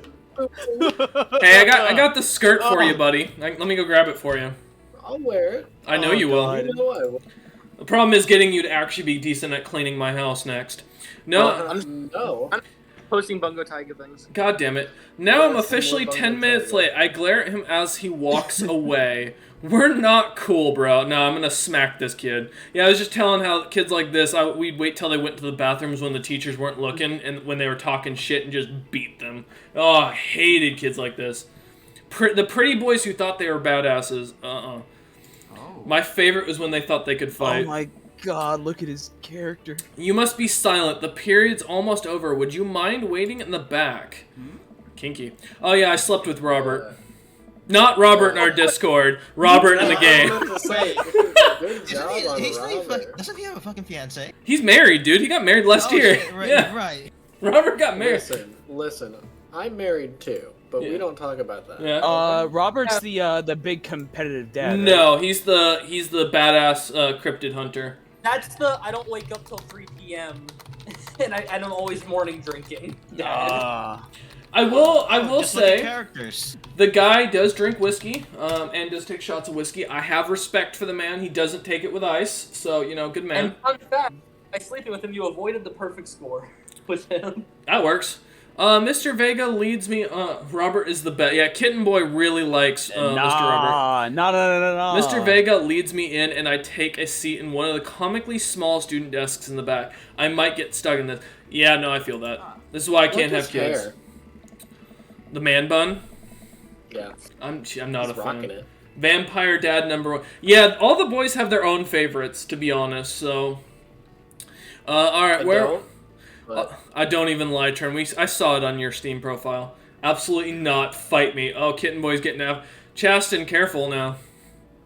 [SPEAKER 1] Hey, I got the skirt for you, buddy. Let me go grab it for you.
[SPEAKER 2] I'll wear it.
[SPEAKER 1] I know
[SPEAKER 6] Oh,
[SPEAKER 1] you will.
[SPEAKER 6] God.
[SPEAKER 2] You know I will.
[SPEAKER 1] The problem is getting you to actually be decent at cleaning my house next. No,
[SPEAKER 2] No.
[SPEAKER 5] Posting Bungo Tiger things.
[SPEAKER 1] God damn it. Now I'm
[SPEAKER 2] Yes,
[SPEAKER 1] officially
[SPEAKER 2] more
[SPEAKER 1] 10
[SPEAKER 2] Bungo
[SPEAKER 1] minutes
[SPEAKER 2] Tiger.
[SPEAKER 1] late. I glare at him as he walks away. We're not cool, bro. No, I'm gonna smack this kid. Yeah, I was just telling how kids like this, we'd wait till they went to the bathrooms when the teachers weren't looking and when they were talking shit and just beat them. Oh, I hated kids like this. The pretty boys who thought they were badasses. My favorite was when they thought they could
[SPEAKER 6] Oh
[SPEAKER 1] fight.
[SPEAKER 6] my god, look at his character.
[SPEAKER 1] You must be silent. The period's almost over. Would you mind waiting in the back? Kinky. Oh yeah, I slept with Robert. Not Robert in our Discord. Robert in the
[SPEAKER 2] I
[SPEAKER 1] game.
[SPEAKER 2] was about to say, good job on Robert.
[SPEAKER 4] Doesn't he have a fucking fiance?
[SPEAKER 1] He's married, dude. He got married last year.
[SPEAKER 4] Shit, right,
[SPEAKER 1] Yeah,
[SPEAKER 4] right.
[SPEAKER 1] Robert got married.
[SPEAKER 2] Listen. I'm married too, but
[SPEAKER 1] Yeah.
[SPEAKER 2] we don't talk about that.
[SPEAKER 1] Yeah.
[SPEAKER 6] Robert's the big competitive dad. right?
[SPEAKER 1] No, he's the badass cryptid hunter.
[SPEAKER 5] That's the I don't wake up till 3 p.m. and I'm always morning drinking.
[SPEAKER 1] I will
[SPEAKER 4] Just look at
[SPEAKER 1] say
[SPEAKER 4] characters.
[SPEAKER 1] the guy does drink whiskey and does take shots of whiskey. I have respect for the man. He doesn't take it with ice, so you know, good man.
[SPEAKER 5] And fun fact, by sleeping with him, you avoided the perfect score with him.
[SPEAKER 1] That works. Mr. Vega leads me. Robert is the best. Yeah, Kitten Boy really likes Mr. Robert.
[SPEAKER 6] No.
[SPEAKER 1] Mr. Vega leads me in, and I take a seat in one of the comically small student desks in the back. I might get stuck in this. Yeah, no, I feel that. This is why I can't
[SPEAKER 2] Look
[SPEAKER 1] have
[SPEAKER 2] his
[SPEAKER 1] kids.
[SPEAKER 2] hair.
[SPEAKER 1] The man bun.
[SPEAKER 2] Yeah,
[SPEAKER 1] I'm not
[SPEAKER 2] he's
[SPEAKER 1] a
[SPEAKER 2] rocking
[SPEAKER 1] fan.
[SPEAKER 2] it.
[SPEAKER 1] Vampire Dad #1. Yeah, all the boys have their own favorites, to be honest. So, all right,
[SPEAKER 2] I
[SPEAKER 1] where?
[SPEAKER 2] don't, but
[SPEAKER 1] I don't even lie, Tern. I saw it on your Steam profile. Absolutely not. Fight me. Oh, Kitten Boy's getting out. Chastin, careful now.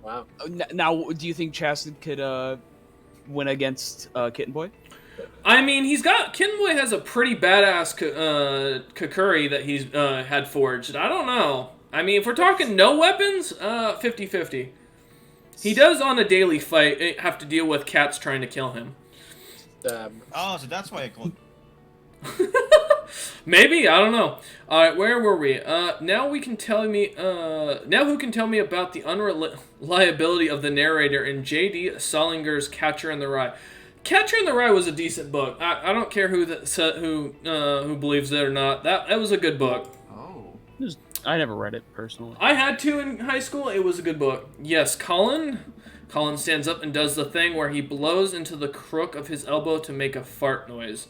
[SPEAKER 2] wow.
[SPEAKER 6] Now, do you think Chastin could win against Kitten Boy?
[SPEAKER 1] I mean, Kitten Boy has a pretty badass Kakuri that he's had forged. I don't know. I mean, if we're talking no weapons, 50-50. He does on a daily fight have to deal with cats trying to kill him.
[SPEAKER 4] Oh, so that's why I called.
[SPEAKER 1] Maybe, I don't know. All right, where were we? Now who can tell me about the unreliability of the narrator in J.D. Salinger's Catcher in the Rye? Catcher in the Rye was a decent book. I don't care who believes it or not. That was a good book.
[SPEAKER 3] Oh.
[SPEAKER 6] I never read it personally.
[SPEAKER 1] I had to in high school. It was a good book. Yes, Colin stands up and does the thing where he blows into the crook of his elbow to make a fart noise.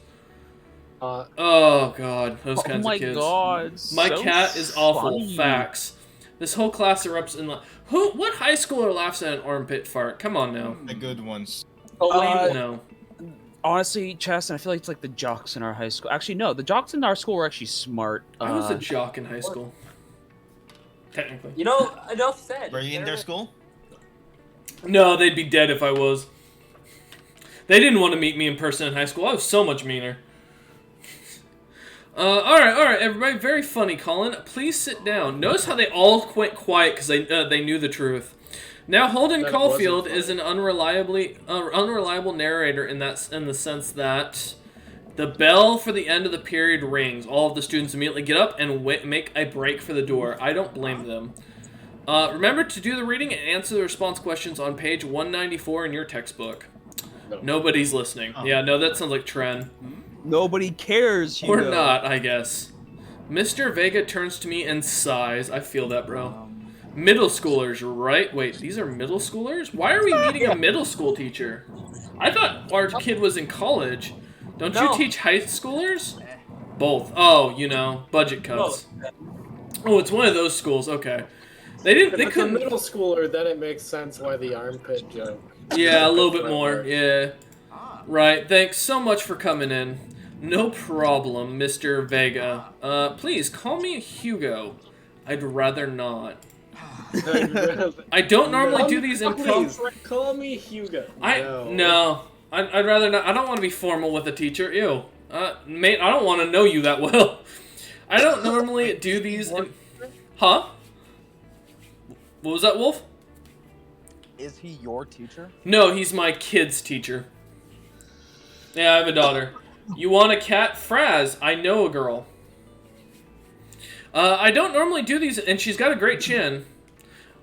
[SPEAKER 1] Oh god, those kinds of kids.
[SPEAKER 6] Oh my god.
[SPEAKER 1] My
[SPEAKER 6] so
[SPEAKER 1] cat is awful.
[SPEAKER 6] funny.
[SPEAKER 1] Facts. This whole class erupts in what high schooler laughs at an armpit fart? Come on now.
[SPEAKER 4] The good ones.
[SPEAKER 5] Oh, wait,
[SPEAKER 1] No.
[SPEAKER 6] Honestly, Chastin, I feel like it's like the jocks in our high school. Actually, no, the jocks in our school were actually smart.
[SPEAKER 1] I was a jock in high school. Technically.
[SPEAKER 5] you know, enough said.
[SPEAKER 4] Were you in their school?
[SPEAKER 1] No, they'd be dead if I was. They didn't want to meet me in person in high school. I was so much meaner. Alright, everybody. Very funny, Colin. Please sit down. Notice how they all went quiet because they knew the truth. Now, Holden
[SPEAKER 2] That
[SPEAKER 1] Caulfield
[SPEAKER 2] wasn't
[SPEAKER 1] is an unreliable narrator in the sense that the bell for the end of the period rings. All of the students immediately get up and make a break for the door. I don't blame them. Remember to do the reading and answer the response questions on page 194 in your textbook.
[SPEAKER 2] No.
[SPEAKER 1] Nobody's listening. Yeah, no, that sounds like Tren.
[SPEAKER 6] Nobody cares.
[SPEAKER 1] Or not, I guess. Mr. Vega turns to me and sighs. I feel that, bro. Middle schoolers, right? Wait, these are middle schoolers? Why are we meeting a middle school teacher? I thought our kid was in college. Don't you
[SPEAKER 5] No.
[SPEAKER 1] teach high schoolers? Both. Oh, you know, budget cuts. Oh, it's one of those schools. Okay. They
[SPEAKER 2] If
[SPEAKER 1] they
[SPEAKER 2] it's a
[SPEAKER 1] couldn't.
[SPEAKER 2] middle schooler, then it makes sense why the armpit joke.
[SPEAKER 1] Yeah, a little bit more. Yeah. Right. Thanks so much for coming in. No problem, Mr. Vega. Please call me Hugo. I'd rather not. I don't normally do these
[SPEAKER 2] Please,
[SPEAKER 1] improv.
[SPEAKER 2] call me Hugo.
[SPEAKER 1] No. I'd rather not. I don't want to be formal with a teacher. Ew. Mate, I don't want to know you that well. I don't normally do these. Huh? What was that, Wolf?
[SPEAKER 7] Is he your teacher?
[SPEAKER 1] No, he's my kid's teacher. Yeah, I have a daughter. You want a cat? Fraz, I know a girl. I don't normally do these, and she's got a great chin.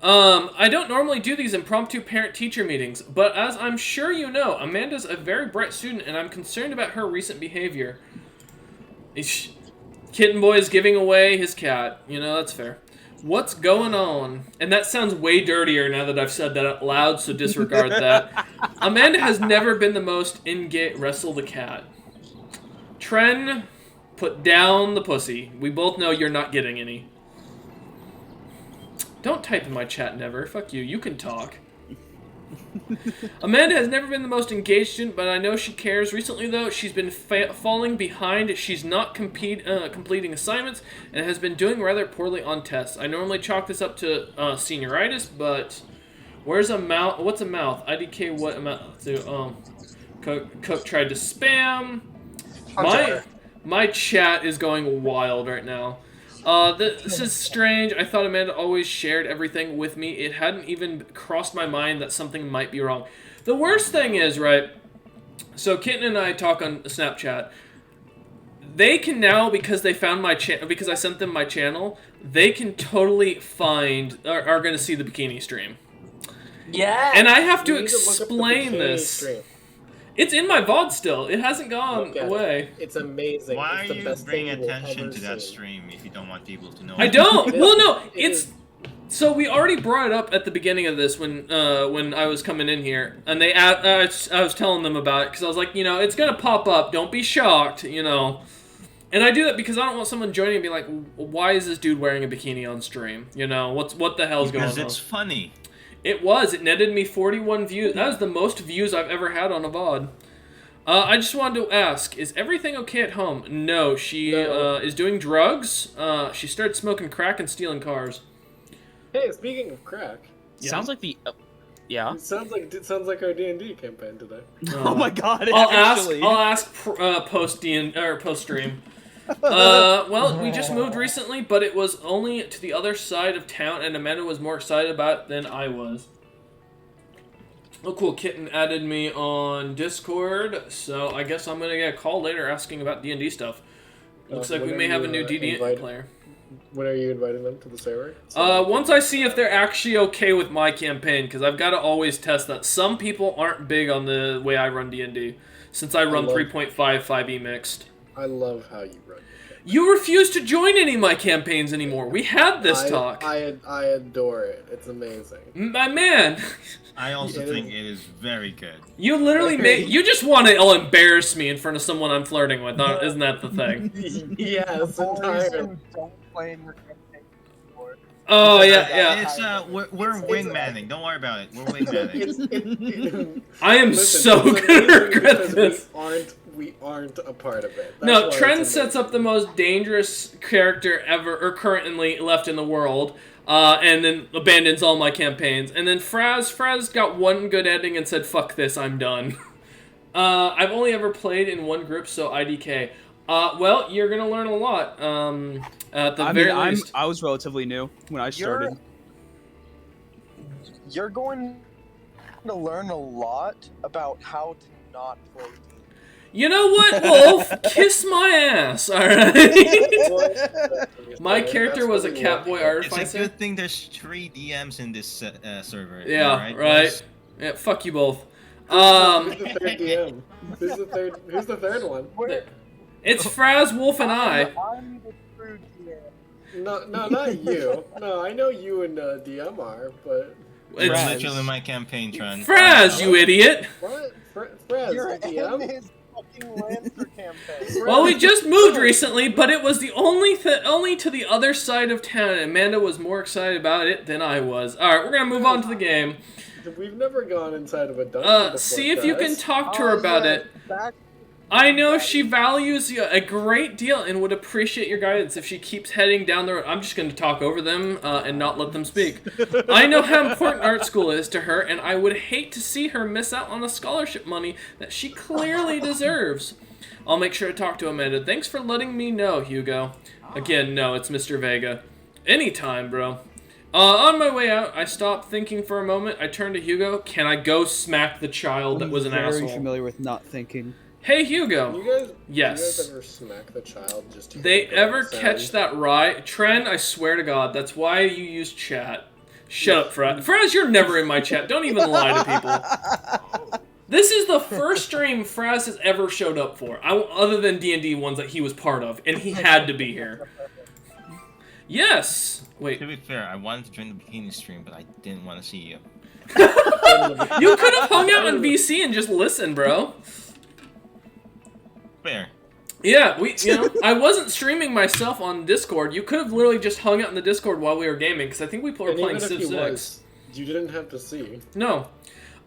[SPEAKER 1] I don't normally do these impromptu parent-teacher meetings, but as I'm sure you know, Amanda's a very bright student, and I'm concerned about her recent behavior. Kitten Boy is giving away his cat. You know, that's fair. What's going on? And that sounds way dirtier now that I've said that out loud, so disregard that. Amanda has never been the most engaged. Wrestle the cat. Tren, put down the pussy. We both know you're not getting any. Don't type in my chat, never. Fuck you. You can talk. Amanda has never been the most engaged student, but I know she cares. Recently, though, she's been falling behind. She's not completing assignments and has been doing rather poorly on tests. I normally chalk this up to senioritis, but where's a mouth? What's a mouth? IDK what amount? So, Cook tried to spam. My chat is going wild right now. This is strange. I thought Amanda always shared everything with me. It hadn't even crossed my mind that something might be wrong. The worst thing is, right, so Kitten and I talk on Snapchat. They can now, because they found my because I sent them my channel, they can totally find, are going to see the bikini stream.
[SPEAKER 5] Yeah.
[SPEAKER 1] And I have to
[SPEAKER 2] You need look up the
[SPEAKER 1] explain
[SPEAKER 2] bikini
[SPEAKER 1] this.
[SPEAKER 2] stream.
[SPEAKER 1] It's in my VOD still. It hasn't gone
[SPEAKER 2] Look at
[SPEAKER 1] away.
[SPEAKER 2] It's amazing.
[SPEAKER 4] Why
[SPEAKER 2] it's
[SPEAKER 4] are
[SPEAKER 2] the
[SPEAKER 4] you
[SPEAKER 2] best
[SPEAKER 4] bringing
[SPEAKER 2] thing you will
[SPEAKER 4] attention
[SPEAKER 2] ever
[SPEAKER 4] to that
[SPEAKER 2] see.
[SPEAKER 4] stream if you don't want people to know?
[SPEAKER 1] I don't.
[SPEAKER 2] It is-
[SPEAKER 1] Well, no,
[SPEAKER 2] it
[SPEAKER 1] it's
[SPEAKER 2] is-
[SPEAKER 1] so we already brought it up at the beginning of this when I was coming in here, and they I was telling them about it because I was like, you know, it's gonna pop up. Don't be shocked, you know. And I do that because I don't want someone joining and be like, why is this dude wearing a bikini on stream? You know, what the hell's
[SPEAKER 4] Because
[SPEAKER 1] going on?
[SPEAKER 4] it's funny.
[SPEAKER 1] It was. It netted me 41 views. That was the most views I've ever had on a VOD. I just wanted to ask, is everything okay at home? No, she
[SPEAKER 2] No.
[SPEAKER 1] is doing drugs. She started smoking crack and stealing cars.
[SPEAKER 2] Hey, speaking of crack,
[SPEAKER 1] Yeah.
[SPEAKER 6] Sounds like the. Yeah.
[SPEAKER 2] it sounds like our D&D campaign today.
[SPEAKER 6] Oh my god.
[SPEAKER 1] I'll
[SPEAKER 6] Actually.
[SPEAKER 1] ask post stream. Well, we just moved recently, but it was only to the other side of town, and Amanda was more excited about it than I was. Oh, cool. Kitten added me on Discord, so I guess I'm gonna get a call later asking about D&D stuff. Looks like we
[SPEAKER 2] when
[SPEAKER 1] may
[SPEAKER 2] are
[SPEAKER 1] have a
[SPEAKER 2] you,
[SPEAKER 1] new D&D
[SPEAKER 2] invite-
[SPEAKER 1] player.
[SPEAKER 2] When are you inviting them to the server?
[SPEAKER 1] Once I see if they're actually okay with my campaign, because I've got to always test that. Some people aren't big on the way I run D&D, since I run 3.5 5e mixed.
[SPEAKER 2] I love how you run.
[SPEAKER 1] You refuse to join any of my campaigns anymore. We had this talk.
[SPEAKER 2] I adore it. It's amazing.
[SPEAKER 1] My man,
[SPEAKER 4] I also
[SPEAKER 2] It
[SPEAKER 4] think
[SPEAKER 2] is-
[SPEAKER 4] it is very good.
[SPEAKER 1] you literally you just want to embarrass me in front of someone I'm flirting with, isn't that the thing?
[SPEAKER 2] Yes,
[SPEAKER 7] Boys
[SPEAKER 2] entirely.
[SPEAKER 7] who don't play in your campaign before.
[SPEAKER 1] Oh, yeah.
[SPEAKER 4] It's we're wingmanning. Don't worry about it. We're wingmanning.
[SPEAKER 1] I am
[SPEAKER 2] Listen,
[SPEAKER 1] so
[SPEAKER 2] it's
[SPEAKER 1] gonna
[SPEAKER 2] amazing
[SPEAKER 1] regret
[SPEAKER 2] because
[SPEAKER 1] this.
[SPEAKER 2] We aren't a part of it. That's
[SPEAKER 1] No,
[SPEAKER 2] why
[SPEAKER 1] Trent
[SPEAKER 2] it's
[SPEAKER 1] sets up
[SPEAKER 2] amazing.
[SPEAKER 1] the most dangerous character ever, or currently left in the world, and then abandons all my campaigns. And then Fraz got one good ending and said, "Fuck this, I'm done." I've only ever played in one group, so IDK. Well, you're gonna learn a lot. At the very least.
[SPEAKER 6] I was relatively new when I started.
[SPEAKER 7] You're going to learn a lot about how to not play D&D.
[SPEAKER 1] You know what, Wolf? Kiss my ass, alright? My character was a Catboy
[SPEAKER 4] It's a
[SPEAKER 1] Artificer.
[SPEAKER 4] good thing there's 3 DMs in this server.
[SPEAKER 1] Yeah,
[SPEAKER 4] alright,
[SPEAKER 1] right.
[SPEAKER 4] guys?
[SPEAKER 1] Yeah, fuck you both.
[SPEAKER 2] Who's the third DM? Who's the third one?
[SPEAKER 1] It's Fraz, Wolf, and I.
[SPEAKER 7] I'm the true DM.
[SPEAKER 2] No, not you. No, I know you and DM are, but
[SPEAKER 4] It's
[SPEAKER 1] Fraz.
[SPEAKER 4] literally my campaign, Trent.
[SPEAKER 1] Fraz, you idiot!
[SPEAKER 2] what? Fraz,
[SPEAKER 7] You're
[SPEAKER 2] the
[SPEAKER 7] in
[SPEAKER 2] DM?
[SPEAKER 7] his fucking Lancer campaign.
[SPEAKER 1] Well, we just moved recently, but it was the only to the other side of town, and Amanda was more excited about it than I was. Alright, we're gonna move on to the game.
[SPEAKER 2] We've never gone inside of a dungeon before,
[SPEAKER 1] See if you can
[SPEAKER 2] guys.
[SPEAKER 1] talk to her about it.
[SPEAKER 7] Back
[SPEAKER 1] I know she values you a great deal and would appreciate your guidance if she keeps heading down the road. I'm just going to talk over them and not let them speak. I know how important art school is to her, and I would hate to see her miss out on the scholarship money that she clearly deserves. I'll make sure to talk to Amanda. Thanks for letting me know, Hugo. Again, no, it's Mr. Vega. Anytime, bro. On my way out, I stopped thinking for a moment. I turned to Hugo. Can I go smack the child that was an
[SPEAKER 6] very
[SPEAKER 1] asshole?
[SPEAKER 6] familiar with not thinking.
[SPEAKER 1] Hey, Hugo.
[SPEAKER 2] You guys,
[SPEAKER 1] Yes.
[SPEAKER 2] You guys ever smack the child just to
[SPEAKER 1] They
[SPEAKER 2] hear the
[SPEAKER 1] ever
[SPEAKER 2] sound?
[SPEAKER 1] catch that right? Trent, I swear to God, that's why you use chat. Shut up, Fraz. Fraz, you're never in my chat. Don't even lie to people. This is the first stream Fraz has ever showed up for, other than D&D ones that he was part of, and he had to be here. Yes! Wait,
[SPEAKER 4] To be fair, I wanted to join the bikini stream, but I didn't want to see you.
[SPEAKER 1] you could have hung out on VC and just listened, bro.
[SPEAKER 4] Fair.
[SPEAKER 1] Yeah, I wasn't streaming myself on Discord. You could have literally just hung out in the Discord while we were gaming, because I think we were
[SPEAKER 2] And
[SPEAKER 1] playing
[SPEAKER 2] even if
[SPEAKER 1] Civ
[SPEAKER 2] he
[SPEAKER 1] 6.
[SPEAKER 2] was, you didn't have to see.
[SPEAKER 1] No.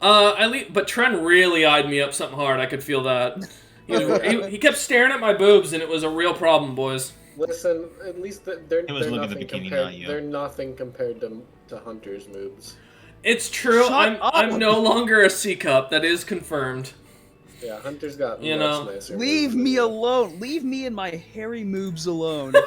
[SPEAKER 1] But Trent really eyed me up something hard. I could feel that. He kept staring at my boobs, and it was a real problem, boys.
[SPEAKER 2] Listen, at least they're
[SPEAKER 4] He was looking at the
[SPEAKER 2] nothing
[SPEAKER 4] bikini,
[SPEAKER 2] compared.
[SPEAKER 4] not you.
[SPEAKER 2] They're nothing compared to Hunter's moves.
[SPEAKER 1] It's true.
[SPEAKER 6] Shut up.
[SPEAKER 1] I'm no longer a C cup. That is confirmed.
[SPEAKER 2] Yeah, Hunter's got
[SPEAKER 1] You
[SPEAKER 2] much
[SPEAKER 1] know,
[SPEAKER 2] nicer.
[SPEAKER 6] Leave
[SPEAKER 2] moves
[SPEAKER 6] me
[SPEAKER 2] than
[SPEAKER 6] alone. Leave me and my hairy moves alone.
[SPEAKER 2] you.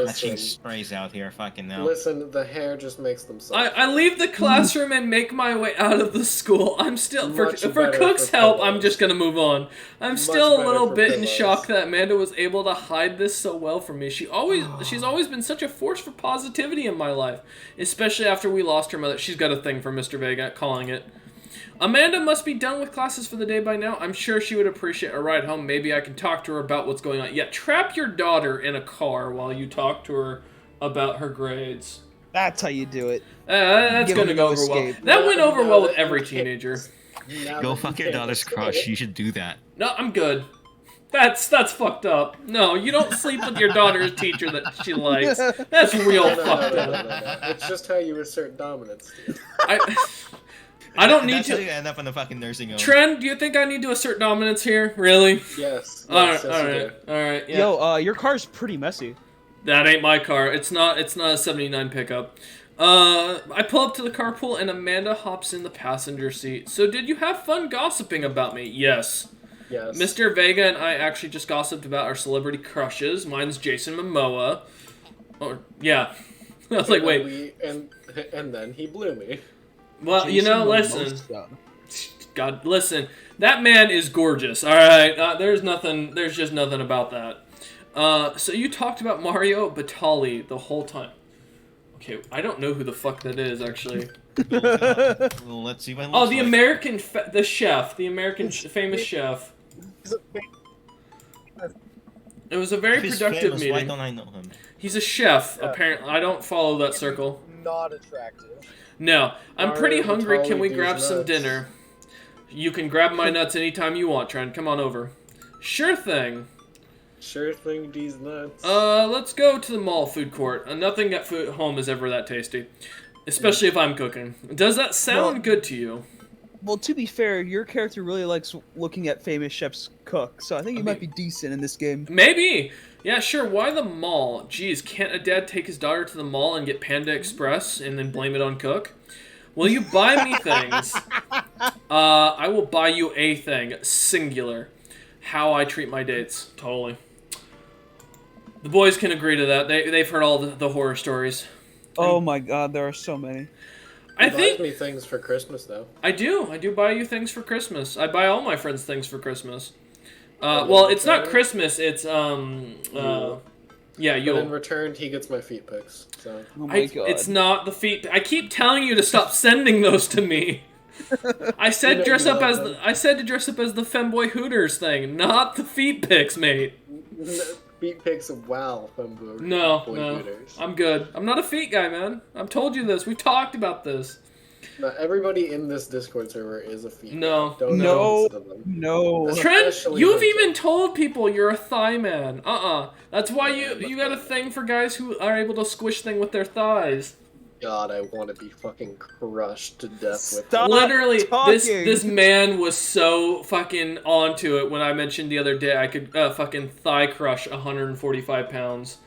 [SPEAKER 4] Matching
[SPEAKER 2] Listen,
[SPEAKER 4] sprays out here, fucking now.
[SPEAKER 2] listen, the hair just makes them soft.
[SPEAKER 1] I leave the classroom and make my way out of the school. I'm still for
[SPEAKER 2] Much
[SPEAKER 1] for
[SPEAKER 2] better
[SPEAKER 1] Cook's
[SPEAKER 2] for
[SPEAKER 1] help.
[SPEAKER 2] pillows.
[SPEAKER 1] I'm just gonna move on. I'm
[SPEAKER 2] Much
[SPEAKER 1] still a
[SPEAKER 2] better
[SPEAKER 1] little
[SPEAKER 2] for
[SPEAKER 1] bit in
[SPEAKER 2] pillows.
[SPEAKER 1] shock that Amanda was able to hide this so well from me. She's always been such a force for positivity in my life, especially after we lost her mother. She's got a thing for Mr. Vega, calling it. Amanda must be done with classes for the day by now. I'm sure she would appreciate a ride home. Maybe I can talk to her about what's going on. Yeah, trap your daughter in a car while you talk to her about her grades.
[SPEAKER 6] That's how you do it.
[SPEAKER 1] That's
[SPEAKER 6] Give
[SPEAKER 1] gonna
[SPEAKER 6] them
[SPEAKER 1] go
[SPEAKER 6] no
[SPEAKER 1] over well.
[SPEAKER 6] escape.
[SPEAKER 1] That went over
[SPEAKER 2] Now
[SPEAKER 1] well with
[SPEAKER 2] that
[SPEAKER 1] every
[SPEAKER 2] you can't-
[SPEAKER 1] teenager.
[SPEAKER 2] Now
[SPEAKER 4] Go
[SPEAKER 2] that
[SPEAKER 4] fuck
[SPEAKER 2] you
[SPEAKER 4] your
[SPEAKER 2] can't
[SPEAKER 4] daughter's
[SPEAKER 2] escape.
[SPEAKER 4] crush. You should do that.
[SPEAKER 1] No, I'm good. That's fucked up. No, you don't sleep with your daughter's teacher that she likes. That's real
[SPEAKER 2] No, no, no,
[SPEAKER 1] fucked
[SPEAKER 2] no,
[SPEAKER 1] up.
[SPEAKER 2] no, no. It's just how you assert dominance. Dude.
[SPEAKER 1] I don't need
[SPEAKER 4] That's how
[SPEAKER 1] to.
[SPEAKER 4] you end up in the fucking nursing home.
[SPEAKER 1] Trent, do you think I need to assert dominance here? Really?
[SPEAKER 2] Yes.
[SPEAKER 1] Alright,
[SPEAKER 2] yes, you
[SPEAKER 1] alright,
[SPEAKER 2] do.
[SPEAKER 1] alright. Yeah.
[SPEAKER 6] Yo, your car's pretty messy.
[SPEAKER 1] That ain't my car. It's not a 79 pickup. I pull up to the carpool and Amanda hops in the passenger seat. So did you have fun gossiping about me? Yes.
[SPEAKER 2] Yes.
[SPEAKER 1] Mr. Vega and I actually just gossiped about our celebrity crushes. Mine's Jason Momoa. Or yeah. I was like, wait.
[SPEAKER 2] And then he blew me.
[SPEAKER 1] Well, you know,
[SPEAKER 6] Jason
[SPEAKER 1] listen.
[SPEAKER 6] Momoa.
[SPEAKER 1] God, listen, that man is gorgeous. All right, there's just nothing about that. So you talked about Mario Batali the whole time. Okay, I don't know who the fuck that is actually.
[SPEAKER 4] Well, let's see what it
[SPEAKER 1] Oh,
[SPEAKER 4] looks
[SPEAKER 1] the
[SPEAKER 4] like.
[SPEAKER 1] American, the chef, the American famous chef. It was a very
[SPEAKER 4] If he's
[SPEAKER 1] productive
[SPEAKER 4] famous, Why
[SPEAKER 1] meeting.
[SPEAKER 4] don't I know him?
[SPEAKER 1] He's a chef, apparently. I don't follow that circle.
[SPEAKER 7] Not attractive.
[SPEAKER 1] No, I'm pretty
[SPEAKER 2] Mario
[SPEAKER 1] hungry. Can we
[SPEAKER 2] Batali
[SPEAKER 1] grab
[SPEAKER 2] these
[SPEAKER 1] some
[SPEAKER 2] nuts.
[SPEAKER 1] dinner? You can grab my nuts anytime you want, Trent. Come on over. Sure thing.
[SPEAKER 2] Sure thing, these nuts.
[SPEAKER 1] Let's go to the mall food court. Nothing at food home is ever that tasty. Especially if I'm cooking. Does that sound good to you?
[SPEAKER 6] Well, to be fair, your character really likes looking at famous chefs cook, so I think you might be decent in this game.
[SPEAKER 1] Maybe. Yeah, sure. Why the mall? Jeez, can't a dad take his daughter to the mall and get Panda Express and then blame it on Cook? Will you buy me things? I will buy you a thing. Singular. How I treat my dates. Totally. The boys can agree to that. They've heard all the horror stories.
[SPEAKER 6] Oh my god, there are so many.
[SPEAKER 1] I
[SPEAKER 2] He buys
[SPEAKER 1] think
[SPEAKER 2] me things for Christmas though.
[SPEAKER 1] I do. I do buy you things for Christmas. I buy all my friends things for Christmas. Well, it's not Christmas. It's yeah,
[SPEAKER 2] But in
[SPEAKER 1] Yule.
[SPEAKER 2] return, he gets my feet pics. So
[SPEAKER 6] Oh my god.
[SPEAKER 1] It's not the feet. I keep telling you to stop sending those to me. I said
[SPEAKER 2] You know
[SPEAKER 1] dress
[SPEAKER 2] you
[SPEAKER 1] up
[SPEAKER 2] love
[SPEAKER 1] as
[SPEAKER 2] them.
[SPEAKER 1] I said to dress up as the femboy Hooters thing, not the feet pics, mate.
[SPEAKER 2] feet pics of wow, Fembo.
[SPEAKER 1] No,
[SPEAKER 2] Boy
[SPEAKER 1] no,
[SPEAKER 2] Hooters.
[SPEAKER 1] I'm good. I'm not a feet guy, man. I've told you this. We've talked about this.
[SPEAKER 2] Now, everybody in this Discord server is a feet.
[SPEAKER 1] No.
[SPEAKER 2] Don't
[SPEAKER 6] No.
[SPEAKER 2] listen to them.
[SPEAKER 6] No.
[SPEAKER 1] Trent,
[SPEAKER 2] Especially
[SPEAKER 1] you've
[SPEAKER 2] Vincent.
[SPEAKER 1] even told people you're a thigh man. That's why you got a thing for guys who are able to squish thing with their thighs.
[SPEAKER 2] God, I want to be fucking crushed to death with
[SPEAKER 6] Stop.
[SPEAKER 1] Literally, this
[SPEAKER 6] talking.
[SPEAKER 1] man was so fucking onto it when I mentioned the other day I could fucking thigh crush 145 pounds.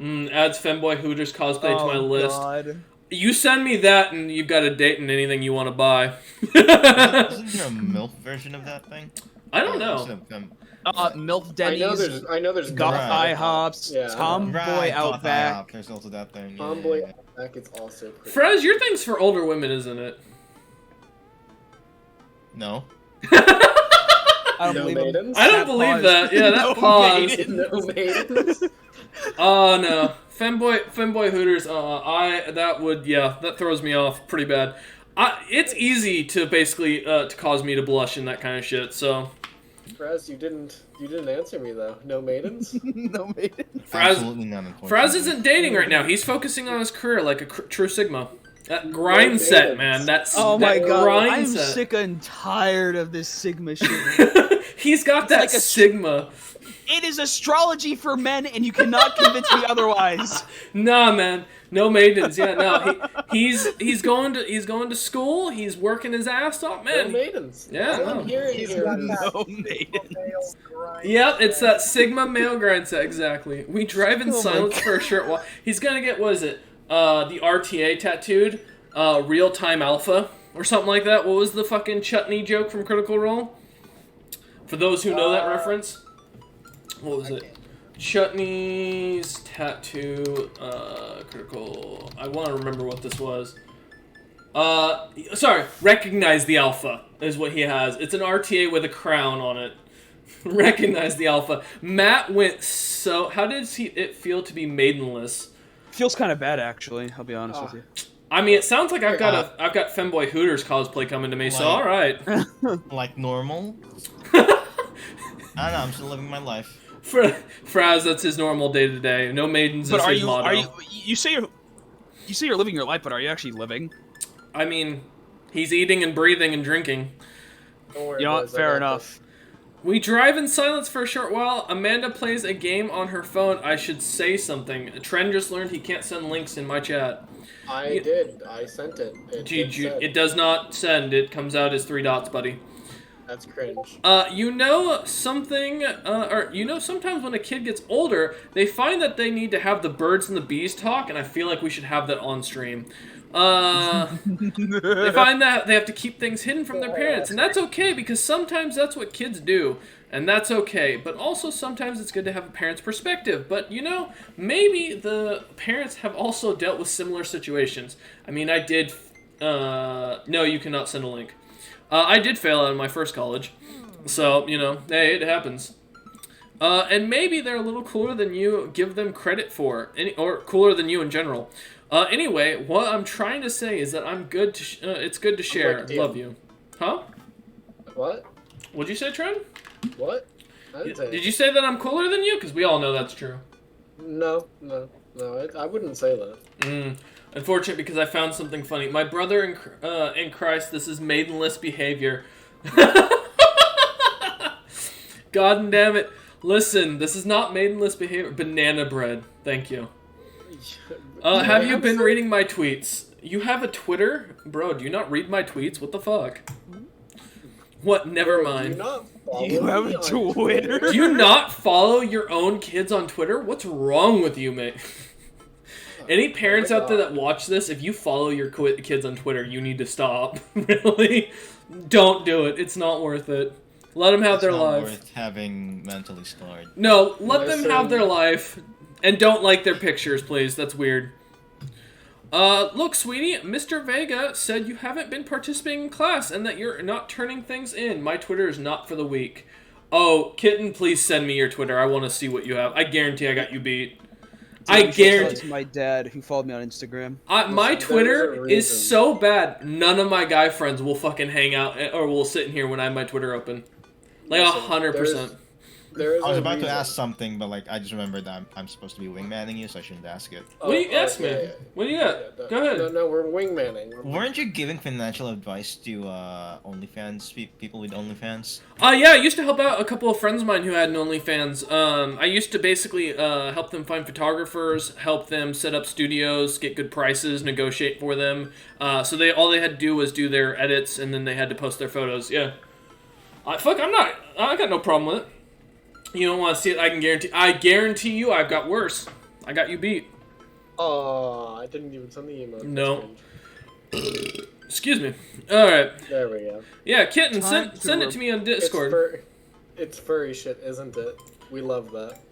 [SPEAKER 1] Adds Femboy Hooters cosplay to my list.
[SPEAKER 6] God.
[SPEAKER 1] You send me that and you've got a date and anything you want to buy.
[SPEAKER 4] Isn't there a MILF version of that thing?
[SPEAKER 1] I don't
[SPEAKER 4] Instead
[SPEAKER 1] know.
[SPEAKER 4] of them-
[SPEAKER 6] MILF
[SPEAKER 2] I know
[SPEAKER 6] Denny's,
[SPEAKER 2] there's. I know there's.
[SPEAKER 6] Goth
[SPEAKER 4] Right.
[SPEAKER 6] IHOps,
[SPEAKER 2] Yeah.
[SPEAKER 6] Tomboy
[SPEAKER 4] Right, Goth
[SPEAKER 6] Outback.
[SPEAKER 4] IHOP, there's also that thing. Yeah,
[SPEAKER 2] Tomboy
[SPEAKER 4] yeah, yeah.
[SPEAKER 2] Outback is also pretty.
[SPEAKER 1] Frez, your thing's for older women, isn't it?
[SPEAKER 4] No.
[SPEAKER 6] I don't
[SPEAKER 2] No
[SPEAKER 6] believe him.
[SPEAKER 2] maidens.
[SPEAKER 1] I don't
[SPEAKER 6] That
[SPEAKER 1] believe
[SPEAKER 6] pause.
[SPEAKER 1] that. Yeah, that
[SPEAKER 6] No
[SPEAKER 1] pause.
[SPEAKER 6] maidens.
[SPEAKER 2] No maidens.
[SPEAKER 1] Oh no, femboy Hooters. That throws me off pretty bad. It's easy to basically to cause me to blush and that kind of shit. So
[SPEAKER 2] Fraz, you didn't answer me though. No maidens.
[SPEAKER 6] No maiden.
[SPEAKER 1] Fraz,
[SPEAKER 4] Absolutely not, unfortunately.
[SPEAKER 1] Fraz isn't dating right now. He's focusing on his career like a true Sigma. That grind set, man. That's
[SPEAKER 6] Oh my
[SPEAKER 1] that
[SPEAKER 6] god,
[SPEAKER 1] grind
[SPEAKER 6] I'm
[SPEAKER 1] set.
[SPEAKER 6] sick and tired of this Sigma shit.
[SPEAKER 1] He's got that
[SPEAKER 6] like a
[SPEAKER 1] Sigma.
[SPEAKER 6] It is astrology for men, and you cannot convince me otherwise.
[SPEAKER 1] Nah, man. No maidens. Yeah, no. He's going to school. He's working his ass off,
[SPEAKER 2] No
[SPEAKER 1] man.
[SPEAKER 2] maidens.
[SPEAKER 1] Yeah,
[SPEAKER 2] All
[SPEAKER 1] no.
[SPEAKER 2] I'm hearing
[SPEAKER 7] He's
[SPEAKER 2] here
[SPEAKER 7] got
[SPEAKER 2] is
[SPEAKER 7] that
[SPEAKER 6] No maiden.
[SPEAKER 1] Yep, it's that Sigma male grind set, exactly. We drive in
[SPEAKER 6] Oh my
[SPEAKER 1] silence for a short while. He's gonna get, what is it? The RTA tattooed? Real-time alpha? Or something like that? What was the fucking chutney joke from Critical Role? For those who know that reference? What was it? Chutney's tattoo, Critical... I want to remember what this was. Sorry, Recognize the Alpha is what he has. It's an RTA with a crown on it. Recognize the Alpha. Matt went so... How did it feel to be maidenless?
[SPEAKER 6] Feels kind of bad, actually. I'll be honest with you.
[SPEAKER 1] I mean, it sounds like I've got Femboy Hooters cosplay coming to me, so
[SPEAKER 4] Like-
[SPEAKER 1] alright.
[SPEAKER 4] Like normal? I don't know, I'm still living my life.
[SPEAKER 1] Fraz, that's his normal day-to-day. No maidens
[SPEAKER 6] But
[SPEAKER 1] is
[SPEAKER 6] are
[SPEAKER 1] his
[SPEAKER 6] you?
[SPEAKER 1] motto.
[SPEAKER 6] Are you? You say you're living your life, but are you actually living?
[SPEAKER 1] I mean, he's eating and breathing and drinking.
[SPEAKER 2] Don't worry,
[SPEAKER 6] You know what?
[SPEAKER 2] boys, I
[SPEAKER 6] Fair
[SPEAKER 2] got
[SPEAKER 6] enough.
[SPEAKER 1] We drive in silence for a short while. Amanda plays a game on her phone. I should say something. Trend just learned he can't send links in my chat.
[SPEAKER 2] this. I did. I sent it.
[SPEAKER 1] It does not send. It comes out as 3 dots, buddy.
[SPEAKER 2] That's cringe.
[SPEAKER 1] You know something, or you know sometimes when a kid gets older, they find that they need to have the birds and the bees talk, and I feel like we should have that on stream. They find that they have to keep things hidden from their parents, and that's okay because sometimes that's what kids do, and that's okay. But also sometimes it's good to have a parent's perspective. But you know, maybe the parents have also dealt with similar situations. I mean, I did. No, you cannot send a link. I did fail out of my first college. So, you know, hey, it happens. And maybe they're a little cooler than you give them credit for. Or cooler than you in general. Anyway, what I'm trying to say is that I'm good to it's good to share. Love you. Huh?
[SPEAKER 2] What?
[SPEAKER 1] What'd you say, Trent?
[SPEAKER 2] What? I didn't say
[SPEAKER 1] Did you say that I'm cooler than you? Because we all know that's true.
[SPEAKER 2] No, I wouldn't say that.
[SPEAKER 1] Unfortunate, because I found something funny. My brother in Christ, this is maidenless behavior. God damn it. Listen, this is not maidenless behavior. Banana bread. Thank you. Have you been reading my tweets? You have a Twitter? Bro, do you not read my tweets? What the fuck? What? Never mind.
[SPEAKER 6] You have a Twitter?
[SPEAKER 1] Do you not follow your own kids on Twitter? What's wrong with you, mate? Any parents out there that watch this, if you follow your kids on Twitter, you need to stop. Really? Don't do it. It's not worth it. Let them have their life.
[SPEAKER 4] It's not worth having mentally scarred.
[SPEAKER 1] No, let them have their life. And don't like their pictures, please. That's weird. Look, sweetie, Mr. Vega said you haven't been participating in class and that you're not turning things in. My Twitter is not for the weak. Oh, Kitten, please send me your Twitter. I want to see what you have. I guarantee I got you beat. I guarantee.
[SPEAKER 6] It's my dad who followed me on Instagram.
[SPEAKER 1] My Twitter is so bad, none of my guy friends will fucking hang out or will sit in here when I have my Twitter open. Like 100%.
[SPEAKER 4] I was about to ask something, but like I just remembered that I'm supposed to be wingmanning you, so I shouldn't ask it.
[SPEAKER 1] What do you ask me? Yeah. What do you got? Go ahead.
[SPEAKER 2] No, we're wingmanning.
[SPEAKER 4] Weren't you giving financial advice to OnlyFans people with OnlyFans?
[SPEAKER 1] Yeah, I used to help out a couple of friends of mine who had an OnlyFans. I used to basically help them find photographers, help them set up studios, get good prices, negotiate for them. So all they had to do was do their edits, and then they had to post their photos. Yeah. I got no problem with it. You don't want to see it, I guarantee you I've got worse. I got you beat.
[SPEAKER 2] Oh, I didn't even send the emote.
[SPEAKER 1] No. Excuse me. Alright.
[SPEAKER 2] There we go.
[SPEAKER 1] Yeah, Kitten, send it to me on Discord.
[SPEAKER 2] It's furry shit, isn't it? We love that.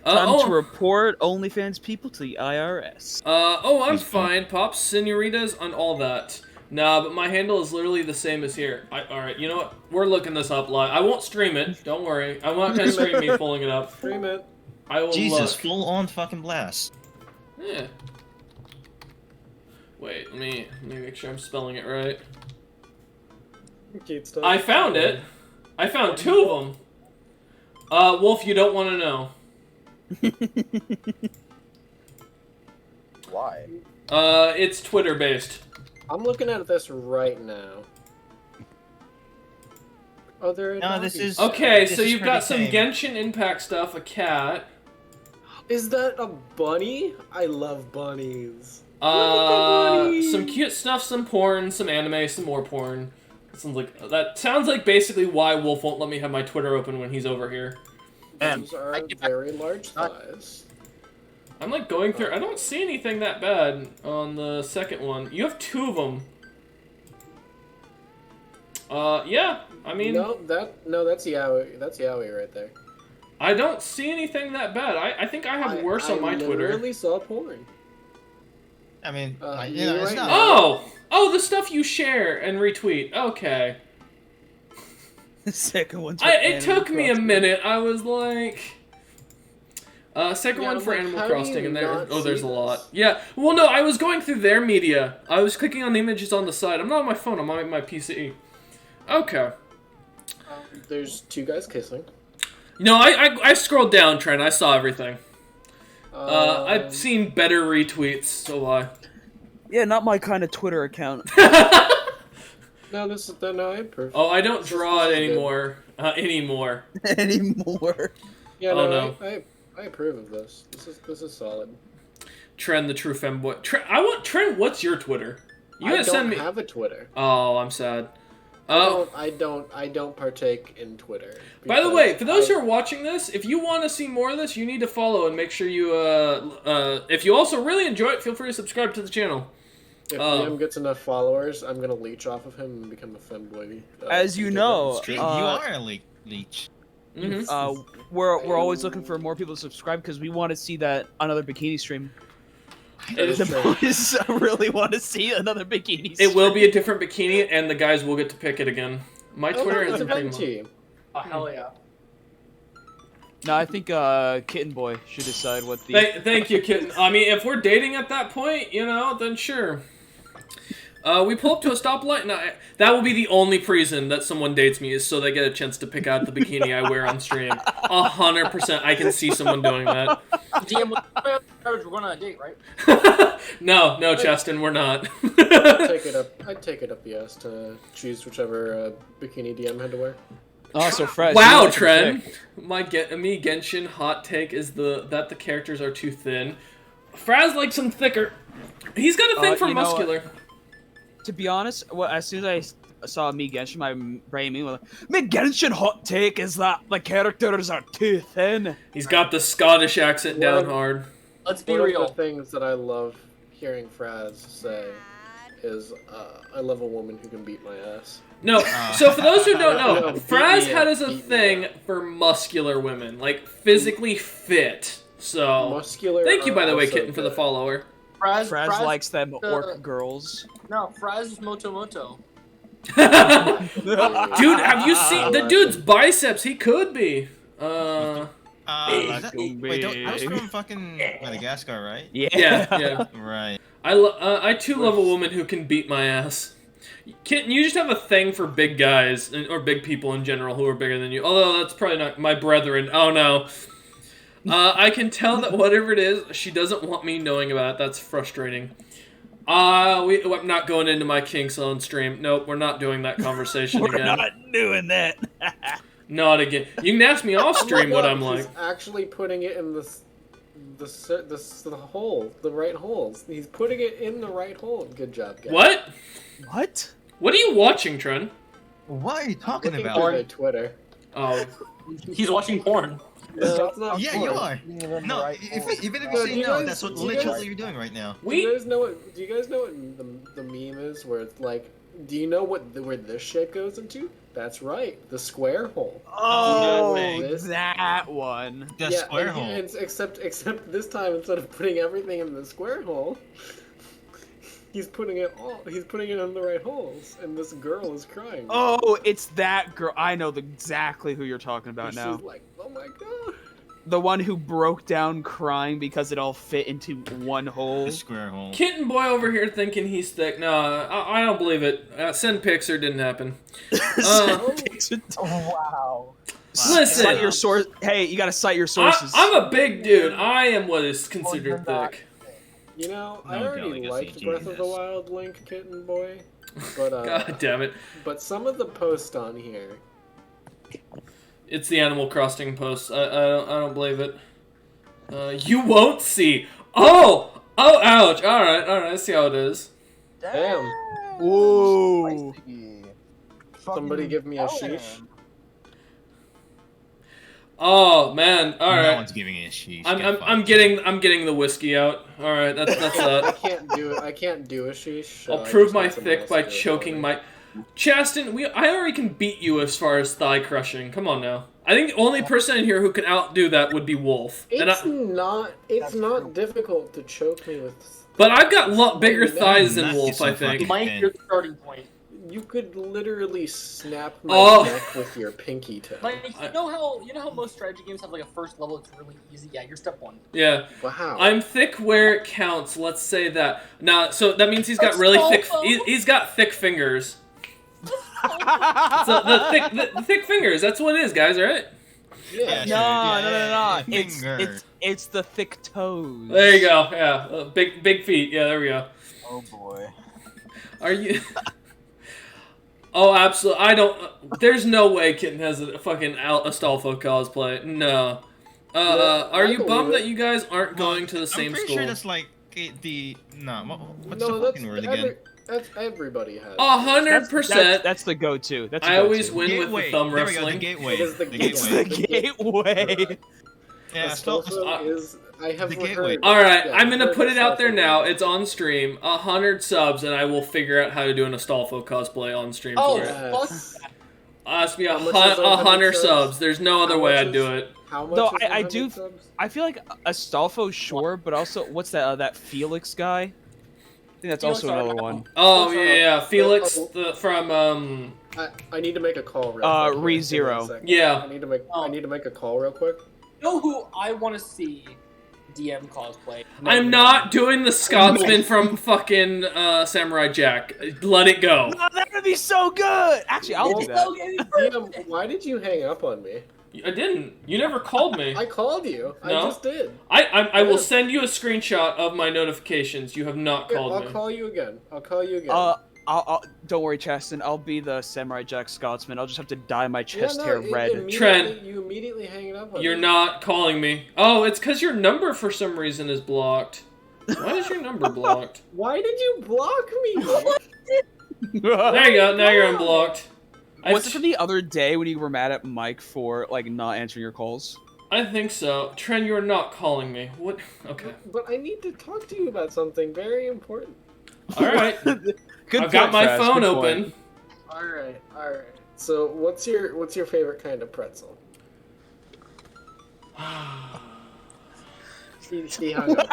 [SPEAKER 6] Time to report OnlyFans people to the IRS.
[SPEAKER 1] I'm fine. Pops, senoritas, and all that. Nah, but my handle is literally the same as here. Alright, you know what? We're looking this up live. I won't stream it. Don't worry. I'm not gonna stream me pulling it up.
[SPEAKER 2] Stream it.
[SPEAKER 1] I will
[SPEAKER 4] Jesus,
[SPEAKER 1] look.
[SPEAKER 4] full on fucking blast.
[SPEAKER 1] Yeah. Wait, let me make sure I'm spelling it right. I found it. I found 2 of them. Wolf, you don't want to know.
[SPEAKER 7] Why?
[SPEAKER 1] It's Twitter based.
[SPEAKER 2] I'm looking at this right now. Oh, there.
[SPEAKER 4] No, this is
[SPEAKER 1] okay. So you've got some Genshin Impact stuff. A cat.
[SPEAKER 2] Is that a bunny? I love bunnies.
[SPEAKER 1] Some cute stuff, some porn, some anime, some more porn. That sounds like basically why Wolf won't let me have my Twitter open when he's over here.
[SPEAKER 2] Those are very large thighs.
[SPEAKER 1] I'm like going through. I don't see anything that bad on the second one. You have 2 of them. Yeah. I mean.
[SPEAKER 2] No, that's Yaoi. That's Yaoi right there.
[SPEAKER 1] I don't see anything that bad. I think I have worse on my Twitter.
[SPEAKER 2] I literally saw porn.
[SPEAKER 4] I mean,
[SPEAKER 2] it's not.
[SPEAKER 1] Oh, the stuff you share and retweet. Okay.
[SPEAKER 6] The second one's
[SPEAKER 1] it took me a minute. I was like. Second one for Animal Crossing, and there's a lot. Yeah, well, no, I was going through their media. I was clicking on the images on the side. I'm not on my phone. I'm on my PC. Okay.
[SPEAKER 2] There's 2 guys kissing.
[SPEAKER 1] No, I scrolled down, Trent. I saw everything. I've seen better retweets, so why?
[SPEAKER 6] Yeah, not my kind of Twitter account.
[SPEAKER 2] No, I approve.
[SPEAKER 1] Oh, I don't draw it anymore. Anymore.
[SPEAKER 2] Yeah,
[SPEAKER 1] no.
[SPEAKER 2] I approve of this. This is solid.
[SPEAKER 1] Trent, the true femboy. Trent, what's your Twitter? You gotta send me.
[SPEAKER 2] I don't have a Twitter.
[SPEAKER 1] Oh, I'm sad.
[SPEAKER 2] I don't partake in Twitter.
[SPEAKER 1] By the way, for those who are watching this, if you want to see more of this, you need to follow and make sure you. If you also really enjoy it, feel free to subscribe to the channel.
[SPEAKER 2] If Liam gets enough followers, I'm gonna leech off of him and become a femboy.
[SPEAKER 6] As you know,
[SPEAKER 4] you are a leech.
[SPEAKER 6] We're always looking for more people to subscribe because we want to see that another bikini stream.
[SPEAKER 2] is
[SPEAKER 6] The
[SPEAKER 2] true.
[SPEAKER 6] boys really want to see another bikini.
[SPEAKER 1] It will be a different bikini, and the guys will get to pick it again. My
[SPEAKER 2] Oh,
[SPEAKER 1] Twitter
[SPEAKER 2] look, it's
[SPEAKER 1] isn't
[SPEAKER 2] a
[SPEAKER 1] pretty
[SPEAKER 2] venti.
[SPEAKER 5] Oh hell yeah.
[SPEAKER 6] No, I think Kitten Boy should decide what the.
[SPEAKER 1] Thank you, kitten. I mean, if we're dating at that point, you know, then sure. We pull up to a stoplight. No, that will be the only reason that someone dates me is so they get a chance to pick out the bikini I wear on stream. 100%, I can see someone doing that.
[SPEAKER 5] DM, we're going on a date, right?
[SPEAKER 1] No, Cheston, we're not.
[SPEAKER 2] I'd take it up the ass to choose whichever bikini DM had to wear.
[SPEAKER 6] Oh, so fresh.
[SPEAKER 1] Wow,
[SPEAKER 6] You like
[SPEAKER 1] Tren.
[SPEAKER 6] the
[SPEAKER 1] Me Genshin hot take is that the characters are too thin. Fraz likes them thicker. He's got a thing for
[SPEAKER 6] you know what?
[SPEAKER 1] muscular.
[SPEAKER 6] To be honest, as soon as I saw Me Genshin, my brain was like, Me Genshin hot take is that the characters are too thin.
[SPEAKER 1] He's got the Scottish accent down
[SPEAKER 2] Well,
[SPEAKER 1] hard.
[SPEAKER 5] Let's be
[SPEAKER 2] One of
[SPEAKER 5] real.
[SPEAKER 2] the things that I love hearing Fraz say is, I love a woman who can beat my ass.
[SPEAKER 1] No, so for those who don't
[SPEAKER 2] No,
[SPEAKER 1] know,
[SPEAKER 2] beat
[SPEAKER 1] Fraz
[SPEAKER 2] me
[SPEAKER 1] had
[SPEAKER 2] up,
[SPEAKER 1] as a
[SPEAKER 2] beat me
[SPEAKER 1] thing
[SPEAKER 2] up.
[SPEAKER 1] for muscular women, like physically fit. So,
[SPEAKER 2] Muscular.
[SPEAKER 1] thank you, by the way,
[SPEAKER 2] also
[SPEAKER 1] Kitten, for the
[SPEAKER 2] good.
[SPEAKER 1] follower.
[SPEAKER 6] Fraz likes them orc girls.
[SPEAKER 5] No, Fraz is Moto.
[SPEAKER 1] Dude, have you seen the dude's biceps? He could be.
[SPEAKER 4] Wait, that was
[SPEAKER 6] big.
[SPEAKER 4] from fucking Madagascar, right?
[SPEAKER 1] Yeah.
[SPEAKER 4] Right.
[SPEAKER 1] I too love a woman who can beat my ass. Kitten, you just have a thing for big guys, or big people in general who are bigger than you. Although that's probably not my brethren. Oh no. I can tell that whatever it is, she doesn't want me knowing about it. That's frustrating. I'm not going into my kinks on stream. Nope, we're not doing that conversation
[SPEAKER 6] We're
[SPEAKER 1] again.
[SPEAKER 6] not doing that.
[SPEAKER 1] Not again. You can ask me off stream what I'm
[SPEAKER 2] He's
[SPEAKER 1] like.
[SPEAKER 2] actually putting it in the hole, the right holes. He's putting it in the right hole. Good job, guys.
[SPEAKER 1] What?
[SPEAKER 6] What?
[SPEAKER 1] What are you watching, Tren?
[SPEAKER 4] What are you talking
[SPEAKER 2] Looking
[SPEAKER 4] about?
[SPEAKER 2] through their Twitter.
[SPEAKER 1] Oh,
[SPEAKER 5] He's watching porn.
[SPEAKER 2] No, it's not
[SPEAKER 4] Yeah,
[SPEAKER 2] porn.
[SPEAKER 4] you are.
[SPEAKER 7] Being in the
[SPEAKER 4] No,
[SPEAKER 7] right
[SPEAKER 4] even if
[SPEAKER 2] No,
[SPEAKER 4] you
[SPEAKER 2] do
[SPEAKER 4] say
[SPEAKER 2] you
[SPEAKER 4] no,
[SPEAKER 2] guys-
[SPEAKER 4] that's what
[SPEAKER 2] do you
[SPEAKER 4] literally
[SPEAKER 2] guys-
[SPEAKER 4] you're doing right now.
[SPEAKER 2] Do you guys know what? Do you guys know what the meme is? Where it's like, do you know where this shape goes into? That's right, the square hole.
[SPEAKER 6] Oh,
[SPEAKER 2] way.
[SPEAKER 6] that one.
[SPEAKER 4] The
[SPEAKER 2] Yeah,
[SPEAKER 4] square
[SPEAKER 2] and
[SPEAKER 4] hole.
[SPEAKER 2] Except this time, instead of putting everything in the square hole, he's putting it in the right holes, and this girl is crying.
[SPEAKER 6] Oh, it's that girl. I know exactly who you're talking about
[SPEAKER 2] And
[SPEAKER 6] now.
[SPEAKER 2] she's like, oh my god.
[SPEAKER 6] The one who broke down crying because it all fit into one hole.
[SPEAKER 4] The square hole.
[SPEAKER 1] Kitten boy over here thinking he's thick. No, I don't believe it. Send pics or didn't happen.
[SPEAKER 7] Wow.
[SPEAKER 1] Listen,
[SPEAKER 6] Cite your source. Hey, you gotta cite your sources.
[SPEAKER 1] I'm a big dude. I am what is
[SPEAKER 7] you're
[SPEAKER 1] considered
[SPEAKER 7] not.
[SPEAKER 1] thick.
[SPEAKER 2] You know, I
[SPEAKER 4] No
[SPEAKER 2] already
[SPEAKER 4] delicacy,
[SPEAKER 2] liked Breath of the
[SPEAKER 4] Jesus.
[SPEAKER 2] Wild Link, Kitten Boy, but
[SPEAKER 1] God damn it.
[SPEAKER 2] but some of the posts on here.
[SPEAKER 1] It's the Animal Crossing post. I don't believe it. You won't see. Oh, ouch. All right. I see how it is.
[SPEAKER 2] Damn.
[SPEAKER 6] Whoa.
[SPEAKER 7] Spicy.
[SPEAKER 2] Somebody
[SPEAKER 7] Fucking
[SPEAKER 2] give me a
[SPEAKER 7] Ellen.
[SPEAKER 2] sheesh.
[SPEAKER 1] Oh man. All
[SPEAKER 4] No
[SPEAKER 1] right.
[SPEAKER 4] one's giving a sheesh.
[SPEAKER 1] I'm getting the whiskey out. All right. That's
[SPEAKER 2] I
[SPEAKER 1] that.
[SPEAKER 2] can't do it. I can't do a sheesh. so
[SPEAKER 1] I'll
[SPEAKER 2] I
[SPEAKER 1] prove
[SPEAKER 2] just
[SPEAKER 1] my
[SPEAKER 2] let someone
[SPEAKER 1] thick
[SPEAKER 2] else
[SPEAKER 1] by
[SPEAKER 2] do it for
[SPEAKER 1] choking
[SPEAKER 2] me.
[SPEAKER 1] my. Chaston, I already can beat you as far as thigh crushing. Come on now. I think the only person in here who can outdo that would be Wolf. And
[SPEAKER 2] It's not. It's
[SPEAKER 7] That's
[SPEAKER 2] not
[SPEAKER 7] true.
[SPEAKER 2] difficult to choke me with.
[SPEAKER 1] but I've got bigger
[SPEAKER 2] No,
[SPEAKER 1] thighs than
[SPEAKER 4] not
[SPEAKER 1] Wolf.
[SPEAKER 4] just
[SPEAKER 1] I
[SPEAKER 4] some
[SPEAKER 1] think.
[SPEAKER 4] fucking-
[SPEAKER 5] Mike, you're the starting point.
[SPEAKER 2] You could literally snap my
[SPEAKER 1] Oh.
[SPEAKER 2] neck with your pinky toe.
[SPEAKER 5] Mike, you know how most strategy games have like a first level that's really easy? Yeah, you're step one.
[SPEAKER 1] Yeah.
[SPEAKER 2] Wow.
[SPEAKER 1] I'm thick where it counts. Let's say that. Now, so that means he's got
[SPEAKER 5] That's
[SPEAKER 1] really
[SPEAKER 5] so
[SPEAKER 1] thick.
[SPEAKER 5] cool.
[SPEAKER 1] He's got thick fingers. So the thick fingers. That's what it is, guys. Right?
[SPEAKER 2] Yeah.
[SPEAKER 6] No.
[SPEAKER 4] Finger.
[SPEAKER 6] It's the thick toes.
[SPEAKER 1] There you go. Yeah. Big feet. Yeah. There we go.
[SPEAKER 7] Oh boy.
[SPEAKER 1] Are you? Oh, absolutely. I don't. There's no way Kitten has a fucking Astolfo cosplay. No.
[SPEAKER 2] Yeah,
[SPEAKER 1] Are
[SPEAKER 2] I
[SPEAKER 1] you
[SPEAKER 2] believe
[SPEAKER 1] bummed
[SPEAKER 2] it.
[SPEAKER 1] that you guys aren't going to the same
[SPEAKER 4] I'm pretty
[SPEAKER 1] school?
[SPEAKER 4] sure that's like the what's
[SPEAKER 2] No,
[SPEAKER 4] the
[SPEAKER 2] that's
[SPEAKER 4] fucking word again?
[SPEAKER 2] that's everybody has.
[SPEAKER 1] 100%.
[SPEAKER 6] That's the go-to. That's the
[SPEAKER 1] I always
[SPEAKER 6] go-to.
[SPEAKER 1] win with the thumb
[SPEAKER 4] There we go, the
[SPEAKER 1] wrestling.
[SPEAKER 4] gateway.
[SPEAKER 2] It is the
[SPEAKER 4] the
[SPEAKER 2] gateway.
[SPEAKER 4] gateway.
[SPEAKER 6] It's the gateway.
[SPEAKER 4] Yeah,
[SPEAKER 2] Astolfo is. I have
[SPEAKER 4] the
[SPEAKER 2] heard.
[SPEAKER 4] gateway.
[SPEAKER 1] All right,
[SPEAKER 2] yeah,
[SPEAKER 1] I'm gonna
[SPEAKER 2] I've
[SPEAKER 1] put
[SPEAKER 2] heard
[SPEAKER 1] it out there
[SPEAKER 2] Astolfo.
[SPEAKER 1] now. It's on stream. 100 subs, and I will figure out how to do an Astolfo cosplay on stream
[SPEAKER 5] Oh,
[SPEAKER 1] for it.
[SPEAKER 2] Yes.
[SPEAKER 5] fuck.
[SPEAKER 1] Has to be
[SPEAKER 2] How much is
[SPEAKER 1] 100
[SPEAKER 2] 100
[SPEAKER 1] subs. There's no other
[SPEAKER 2] How
[SPEAKER 1] way
[SPEAKER 2] much
[SPEAKER 1] I'd
[SPEAKER 2] is-
[SPEAKER 1] do it.
[SPEAKER 2] How much?
[SPEAKER 6] Though
[SPEAKER 2] is
[SPEAKER 6] I
[SPEAKER 2] 100
[SPEAKER 6] do-
[SPEAKER 2] subs?
[SPEAKER 6] I feel like Astolfo, sure, but also what's that Felix guy? I think that's
[SPEAKER 5] Felix
[SPEAKER 6] also another
[SPEAKER 5] Arnau.
[SPEAKER 6] one.
[SPEAKER 1] Oh
[SPEAKER 2] Also,
[SPEAKER 1] yeah, Felix
[SPEAKER 2] oh,
[SPEAKER 1] from
[SPEAKER 2] I need to make a call real quick. Give me a
[SPEAKER 6] ReZero.
[SPEAKER 2] second.
[SPEAKER 1] Yeah.
[SPEAKER 2] I need to make a call real quick.
[SPEAKER 5] You know who I want to see DM cosplay?
[SPEAKER 1] I'm not doing the Scotsman from fucking Samurai Jack. Let it go.
[SPEAKER 6] Oh, that would be so good. Actually, I'll do that.
[SPEAKER 2] DM, why did you hang up on me?
[SPEAKER 1] I didn't. You never called me.
[SPEAKER 2] I called you. I
[SPEAKER 1] No.
[SPEAKER 2] just did.
[SPEAKER 1] I will send you a screenshot of my notifications. You have not
[SPEAKER 2] Yeah,
[SPEAKER 1] called
[SPEAKER 2] I'll
[SPEAKER 1] me.
[SPEAKER 2] call you again. I'll call you again.
[SPEAKER 6] I'll don't worry, Chaston. I'll be the Samurai Jack Scotsman. I'll just have to dye my chest hair red.
[SPEAKER 1] Trent.
[SPEAKER 2] You immediately hang it up on
[SPEAKER 1] You're
[SPEAKER 2] me.
[SPEAKER 1] not calling me. Oh, it's because your number for some reason is blocked. Why is your number blocked?
[SPEAKER 2] Why did you block me?
[SPEAKER 1] There you go. Now you're unblocked.
[SPEAKER 6] Was it from the other day when you were mad at Mike for like not answering your calls?
[SPEAKER 1] I think so. Trent, you're not calling me. What? Okay.
[SPEAKER 2] But I need to talk to you about something very important.
[SPEAKER 1] All right.
[SPEAKER 6] Good
[SPEAKER 1] I've got
[SPEAKER 6] point,
[SPEAKER 1] my
[SPEAKER 6] Fraz,
[SPEAKER 1] phone
[SPEAKER 6] good
[SPEAKER 1] open.
[SPEAKER 6] point.
[SPEAKER 2] All right. So what's your favorite kind of pretzel? He hung up.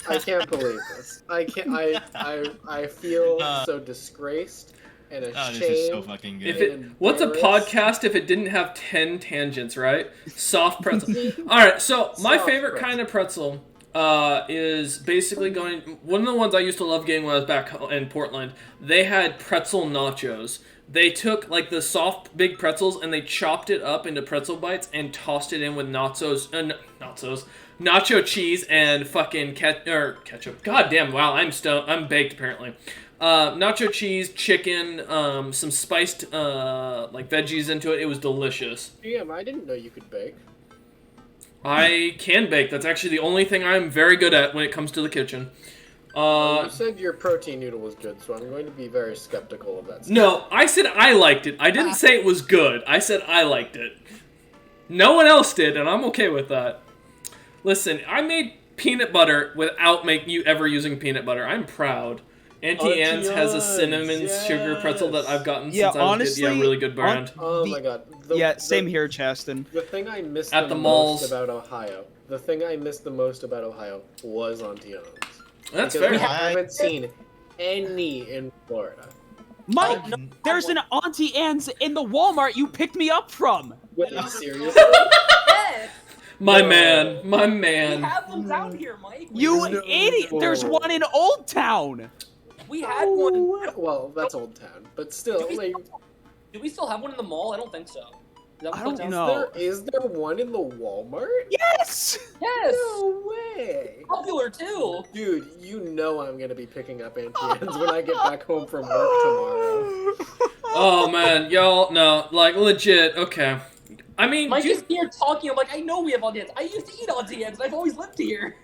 [SPEAKER 2] I can't believe this. I can't. I feel so disgraced and
[SPEAKER 4] Oh,
[SPEAKER 2] ashamed.
[SPEAKER 4] this is so fucking good.
[SPEAKER 1] If it, what's a podcast if it didn't have 10 tangents, right? Soft pretzel. All right, so my
[SPEAKER 2] Soft
[SPEAKER 1] favorite
[SPEAKER 2] pretzel.
[SPEAKER 1] kind of pretzel is basically going. One of the ones I used to love getting when I was back in Portland. They had pretzel nachos. They took like the soft big pretzels and they chopped it up into pretzel bites and tossed it in with nacho cheese and fucking ketchup. God damn! Wow, I'm baked apparently. Nacho cheese, chicken, some spiced like veggies into it. It was delicious.
[SPEAKER 2] Damn, I didn't know you could bake.
[SPEAKER 1] I can bake. That's actually the only thing I'm very good at when it comes to the kitchen.
[SPEAKER 2] You said your protein noodle was good, so I'm going to be very skeptical of that.
[SPEAKER 1] No, I said I liked it. I didn't say it was good. I said I liked it. No one else did, and I'm okay with that. Listen, I made peanut butter without you ever using peanut butter. I'm proud. Auntie Anne's has a cinnamon sugar pretzel that I've gotten
[SPEAKER 6] Yeah,
[SPEAKER 1] since I was
[SPEAKER 6] honestly,
[SPEAKER 1] a really good brand.
[SPEAKER 2] Oh
[SPEAKER 6] The-
[SPEAKER 2] my god.
[SPEAKER 6] Same here, Chaston.
[SPEAKER 2] The thing I missed
[SPEAKER 1] At
[SPEAKER 2] the
[SPEAKER 1] the malls.
[SPEAKER 2] most about Ohio. The thing I missed the most about Ohio was Auntie Anne's.
[SPEAKER 1] That's
[SPEAKER 2] Because
[SPEAKER 1] fair.
[SPEAKER 2] we haven't seen any in Florida.
[SPEAKER 6] Mike,
[SPEAKER 5] no,
[SPEAKER 6] there's an Auntie Anne's in the Walmart you picked me up from.
[SPEAKER 2] Wait, seriously?
[SPEAKER 5] Yes!
[SPEAKER 1] My
[SPEAKER 2] No.
[SPEAKER 1] man. My
[SPEAKER 5] We
[SPEAKER 1] man.
[SPEAKER 5] have them down here, Mike.
[SPEAKER 6] You
[SPEAKER 2] No.
[SPEAKER 6] idiot! There's one in Old Town.
[SPEAKER 5] We had one.
[SPEAKER 2] Well, that's Old Town, but still, like,
[SPEAKER 5] Do we still have one in the mall? I don't think so. Is that
[SPEAKER 6] I
[SPEAKER 5] what
[SPEAKER 6] don't
[SPEAKER 5] that's-
[SPEAKER 6] know.
[SPEAKER 2] is there one in the Walmart?
[SPEAKER 6] Yes.
[SPEAKER 5] Yes!
[SPEAKER 2] No way!
[SPEAKER 5] Popular too!
[SPEAKER 2] Dude, you know I'm gonna be picking up Auntie Anne's when I get back home from work tomorrow.
[SPEAKER 1] Oh man, y'all, no, like legit. Okay. I mean,
[SPEAKER 5] Mike
[SPEAKER 1] you-
[SPEAKER 5] is here talking, I'm like, I know we have Auntie Anne's. I used to eat Auntie Anne's, and I've always lived here.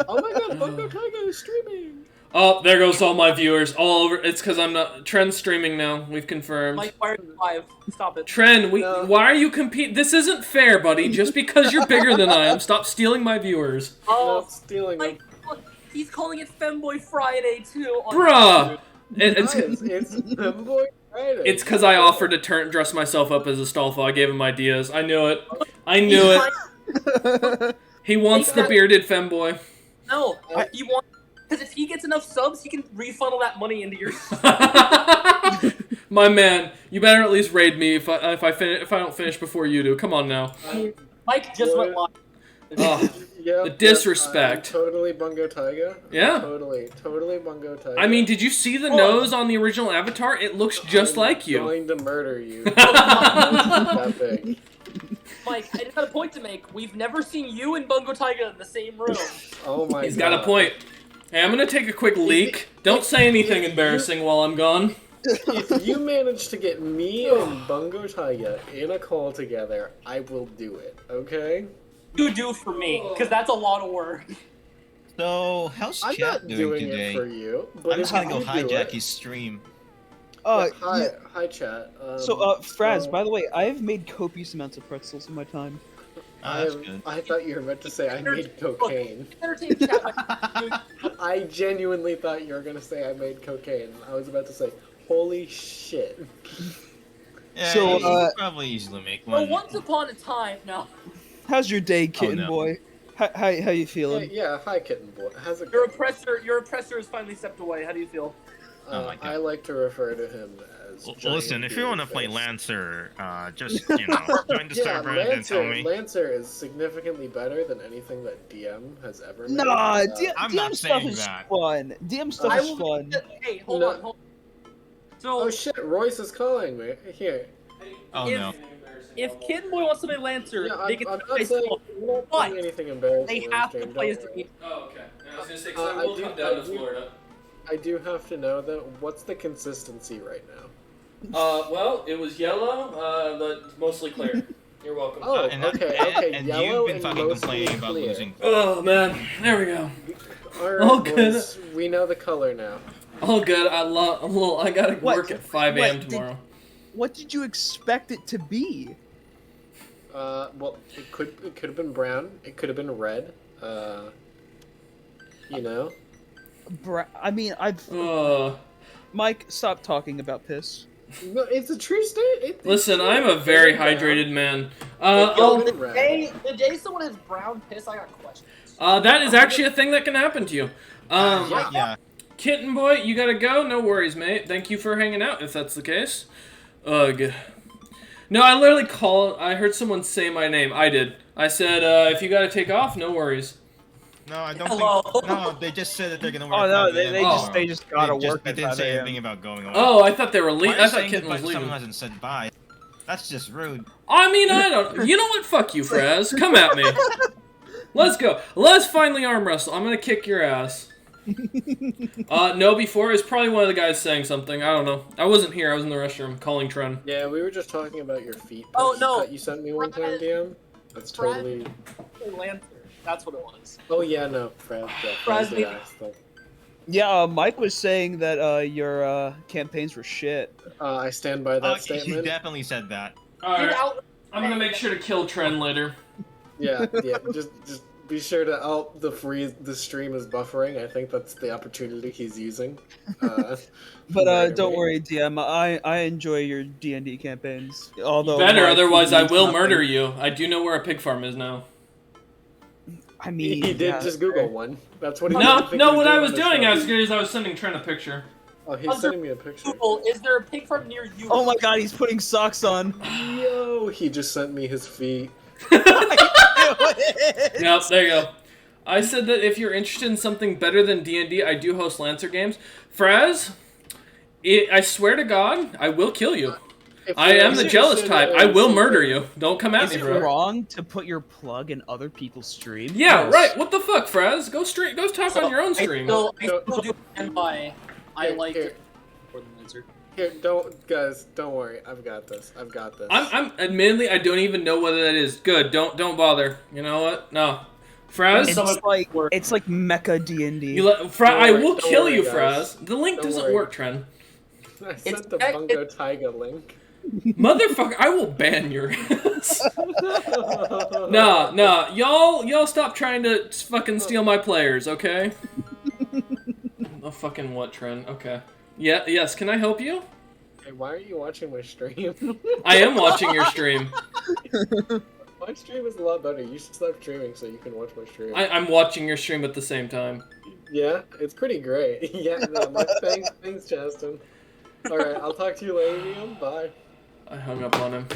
[SPEAKER 2] Oh my god, Bungo Taiga is streaming!
[SPEAKER 1] oh, there goes all my viewers all over. It's because I'm not. Trend's streaming now. We've confirmed.
[SPEAKER 5] Mike, why are you live? Stop it.
[SPEAKER 1] Trend,
[SPEAKER 2] No.
[SPEAKER 1] why are you compete? This isn't fair, buddy. Just because you're bigger than I am, stop stealing my viewers,
[SPEAKER 5] Oh,
[SPEAKER 2] Not stealing them.
[SPEAKER 5] Mike, look, he's calling it Femboy Friday too. on
[SPEAKER 1] bruh.
[SPEAKER 2] Guys,
[SPEAKER 1] It's
[SPEAKER 2] it's Femboy Friday.
[SPEAKER 1] it's because I offered to dress myself up as Astolfo. I gave him ideas. I knew it. I knew it. He wants the bearded femboy.
[SPEAKER 5] No, he wants because if he gets enough subs, he can refunnel that money into your.
[SPEAKER 1] My man, you better at least raid me if I don't finish before you do. Come on now.
[SPEAKER 5] Mike just went live.
[SPEAKER 1] Oh,
[SPEAKER 2] Yep,
[SPEAKER 1] the disrespect.
[SPEAKER 2] I'm totally Bungo Taiga.
[SPEAKER 1] Yeah.
[SPEAKER 2] Totally Bungo Taiga.
[SPEAKER 1] I mean, did you see the
[SPEAKER 5] Hold on.
[SPEAKER 1] nose on the original Avatar? It looks just
[SPEAKER 2] I'm
[SPEAKER 1] like you.
[SPEAKER 2] going to murder you. That big.
[SPEAKER 5] Mike, I just got a point to make. We've never seen you and Bungo Taiga in the same room.
[SPEAKER 2] Oh my god.
[SPEAKER 1] He's got a point. Hey, I'm gonna take a quick leak. Don't say anything embarrassing while I'm gone.
[SPEAKER 2] If you manage to get me and Bungo Taiga in a call together, I will do it, okay?
[SPEAKER 5] You do for me, because that's a lot of work.
[SPEAKER 4] So, how's
[SPEAKER 2] I'm
[SPEAKER 4] chat
[SPEAKER 2] not
[SPEAKER 4] doing
[SPEAKER 2] doing
[SPEAKER 4] today?
[SPEAKER 2] it for you, but
[SPEAKER 4] I'm just
[SPEAKER 2] if
[SPEAKER 4] gonna go
[SPEAKER 2] you do
[SPEAKER 4] hijack
[SPEAKER 2] it-
[SPEAKER 4] his stream.
[SPEAKER 2] Hi, chat.
[SPEAKER 6] Fraz,
[SPEAKER 2] so-
[SPEAKER 6] by the way, I've made copious amounts of pretzels in my time.
[SPEAKER 4] Oh, that's good.
[SPEAKER 2] I thought you were about to say I made cocaine.
[SPEAKER 5] Entertain chat, Mike.
[SPEAKER 2] I genuinely thought you were gonna say I made cocaine. I was about to say, holy shit.
[SPEAKER 4] Yeah,
[SPEAKER 6] So,
[SPEAKER 4] you could probably easily make
[SPEAKER 5] Well,
[SPEAKER 4] one.
[SPEAKER 5] once upon a time, no.
[SPEAKER 6] how's your day, kitten
[SPEAKER 4] no.
[SPEAKER 6] boy? How you
[SPEAKER 2] Yeah,
[SPEAKER 6] feeling?
[SPEAKER 2] yeah, hi kitten boy. How's it
[SPEAKER 5] Your
[SPEAKER 2] going?
[SPEAKER 5] oppressor has finally stepped away. How do you feel?
[SPEAKER 4] Oh my God.
[SPEAKER 2] I like to refer to him as.
[SPEAKER 8] Well, listen, if you want to play Lancer, just, join the
[SPEAKER 2] Yeah,
[SPEAKER 8] server and tell me.
[SPEAKER 2] Lancer is significantly better than anything that DM has ever made.
[SPEAKER 6] Nah,
[SPEAKER 4] I'm
[SPEAKER 6] DM
[SPEAKER 4] not
[SPEAKER 6] stuff
[SPEAKER 4] saying
[SPEAKER 6] is
[SPEAKER 4] that.
[SPEAKER 6] fun. DM stuff
[SPEAKER 5] I
[SPEAKER 6] is
[SPEAKER 5] will-
[SPEAKER 6] fun.
[SPEAKER 5] Hey, hold
[SPEAKER 2] No.
[SPEAKER 5] on. So,
[SPEAKER 2] Oh shit, Royce is calling me. Here.
[SPEAKER 4] Oh
[SPEAKER 5] if,
[SPEAKER 4] no.
[SPEAKER 5] if Kid Boy wants to play Lancer,
[SPEAKER 2] Yeah,
[SPEAKER 5] they can
[SPEAKER 2] I'm
[SPEAKER 5] play
[SPEAKER 2] not saying
[SPEAKER 5] Skull.
[SPEAKER 2] I'm not
[SPEAKER 5] But
[SPEAKER 2] saying anything embarrassing.
[SPEAKER 5] They
[SPEAKER 2] on
[SPEAKER 5] have
[SPEAKER 2] stream,
[SPEAKER 5] to play as
[SPEAKER 2] don't
[SPEAKER 5] the
[SPEAKER 2] worry.
[SPEAKER 5] game.
[SPEAKER 1] Oh, okay. I was gonna say, 'cause
[SPEAKER 2] I
[SPEAKER 1] I will
[SPEAKER 2] do-
[SPEAKER 1] come down
[SPEAKER 2] I
[SPEAKER 1] to
[SPEAKER 2] do-
[SPEAKER 1] Florida.
[SPEAKER 2] I do have to know though, what's the consistency right now?
[SPEAKER 1] Well, it was yellow, but mostly clear. You're welcome.
[SPEAKER 2] Oh,
[SPEAKER 4] and
[SPEAKER 2] okay,
[SPEAKER 4] and,
[SPEAKER 2] okay,
[SPEAKER 4] and
[SPEAKER 2] yellow
[SPEAKER 4] you've been
[SPEAKER 2] and
[SPEAKER 4] fucking
[SPEAKER 2] mostly
[SPEAKER 4] complaining about
[SPEAKER 2] clear.
[SPEAKER 4] losing.
[SPEAKER 1] Oh man, there we go.
[SPEAKER 2] Alright,
[SPEAKER 1] Oh, good.
[SPEAKER 2] boys, we know the color now.
[SPEAKER 1] Oh good. I gotta
[SPEAKER 6] What?
[SPEAKER 1] work at 5 a.m.
[SPEAKER 6] What?
[SPEAKER 1] tomorrow.
[SPEAKER 6] What did you expect it to be?
[SPEAKER 2] Well, it could have been brown. It could have been red. You know.
[SPEAKER 6] I mean, Mike, stop talking about piss.
[SPEAKER 2] No, it's a true state.
[SPEAKER 1] Listen, I'm a very hydrated man.
[SPEAKER 2] Yo,
[SPEAKER 1] I'll,
[SPEAKER 5] The day someone has brown piss, I got questions.
[SPEAKER 1] that is actually a thing that can happen to you.
[SPEAKER 4] Yeah.
[SPEAKER 1] Kitten boy, you gotta go. No worries, mate. Thank you for hanging out, if that's the case. Ugh. No, I literally I heard someone say my name. I did. I said, if you gotta take off, no worries.
[SPEAKER 4] No, I don't
[SPEAKER 5] Hello.
[SPEAKER 4] think. No, they just said that they're gonna work.
[SPEAKER 6] Oh no,
[SPEAKER 4] 5
[SPEAKER 6] they,
[SPEAKER 4] a.m.
[SPEAKER 6] they
[SPEAKER 1] Oh.
[SPEAKER 6] just they just gotta work.
[SPEAKER 4] They
[SPEAKER 6] at
[SPEAKER 4] didn't
[SPEAKER 6] 5
[SPEAKER 4] say
[SPEAKER 6] a.m.
[SPEAKER 4] anything about going away.
[SPEAKER 1] Oh, I thought they were
[SPEAKER 4] Why
[SPEAKER 1] leaving.
[SPEAKER 4] are you
[SPEAKER 1] I thought
[SPEAKER 4] saying
[SPEAKER 1] Kitten
[SPEAKER 4] goodbye
[SPEAKER 1] was
[SPEAKER 4] to
[SPEAKER 1] leaving.
[SPEAKER 4] someone who hasn't said bye? That's just rude.
[SPEAKER 1] I mean, I don't. You know what? Fuck you, Fraz. Come at me. Let's go. Let's finally arm wrestle. I'm gonna kick your ass. No, before it was probably one of the guys saying something. I don't know. I wasn't here. I was in the restroom calling Tren.
[SPEAKER 2] Yeah, we were just talking about your feet.
[SPEAKER 5] Oh,
[SPEAKER 2] pics
[SPEAKER 5] no.
[SPEAKER 2] that you sent me one time,
[SPEAKER 5] Fred.
[SPEAKER 2] DM. That's
[SPEAKER 5] Fred.
[SPEAKER 2] totally.
[SPEAKER 5] Lancer. That's what it was.
[SPEAKER 2] Oh yeah, no, Fred. Yeah,
[SPEAKER 5] Fred,
[SPEAKER 2] Fred's the axe thing.
[SPEAKER 6] Yeah, Mike was saying that your campaigns were shit.
[SPEAKER 2] I stand by that
[SPEAKER 4] He
[SPEAKER 2] statement.
[SPEAKER 4] definitely said that.
[SPEAKER 1] Alright.
[SPEAKER 5] Out-
[SPEAKER 1] I'm gonna make sure to kill Tren later.
[SPEAKER 2] Yeah, yeah. Just be sure to. Oh, the stream is buffering. I think that's the opportunity he's using.
[SPEAKER 6] But
[SPEAKER 2] murder
[SPEAKER 6] don't
[SPEAKER 2] me.
[SPEAKER 6] worry, DM. I enjoy your D&D campaigns. Although
[SPEAKER 1] Better,
[SPEAKER 6] Mike
[SPEAKER 1] otherwise I
[SPEAKER 6] means
[SPEAKER 1] will
[SPEAKER 6] nothing.
[SPEAKER 1] murder you. I do know where a pig farm is now.
[SPEAKER 6] I mean,
[SPEAKER 2] He did
[SPEAKER 6] yeah,
[SPEAKER 2] just Google one. That's what he.
[SPEAKER 1] No,
[SPEAKER 2] did.
[SPEAKER 1] no. What I was doing, I was sending Tren a picture.
[SPEAKER 2] Oh, he's sending me a picture.
[SPEAKER 5] Google, is there a pig farm near you?
[SPEAKER 6] Oh my god, he's putting socks on.
[SPEAKER 2] Yo, he just sent me his feet.
[SPEAKER 1] Yep, there you go. I said that if you're interested in something better than D&D, I do host Lancer games. Fraz, I swear to God, I will kill you.
[SPEAKER 2] If
[SPEAKER 1] I
[SPEAKER 2] you're
[SPEAKER 1] am the jealous
[SPEAKER 2] interested
[SPEAKER 1] type. I will
[SPEAKER 2] in-
[SPEAKER 1] murder you. Don't come at
[SPEAKER 6] Is
[SPEAKER 1] me,
[SPEAKER 6] it
[SPEAKER 1] bro.
[SPEAKER 6] wrong to put your plug in other people's streams?
[SPEAKER 1] Yeah, right. What the fuck, Fraz? Go talk on your own
[SPEAKER 5] I
[SPEAKER 1] stream.
[SPEAKER 5] still do stand by. I
[SPEAKER 2] Here,
[SPEAKER 5] like
[SPEAKER 2] here.
[SPEAKER 5] it. For the Lancer.
[SPEAKER 2] Here, don't worry. I've got this. I've got this.
[SPEAKER 1] I'm admittedly, I don't even know whether that is good. Don't bother. You know what? No, Fraz.
[SPEAKER 6] It's like Mecha D&D.
[SPEAKER 1] I will
[SPEAKER 2] Don't
[SPEAKER 1] kill
[SPEAKER 2] worry,
[SPEAKER 1] you,
[SPEAKER 2] guys.
[SPEAKER 1] Fraz. The link
[SPEAKER 2] Don't
[SPEAKER 1] doesn't
[SPEAKER 2] worry.
[SPEAKER 1] work, Tren.
[SPEAKER 2] I sent the Bungo Taiga link.
[SPEAKER 1] Motherfucker, I will ban your ass. Nah, y'all stop trying to fucking steal my players, okay? Oh, fucking what, Tren? Okay. Yeah, yes, can I help you?
[SPEAKER 2] Hey, why are you watching my stream?
[SPEAKER 1] I am watching your stream.
[SPEAKER 2] My stream is a lot better. You should stop streaming so you can watch my stream.
[SPEAKER 1] I'm watching your stream at the same time.
[SPEAKER 2] Yeah, it's pretty great. Yeah, no, thanks, Justin. Alright, I'll talk to you later, Liam. Bye.
[SPEAKER 1] I hung up on him.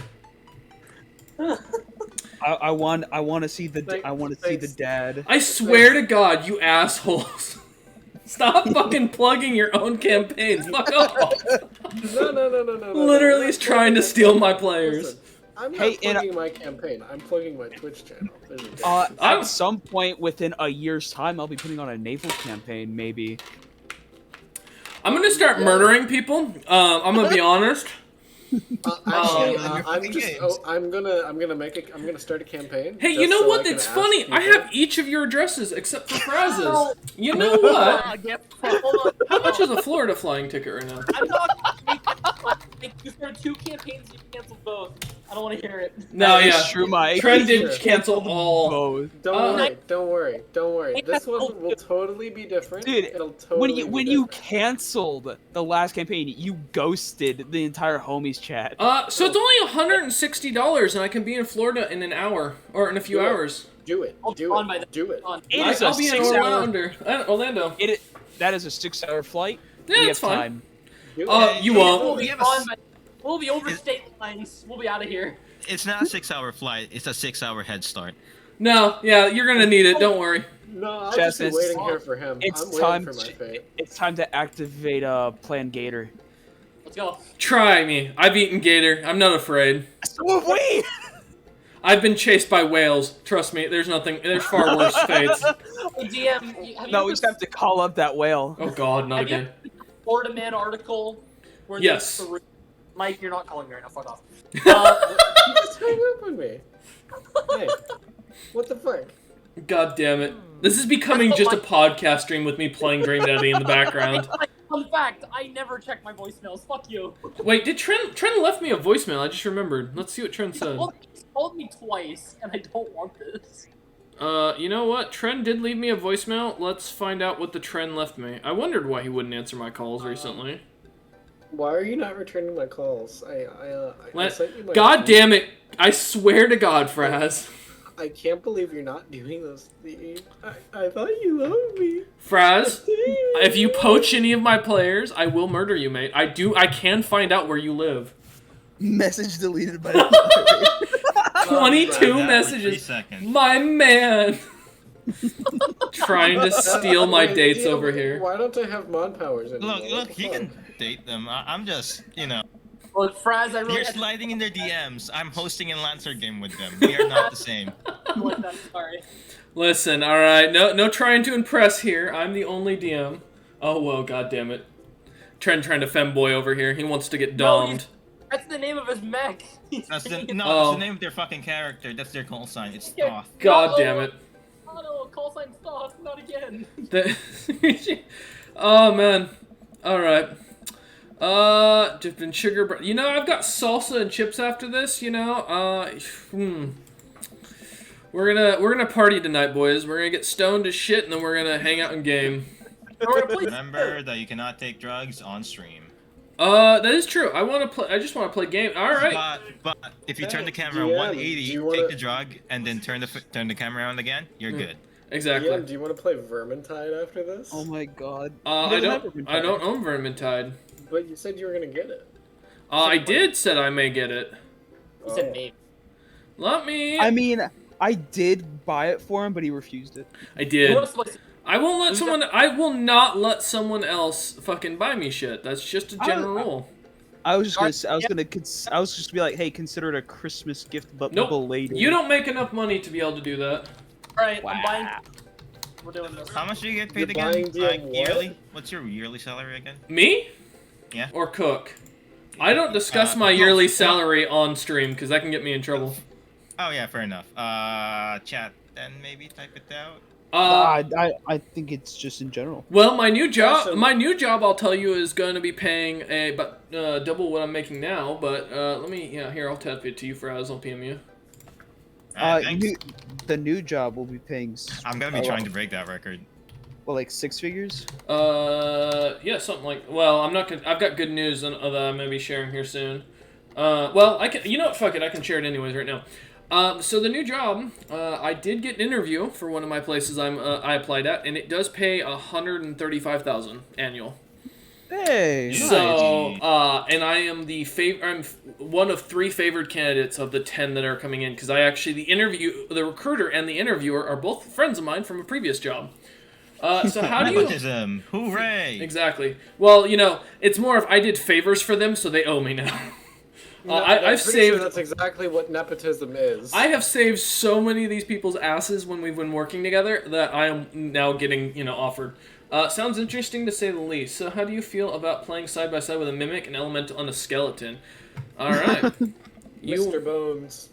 [SPEAKER 6] I want to see the
[SPEAKER 2] Thanks.
[SPEAKER 6] dad.
[SPEAKER 1] I swear to God, you assholes. Stop fucking plugging your own campaigns. Fuck off.
[SPEAKER 2] No.
[SPEAKER 1] Literally is trying to steal my players.
[SPEAKER 2] Listen, I'm not
[SPEAKER 6] Hey, and-
[SPEAKER 2] plugging my campaign. I'm plugging my Twitch channel. There's a difference.
[SPEAKER 6] At some point within a year's time, I'll be putting on a naval campaign, maybe.
[SPEAKER 1] I'm gonna start murdering people. I'm gonna be honest.
[SPEAKER 2] Actually,
[SPEAKER 4] you're
[SPEAKER 2] I'm
[SPEAKER 4] playing
[SPEAKER 2] just.
[SPEAKER 4] games.
[SPEAKER 2] Oh, I'm gonna start a campaign.
[SPEAKER 1] Hey, you
[SPEAKER 2] just
[SPEAKER 1] know
[SPEAKER 2] so
[SPEAKER 1] what?
[SPEAKER 2] I can
[SPEAKER 1] It's
[SPEAKER 2] ask
[SPEAKER 1] funny. I
[SPEAKER 2] people.
[SPEAKER 1] have each of your addresses except for Fraz's. You know what?
[SPEAKER 5] Hold on.
[SPEAKER 1] How much is a Florida flying ticket right now?
[SPEAKER 5] I'm talking. You started 2 campaigns, you canceled both. I don't want to hear it.
[SPEAKER 1] No,
[SPEAKER 6] That is
[SPEAKER 1] yeah.
[SPEAKER 6] true, Mike.
[SPEAKER 1] Trend did
[SPEAKER 2] Sure.
[SPEAKER 1] cancel all.
[SPEAKER 6] Both.
[SPEAKER 2] Don't worry. This one will totally be different.
[SPEAKER 6] Dude,
[SPEAKER 2] It'll totally
[SPEAKER 6] When
[SPEAKER 2] be
[SPEAKER 6] you
[SPEAKER 2] different.
[SPEAKER 6] canceled the last campaign, you ghosted the entire homies chat.
[SPEAKER 1] So it's only $160, and I can be in Florida in an hour or in a few
[SPEAKER 2] Do it.
[SPEAKER 1] hours.
[SPEAKER 2] Do it. Do
[SPEAKER 5] On by
[SPEAKER 2] it. Do it.
[SPEAKER 6] It is a
[SPEAKER 1] I'll be in
[SPEAKER 6] 6-hour.
[SPEAKER 1] Orlando.
[SPEAKER 6] That is a 6-hour flight.
[SPEAKER 1] Yeah,
[SPEAKER 6] We
[SPEAKER 1] that's
[SPEAKER 6] have
[SPEAKER 1] fine.
[SPEAKER 6] time.
[SPEAKER 2] Do it.
[SPEAKER 1] You
[SPEAKER 5] We'll
[SPEAKER 1] won't.
[SPEAKER 5] be on by. We'll be over state lines. We'll be out of here.
[SPEAKER 8] It's not a 6-hour flight. It's a 6-hour head start.
[SPEAKER 1] No, yeah, you're gonna need it. Don't worry.
[SPEAKER 2] No, I'll just be
[SPEAKER 6] Jess,
[SPEAKER 2] waiting here for him.
[SPEAKER 6] It's
[SPEAKER 2] I'm
[SPEAKER 6] time.
[SPEAKER 2] waiting for my fate.
[SPEAKER 6] It's time to activate Plan Gator.
[SPEAKER 5] Let's go.
[SPEAKER 1] Try me. I've eaten gator. I'm not afraid.
[SPEAKER 6] So have we.
[SPEAKER 1] I've been chased by whales. Trust me, there's nothing. There's far worse fates.
[SPEAKER 5] Hey, DM, have you
[SPEAKER 6] No,
[SPEAKER 5] ever
[SPEAKER 6] we just have to call up that whale.
[SPEAKER 1] Oh God, not
[SPEAKER 5] Have you
[SPEAKER 1] again.
[SPEAKER 5] read the Florida Man article? Where
[SPEAKER 1] Yes.
[SPEAKER 5] there's 3 Mike, you're not calling me right now. Fuck off.
[SPEAKER 2] You just hung up on me. Hey, what the fuck?
[SPEAKER 1] God damn it. This is becoming just a podcast stream with me playing Dream Daddy in the background.
[SPEAKER 5] Fun fact: I never check my voicemails. Fuck you.
[SPEAKER 1] Wait, did Trent left me a voicemail? I just remembered. Let's see what Trent said.
[SPEAKER 5] He's called me twice, and I don't want this.
[SPEAKER 1] You know what? Trent did leave me a voicemail. Let's find out what the Trent left me. I wondered why he wouldn't answer my calls recently.
[SPEAKER 2] Why are you not returning my calls? I sent you my
[SPEAKER 1] God damn it! I swear to God, Fraz.
[SPEAKER 2] I can't believe you're not doing this. I thought you loved me.
[SPEAKER 1] Fraz, if you poach any of my players, I will murder you, mate. I can find out where you live.
[SPEAKER 4] Message deleted by
[SPEAKER 1] 22
[SPEAKER 8] That for 3
[SPEAKER 1] messages.
[SPEAKER 8] seconds.
[SPEAKER 1] My man. Trying to steal my
[SPEAKER 2] Wait,
[SPEAKER 1] dates
[SPEAKER 2] DM,
[SPEAKER 1] over here.
[SPEAKER 2] Why don't I have mod powers anymore? What
[SPEAKER 8] Look,
[SPEAKER 2] the
[SPEAKER 8] you can
[SPEAKER 2] fuck?
[SPEAKER 8] date them. I'm just,
[SPEAKER 5] Look, Fraz, I really
[SPEAKER 8] you're
[SPEAKER 5] had to
[SPEAKER 8] sliding in their DMs. I'm hosting a Lancer game with them. We are not the same.
[SPEAKER 5] like that. Sorry.
[SPEAKER 1] Listen, alright, no trying to impress here. I'm the only DM. Oh, whoa, god damn it. Trent trying to femboy over here. He wants to get domed.
[SPEAKER 5] That's the name of his mech.
[SPEAKER 8] That's the
[SPEAKER 1] Oh.
[SPEAKER 8] name of their fucking character. That's their call sign. It's
[SPEAKER 5] Yeah.
[SPEAKER 8] Thoth.
[SPEAKER 1] God damn it.
[SPEAKER 5] Oh no, call sign stop. Not again.
[SPEAKER 1] Oh, man. Alright. Dipped in sugar. You know, I've got salsa and chips after this, you know. We're gonna party tonight, boys. We're gonna get stoned as shit, and then we're gonna hang out and game.
[SPEAKER 5] We're gonna play.
[SPEAKER 8] Remember that you cannot take drugs on stream.
[SPEAKER 1] That is true. I just want to play game. All right.
[SPEAKER 8] But if you turn the camera
[SPEAKER 2] DM,
[SPEAKER 8] 180,
[SPEAKER 2] do you wanna-
[SPEAKER 8] take the drug, and then turn the camera on again, you're good.
[SPEAKER 1] Exactly.
[SPEAKER 2] DM, do you want to play Vermintide after this?
[SPEAKER 6] Oh my god.
[SPEAKER 1] I
[SPEAKER 6] Doesn't have
[SPEAKER 1] don't.
[SPEAKER 6] Vermintide.
[SPEAKER 1] I don't own Vermintide.
[SPEAKER 2] But you said you were gonna get it.
[SPEAKER 1] I did said I may get it.
[SPEAKER 5] He said maybe.
[SPEAKER 1] Let me.
[SPEAKER 6] I mean, I did buy it for him, but he refused it.
[SPEAKER 1] I did.
[SPEAKER 5] What else?
[SPEAKER 1] I won't let someone. I will not let someone else fucking buy me shit. That's just a general rule.
[SPEAKER 6] I was just gonna. I was just gonna be like, hey, consider it a Christmas gift, but
[SPEAKER 1] Nope.
[SPEAKER 6] belated.
[SPEAKER 1] You don't make enough money to be able to do that.
[SPEAKER 5] All right,
[SPEAKER 6] Wow.
[SPEAKER 5] I'm buying. We're doing this.
[SPEAKER 8] How much do you get
[SPEAKER 2] You're
[SPEAKER 8] paid
[SPEAKER 2] buying
[SPEAKER 8] again?
[SPEAKER 2] DM what?
[SPEAKER 8] Yearly? What's your yearly salary again?
[SPEAKER 1] Me?
[SPEAKER 8] Yeah.
[SPEAKER 1] Or Cook? I don't discuss my
[SPEAKER 8] no,
[SPEAKER 1] yearly
[SPEAKER 8] no.
[SPEAKER 1] salary on stream because that can get me in trouble.
[SPEAKER 8] Oh yeah, fair enough. Chat, then maybe type it out.
[SPEAKER 6] I think it's just in general.
[SPEAKER 1] Well, my new job,
[SPEAKER 2] Awesome.
[SPEAKER 1] I'll tell you, is going to be paying double what I'm making now. But let me, here, I'll tap it to you, Fraz. I'll PM you.
[SPEAKER 8] Alright, thanks.
[SPEAKER 6] The new job will be paying.
[SPEAKER 8] I'm gonna be trying to break that record.
[SPEAKER 6] Well, like 6 figures.
[SPEAKER 1] Yeah, something like. Well, I'm not gonna. I've got good news that I'm gonna be sharing here soon. Well, I can. You know what? Fuck it. I can share it anyways right now. So the new job, I did get an interview for one of my places I applied at, and it does pay $135,000 annual.
[SPEAKER 6] Hey.
[SPEAKER 8] Yeah.
[SPEAKER 1] So, and I am I'm one of 3 favored candidates of the 10 that are coming in, because the recruiter and the interviewer are both friends of mine from a previous job. So how do you...
[SPEAKER 8] Nepotism! Hooray!
[SPEAKER 1] Exactly. Well, you know, it's more of I did favors for them, so they owe me now.
[SPEAKER 2] No,
[SPEAKER 1] I've
[SPEAKER 2] I'm pretty
[SPEAKER 1] saved...
[SPEAKER 2] Sure that's exactly what nepotism is.
[SPEAKER 1] I have saved so many of these people's asses when we've been working together that I am now getting, offered. Sounds interesting to say the least. So how do you feel about playing side by side with a mimic, an elemental, and a skeleton? All right.
[SPEAKER 2] Mr. Bones.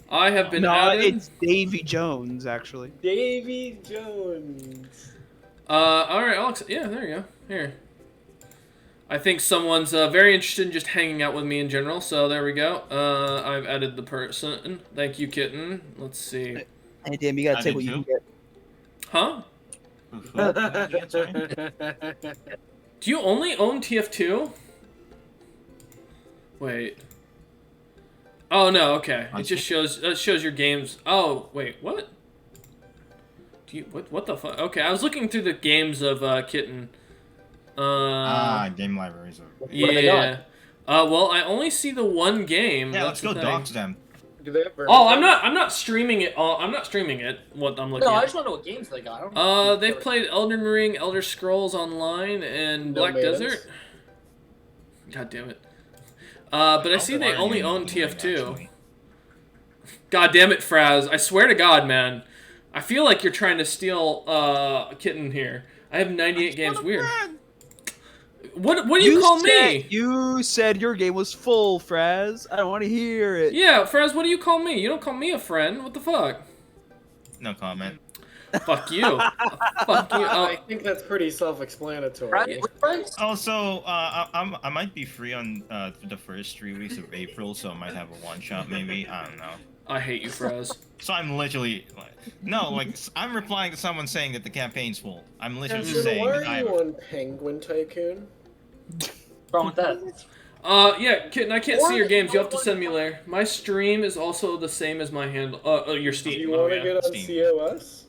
[SPEAKER 1] I have been
[SPEAKER 6] No,
[SPEAKER 1] added.
[SPEAKER 6] it's Davy Jones actually.
[SPEAKER 2] Davy Jones.
[SPEAKER 1] All right, Alex. Yeah, there you go. Here. I think someone's very interested in just hanging out with me in general, so there we go. I've added the person. Thank you, Kitten. Let's see.
[SPEAKER 6] Hey, damn, you gotta
[SPEAKER 8] I
[SPEAKER 6] take
[SPEAKER 8] did
[SPEAKER 6] what you
[SPEAKER 8] too.
[SPEAKER 6] can get.
[SPEAKER 1] Huh?
[SPEAKER 8] That's fine.
[SPEAKER 1] Do you only own TF2? Wait. Oh no, okay. It just shows your games. Oh wait, what? Do you what the fuck? Okay, I was looking through the games of Kitten.
[SPEAKER 4] Game libraries.
[SPEAKER 1] Yeah. Well, I only see the one game.
[SPEAKER 8] Yeah,
[SPEAKER 1] that's
[SPEAKER 8] let's go
[SPEAKER 1] the thing.
[SPEAKER 8] dox them.
[SPEAKER 2] Do they have
[SPEAKER 1] Oh, I'm not streaming it. I'm not streaming it. What I'm looking
[SPEAKER 5] No, I
[SPEAKER 1] at.
[SPEAKER 5] just want to know what games they got. I don't
[SPEAKER 1] They've played Elden Ring, Elder Scrolls Online, and
[SPEAKER 2] No
[SPEAKER 1] Black
[SPEAKER 2] maidens?
[SPEAKER 1] Desert. God damn it. But I see they only own TF2. God damn it, Fraz. I swear to God, man. I feel like you're trying to steal Kitten here. I have 98 games. Weird. What do you call me?
[SPEAKER 6] You said your game was full, Fraz. I don't want to hear it.
[SPEAKER 1] Yeah, Fraz, what do you call me? You don't call me a friend. What the fuck?
[SPEAKER 8] No comment.
[SPEAKER 1] Fuck you. Fuck you.
[SPEAKER 2] I think that's pretty self-explanatory.
[SPEAKER 5] Right? We're friends?
[SPEAKER 8] Also, I might be free on the first 3 weeks of April, so I might have a one-shot maybe. I don't know.
[SPEAKER 1] I hate you, Fraz.
[SPEAKER 8] So I'm literally I'm replying to someone saying that the campaign's full. I'm literally
[SPEAKER 2] Jensen,
[SPEAKER 8] saying
[SPEAKER 2] why
[SPEAKER 8] that
[SPEAKER 2] are you on Penguin Tycoon?
[SPEAKER 5] What's wrong with that?
[SPEAKER 1] Yeah, Kitten, I can't see your games. You'll have to send me later. My stream is also the same as my handle. Your
[SPEAKER 2] Do
[SPEAKER 1] Steam.
[SPEAKER 2] you
[SPEAKER 1] Oh,
[SPEAKER 2] want to
[SPEAKER 1] yeah.
[SPEAKER 2] get on
[SPEAKER 8] Steam.
[SPEAKER 2] COS?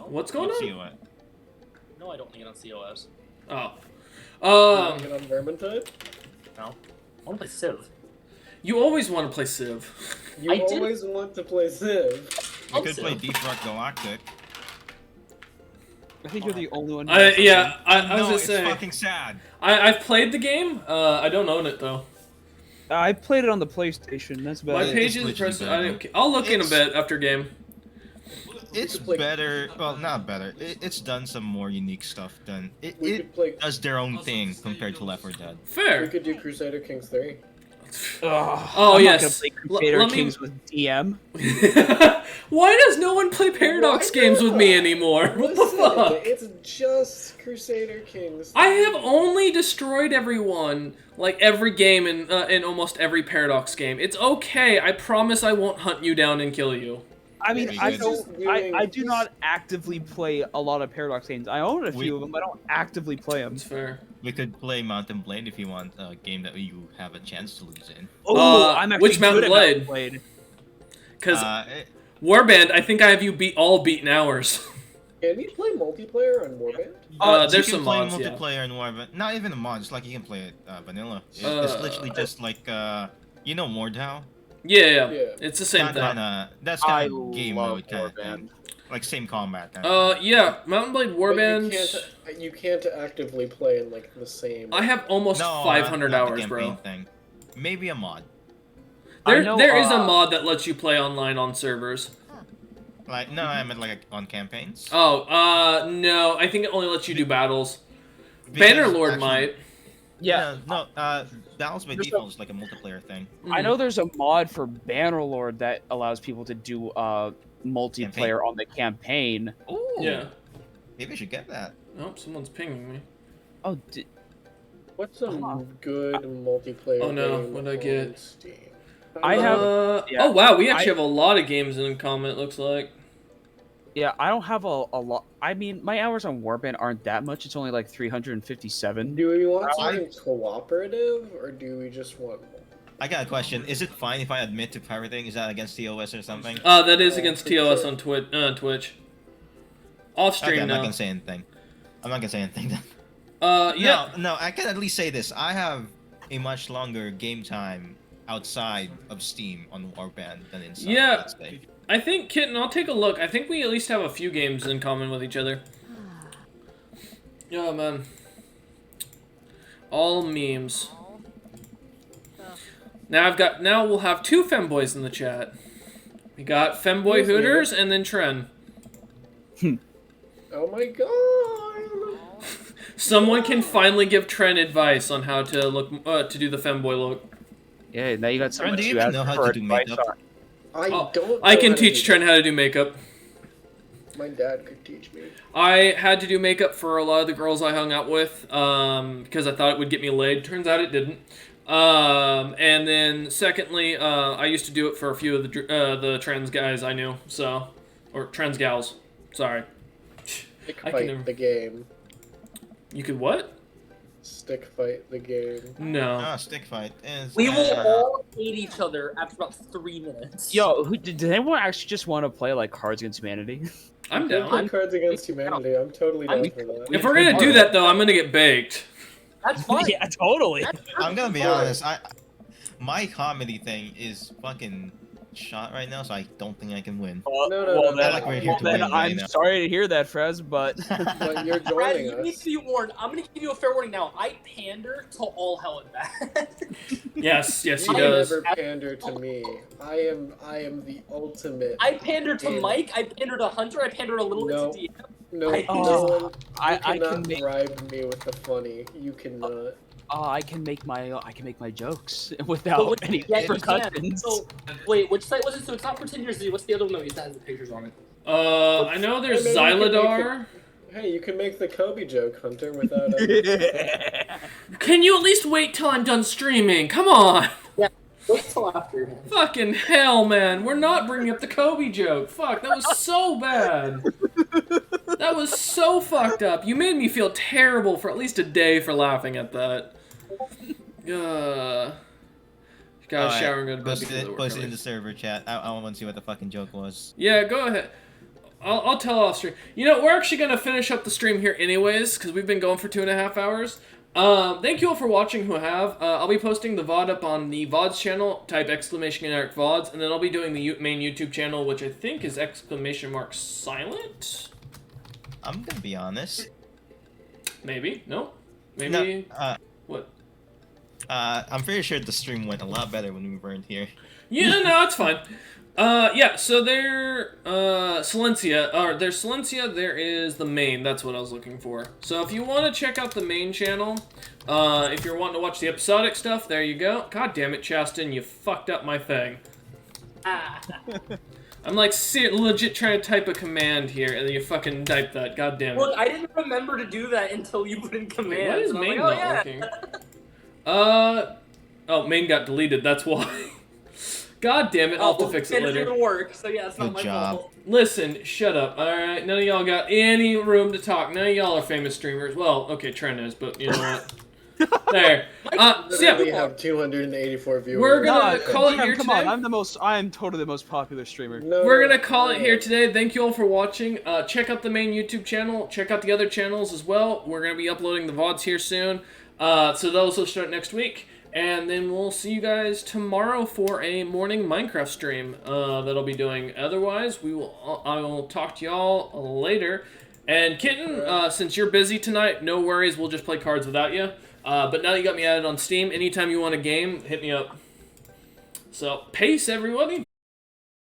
[SPEAKER 1] What's going
[SPEAKER 8] Let's
[SPEAKER 1] on?
[SPEAKER 8] see what.
[SPEAKER 5] No, I don't think it on COS.
[SPEAKER 1] Oh.
[SPEAKER 2] You want to get on Vermintide?
[SPEAKER 5] No. I want to play Civ.
[SPEAKER 1] You always want to play Civ.
[SPEAKER 2] You
[SPEAKER 5] I did-
[SPEAKER 2] always want to play Civ.
[SPEAKER 8] We could play Deep Rock Galactic.
[SPEAKER 6] I think you're the only one.
[SPEAKER 1] I was
[SPEAKER 8] No,
[SPEAKER 1] gonna
[SPEAKER 8] it's
[SPEAKER 1] say.
[SPEAKER 8] fucking sad.
[SPEAKER 1] I've played the game. I don't own it though.
[SPEAKER 6] I played it on the PlayStation. That's about
[SPEAKER 1] My
[SPEAKER 6] it.
[SPEAKER 1] page
[SPEAKER 8] it's
[SPEAKER 1] is press.
[SPEAKER 8] literally better.
[SPEAKER 1] I'll look in a
[SPEAKER 8] It's-
[SPEAKER 1] bit after game.
[SPEAKER 8] It's
[SPEAKER 2] could play-
[SPEAKER 8] better. Well, not better. It's done some more unique stuff than it.
[SPEAKER 2] We
[SPEAKER 8] It
[SPEAKER 2] could play.
[SPEAKER 8] does their own thing compared to Left 4 Dead.
[SPEAKER 2] We
[SPEAKER 1] Fair.
[SPEAKER 2] could do Crusader Kings 3.
[SPEAKER 6] Ugh,
[SPEAKER 1] Oh,
[SPEAKER 6] I'm
[SPEAKER 1] yes.
[SPEAKER 6] not gonna play Crusader
[SPEAKER 1] Let me-
[SPEAKER 6] Kings with DM.
[SPEAKER 1] Why does no one play Paradox
[SPEAKER 2] Why
[SPEAKER 1] games with me
[SPEAKER 2] not?
[SPEAKER 1] anymore? What the
[SPEAKER 2] Listen,
[SPEAKER 1] fuck?
[SPEAKER 2] it's just Crusader Kings.
[SPEAKER 1] I have only destroyed everyone, like every game in almost every Paradox game. It's okay. I promise I won't hunt you down and kill you.
[SPEAKER 6] I mean,
[SPEAKER 8] He's
[SPEAKER 6] I
[SPEAKER 8] just
[SPEAKER 6] don't.
[SPEAKER 2] doing-
[SPEAKER 6] I do not actively play a lot of Paradox games. I own a
[SPEAKER 8] We-
[SPEAKER 6] few of them, but I don't actively play them.
[SPEAKER 1] It's fair.
[SPEAKER 8] We could play Mountain Blade if you want a game that you have a chance to lose in.
[SPEAKER 6] Oh, I'm actually
[SPEAKER 1] which Mountain
[SPEAKER 6] good at
[SPEAKER 1] Blade?
[SPEAKER 6] Mountain Blade.
[SPEAKER 1] Because
[SPEAKER 8] It-
[SPEAKER 1] Warband, I think I have you beaten hours.
[SPEAKER 2] Can you play multiplayer on Warband?
[SPEAKER 1] There's
[SPEAKER 8] you
[SPEAKER 1] some
[SPEAKER 8] can play
[SPEAKER 1] mods, yeah.
[SPEAKER 8] multiplayer and Warband. Not even a mod. It's like you can play it vanilla. It's literally just like you know Mordhau.
[SPEAKER 1] Yeah.
[SPEAKER 2] Yeah.
[SPEAKER 1] It's the same thing.
[SPEAKER 8] That's
[SPEAKER 6] I
[SPEAKER 8] kind of game
[SPEAKER 6] love
[SPEAKER 8] mode kind of thing.
[SPEAKER 6] Warband.
[SPEAKER 8] Like same combat. Kind of.
[SPEAKER 1] Yeah, Mountain Blade
[SPEAKER 2] But
[SPEAKER 1] Warband.
[SPEAKER 2] you can't actively play in like the same.
[SPEAKER 1] I have almost
[SPEAKER 8] No,
[SPEAKER 1] 500
[SPEAKER 8] not the
[SPEAKER 1] hours,
[SPEAKER 8] campaign
[SPEAKER 1] bro.
[SPEAKER 8] Thing. Maybe a mod.
[SPEAKER 6] I know,
[SPEAKER 1] There is a mod that lets you play online on servers.
[SPEAKER 8] Like no, I meant like on campaigns.
[SPEAKER 1] Oh, no, I think it only lets you do battles.
[SPEAKER 8] Because
[SPEAKER 1] Bannerlord
[SPEAKER 8] actually-
[SPEAKER 1] might.
[SPEAKER 6] Yeah,
[SPEAKER 8] No, Battles by
[SPEAKER 6] There's
[SPEAKER 8] default is like a multiplayer thing.
[SPEAKER 6] I know there's a mod for Bannerlord that allows people to do multiplayer on the campaign.
[SPEAKER 8] Ooh.
[SPEAKER 1] Yeah.
[SPEAKER 8] Maybe I should get that.
[SPEAKER 1] Oh, someone's pinging me.
[SPEAKER 6] Oh,
[SPEAKER 2] What's some good multiplayer?
[SPEAKER 1] Oh, no,
[SPEAKER 2] game
[SPEAKER 1] what'd I
[SPEAKER 2] on
[SPEAKER 1] get?
[SPEAKER 2] Steam?
[SPEAKER 6] I have- yeah.
[SPEAKER 1] Oh wow, we actually have a lot of games in common. It looks like.
[SPEAKER 6] yeah, I don't have a lot. I mean, my hours on Warband aren't that much. It's only like 357.
[SPEAKER 2] Do we want
[SPEAKER 8] I-
[SPEAKER 2] something cooperative, or do we just want?
[SPEAKER 8] I got a question. Is it fine if I admit to pirating? Is that against TOS or something?
[SPEAKER 1] That is
[SPEAKER 2] Oh,
[SPEAKER 1] against
[SPEAKER 2] for
[SPEAKER 1] TOS
[SPEAKER 2] sure.
[SPEAKER 1] on Twitch. Off
[SPEAKER 8] Okay,
[SPEAKER 1] stream
[SPEAKER 8] I'm not
[SPEAKER 1] now.
[SPEAKER 8] gonna say anything. I'm not gonna say anything then.
[SPEAKER 1] Yeah.
[SPEAKER 8] No, I can at least say this. I have a much longer game time outside of Steam on Warband than inside.
[SPEAKER 1] Yeah.
[SPEAKER 8] Let's say.
[SPEAKER 1] I think Kitten. I'll take a look. I think we at least have a few games in common with each other. Yeah, man. All memes. Now we'll have two femboys in the chat. We got Femboy
[SPEAKER 2] Who's
[SPEAKER 1] Hooters and then Tren.
[SPEAKER 2] Oh my god!
[SPEAKER 1] Someone can finally give Tren advice on how to look to do the femboy look.
[SPEAKER 6] Yeah, now you got someone
[SPEAKER 8] do you
[SPEAKER 6] to
[SPEAKER 8] even
[SPEAKER 6] ask
[SPEAKER 8] know how
[SPEAKER 6] for
[SPEAKER 8] to do
[SPEAKER 6] advice
[SPEAKER 8] makeup?
[SPEAKER 6] on.
[SPEAKER 2] I
[SPEAKER 1] Oh,
[SPEAKER 2] don't.
[SPEAKER 1] I
[SPEAKER 2] know
[SPEAKER 1] can
[SPEAKER 2] how to
[SPEAKER 1] teach
[SPEAKER 2] do
[SPEAKER 1] Tren how to do makeup.
[SPEAKER 2] My dad could teach me.
[SPEAKER 1] I had to do makeup for a lot of the girls I hung out with because I thought it would get me laid. Turns out it didn't. And then secondly, I used to do it for a few of the trans guys I knew. So, or trans gals. Sorry.
[SPEAKER 2] Stick
[SPEAKER 1] I can
[SPEAKER 2] fight
[SPEAKER 1] never-
[SPEAKER 2] the game.
[SPEAKER 1] You could what?
[SPEAKER 2] Stick fight the game.
[SPEAKER 1] No.
[SPEAKER 8] Ah, stick fight.
[SPEAKER 5] We will all hate each other after about 3 minutes.
[SPEAKER 6] Yo, did anyone actually just want to play like Cards Against Humanity?
[SPEAKER 1] I'm
[SPEAKER 2] Play
[SPEAKER 1] down.
[SPEAKER 2] Cards Against Humanity. I'm totally down for that.
[SPEAKER 1] If we're gonna do that though, I'm gonna get baked.
[SPEAKER 5] That's fine.
[SPEAKER 6] Yeah, totally.
[SPEAKER 8] I'm gonna be honest. My comedy thing is fucking shot right now, so I don't think I can win.
[SPEAKER 6] Well,
[SPEAKER 2] No,
[SPEAKER 6] well,
[SPEAKER 2] no,
[SPEAKER 6] then,
[SPEAKER 8] like we're here
[SPEAKER 6] well,
[SPEAKER 8] to
[SPEAKER 6] then
[SPEAKER 8] win right
[SPEAKER 6] I'm
[SPEAKER 8] now.
[SPEAKER 6] sorry to hear that, Frez, but
[SPEAKER 2] But you're
[SPEAKER 5] Brad,
[SPEAKER 2] joining
[SPEAKER 5] you need
[SPEAKER 2] us.
[SPEAKER 5] to be warned. I'm gonna give you a fair warning now. I pander to all hell and back.
[SPEAKER 1] Yes, he
[SPEAKER 2] You
[SPEAKER 1] does.
[SPEAKER 2] never pander to me. I am the ultimate.
[SPEAKER 5] I pander to
[SPEAKER 2] Yeah.
[SPEAKER 5] Mike. I pander to Hunter. I pander a little
[SPEAKER 2] No.
[SPEAKER 5] bit to DM.
[SPEAKER 2] No,
[SPEAKER 5] I-
[SPEAKER 2] no one.
[SPEAKER 6] I
[SPEAKER 2] You
[SPEAKER 6] can
[SPEAKER 2] cannot
[SPEAKER 6] make
[SPEAKER 2] bribe me with the funny. You cannot.
[SPEAKER 6] I can make my jokes
[SPEAKER 5] But
[SPEAKER 6] without
[SPEAKER 5] what-
[SPEAKER 6] any
[SPEAKER 5] yeah, you can.
[SPEAKER 6] repercussions.
[SPEAKER 5] So, wait, which site was it? So it's not Pretender Z. What's the other one that has the pictures on it?
[SPEAKER 1] I know there's
[SPEAKER 2] Hey, maybe we can make
[SPEAKER 1] Xyladar.
[SPEAKER 2] Hey, you can make the Kobe joke, Hunter, without.
[SPEAKER 1] Can you at least wait till I'm done streaming? Come on.
[SPEAKER 5] Wait till after. Man.
[SPEAKER 1] Fucking hell, man. We're not bringing up the Kobe joke. Fuck, that was so bad. That was so fucked up. You made me feel terrible for at least a day for laughing at that. Gotta
[SPEAKER 8] Alright,
[SPEAKER 1] shower and go to bed
[SPEAKER 8] Post
[SPEAKER 1] before the
[SPEAKER 8] it,
[SPEAKER 1] work
[SPEAKER 8] post it in
[SPEAKER 1] early.
[SPEAKER 8] the server chat. I want to see what the fucking joke was.
[SPEAKER 1] Yeah, go ahead. I'll tell off stream. You know, we're actually gonna finish up the stream here anyways, because we've been going for 2.5 hours. Thank you all for watching who have. I'll be posting the VOD up on the VODs channel, type !VODs, and then I'll be doing the main YouTube channel, which I think is !silent?
[SPEAKER 8] I'm gonna be honest.
[SPEAKER 1] Maybe? No? Maybe?
[SPEAKER 8] No,
[SPEAKER 1] What?
[SPEAKER 8] I'm pretty sure the stream went a lot better when we weren't here.
[SPEAKER 1] Yeah, no, it's fine. Yeah, so there's Silencia, there is the main, that's what I was looking for. So if you want to check out the main channel, if you're wanting to watch the episodic stuff, there you go. God damn it, Chaston, you fucked up my thing.
[SPEAKER 5] Ah.
[SPEAKER 1] I'm like legit trying to type a command here, and then you fucking type that, god damn it.
[SPEAKER 5] Look, I didn't remember to do that until you put in commands.
[SPEAKER 1] Why is
[SPEAKER 5] and I'm
[SPEAKER 1] main
[SPEAKER 5] like,
[SPEAKER 1] not
[SPEAKER 5] oh, yeah.
[SPEAKER 1] working? Oh, main got deleted, that's why. God damn it, I'll have to fix it
[SPEAKER 5] It
[SPEAKER 1] later.
[SPEAKER 5] didn't work, so yeah, it's not
[SPEAKER 8] Good
[SPEAKER 5] my
[SPEAKER 8] job.
[SPEAKER 5] fault.
[SPEAKER 1] Listen, shut up, alright? None of y'all got any room to talk. None of y'all are famous streamers. Well, okay, Trent is, but you know what? There. So
[SPEAKER 2] We
[SPEAKER 1] yeah,
[SPEAKER 2] have 284 viewers.
[SPEAKER 1] We're gonna
[SPEAKER 6] No,
[SPEAKER 1] call it
[SPEAKER 6] Trem,
[SPEAKER 1] here
[SPEAKER 6] come
[SPEAKER 1] today.
[SPEAKER 6] on, I'm totally the most popular streamer.
[SPEAKER 2] No,
[SPEAKER 1] we're gonna call it here today. Thank you all for watching. Check out the main YouTube channel. Check out the other channels as well. We're gonna be uploading the VODs here soon. So those will start next week. And then we'll see you guys tomorrow for a morning Minecraft stream that I'll be doing. Otherwise, I will talk to y'all later. And Kitten, since you're busy tonight, no worries. We'll just play cards without you. But now you got me added on Steam. Anytime you want a game, hit me up. So, peace, everybody.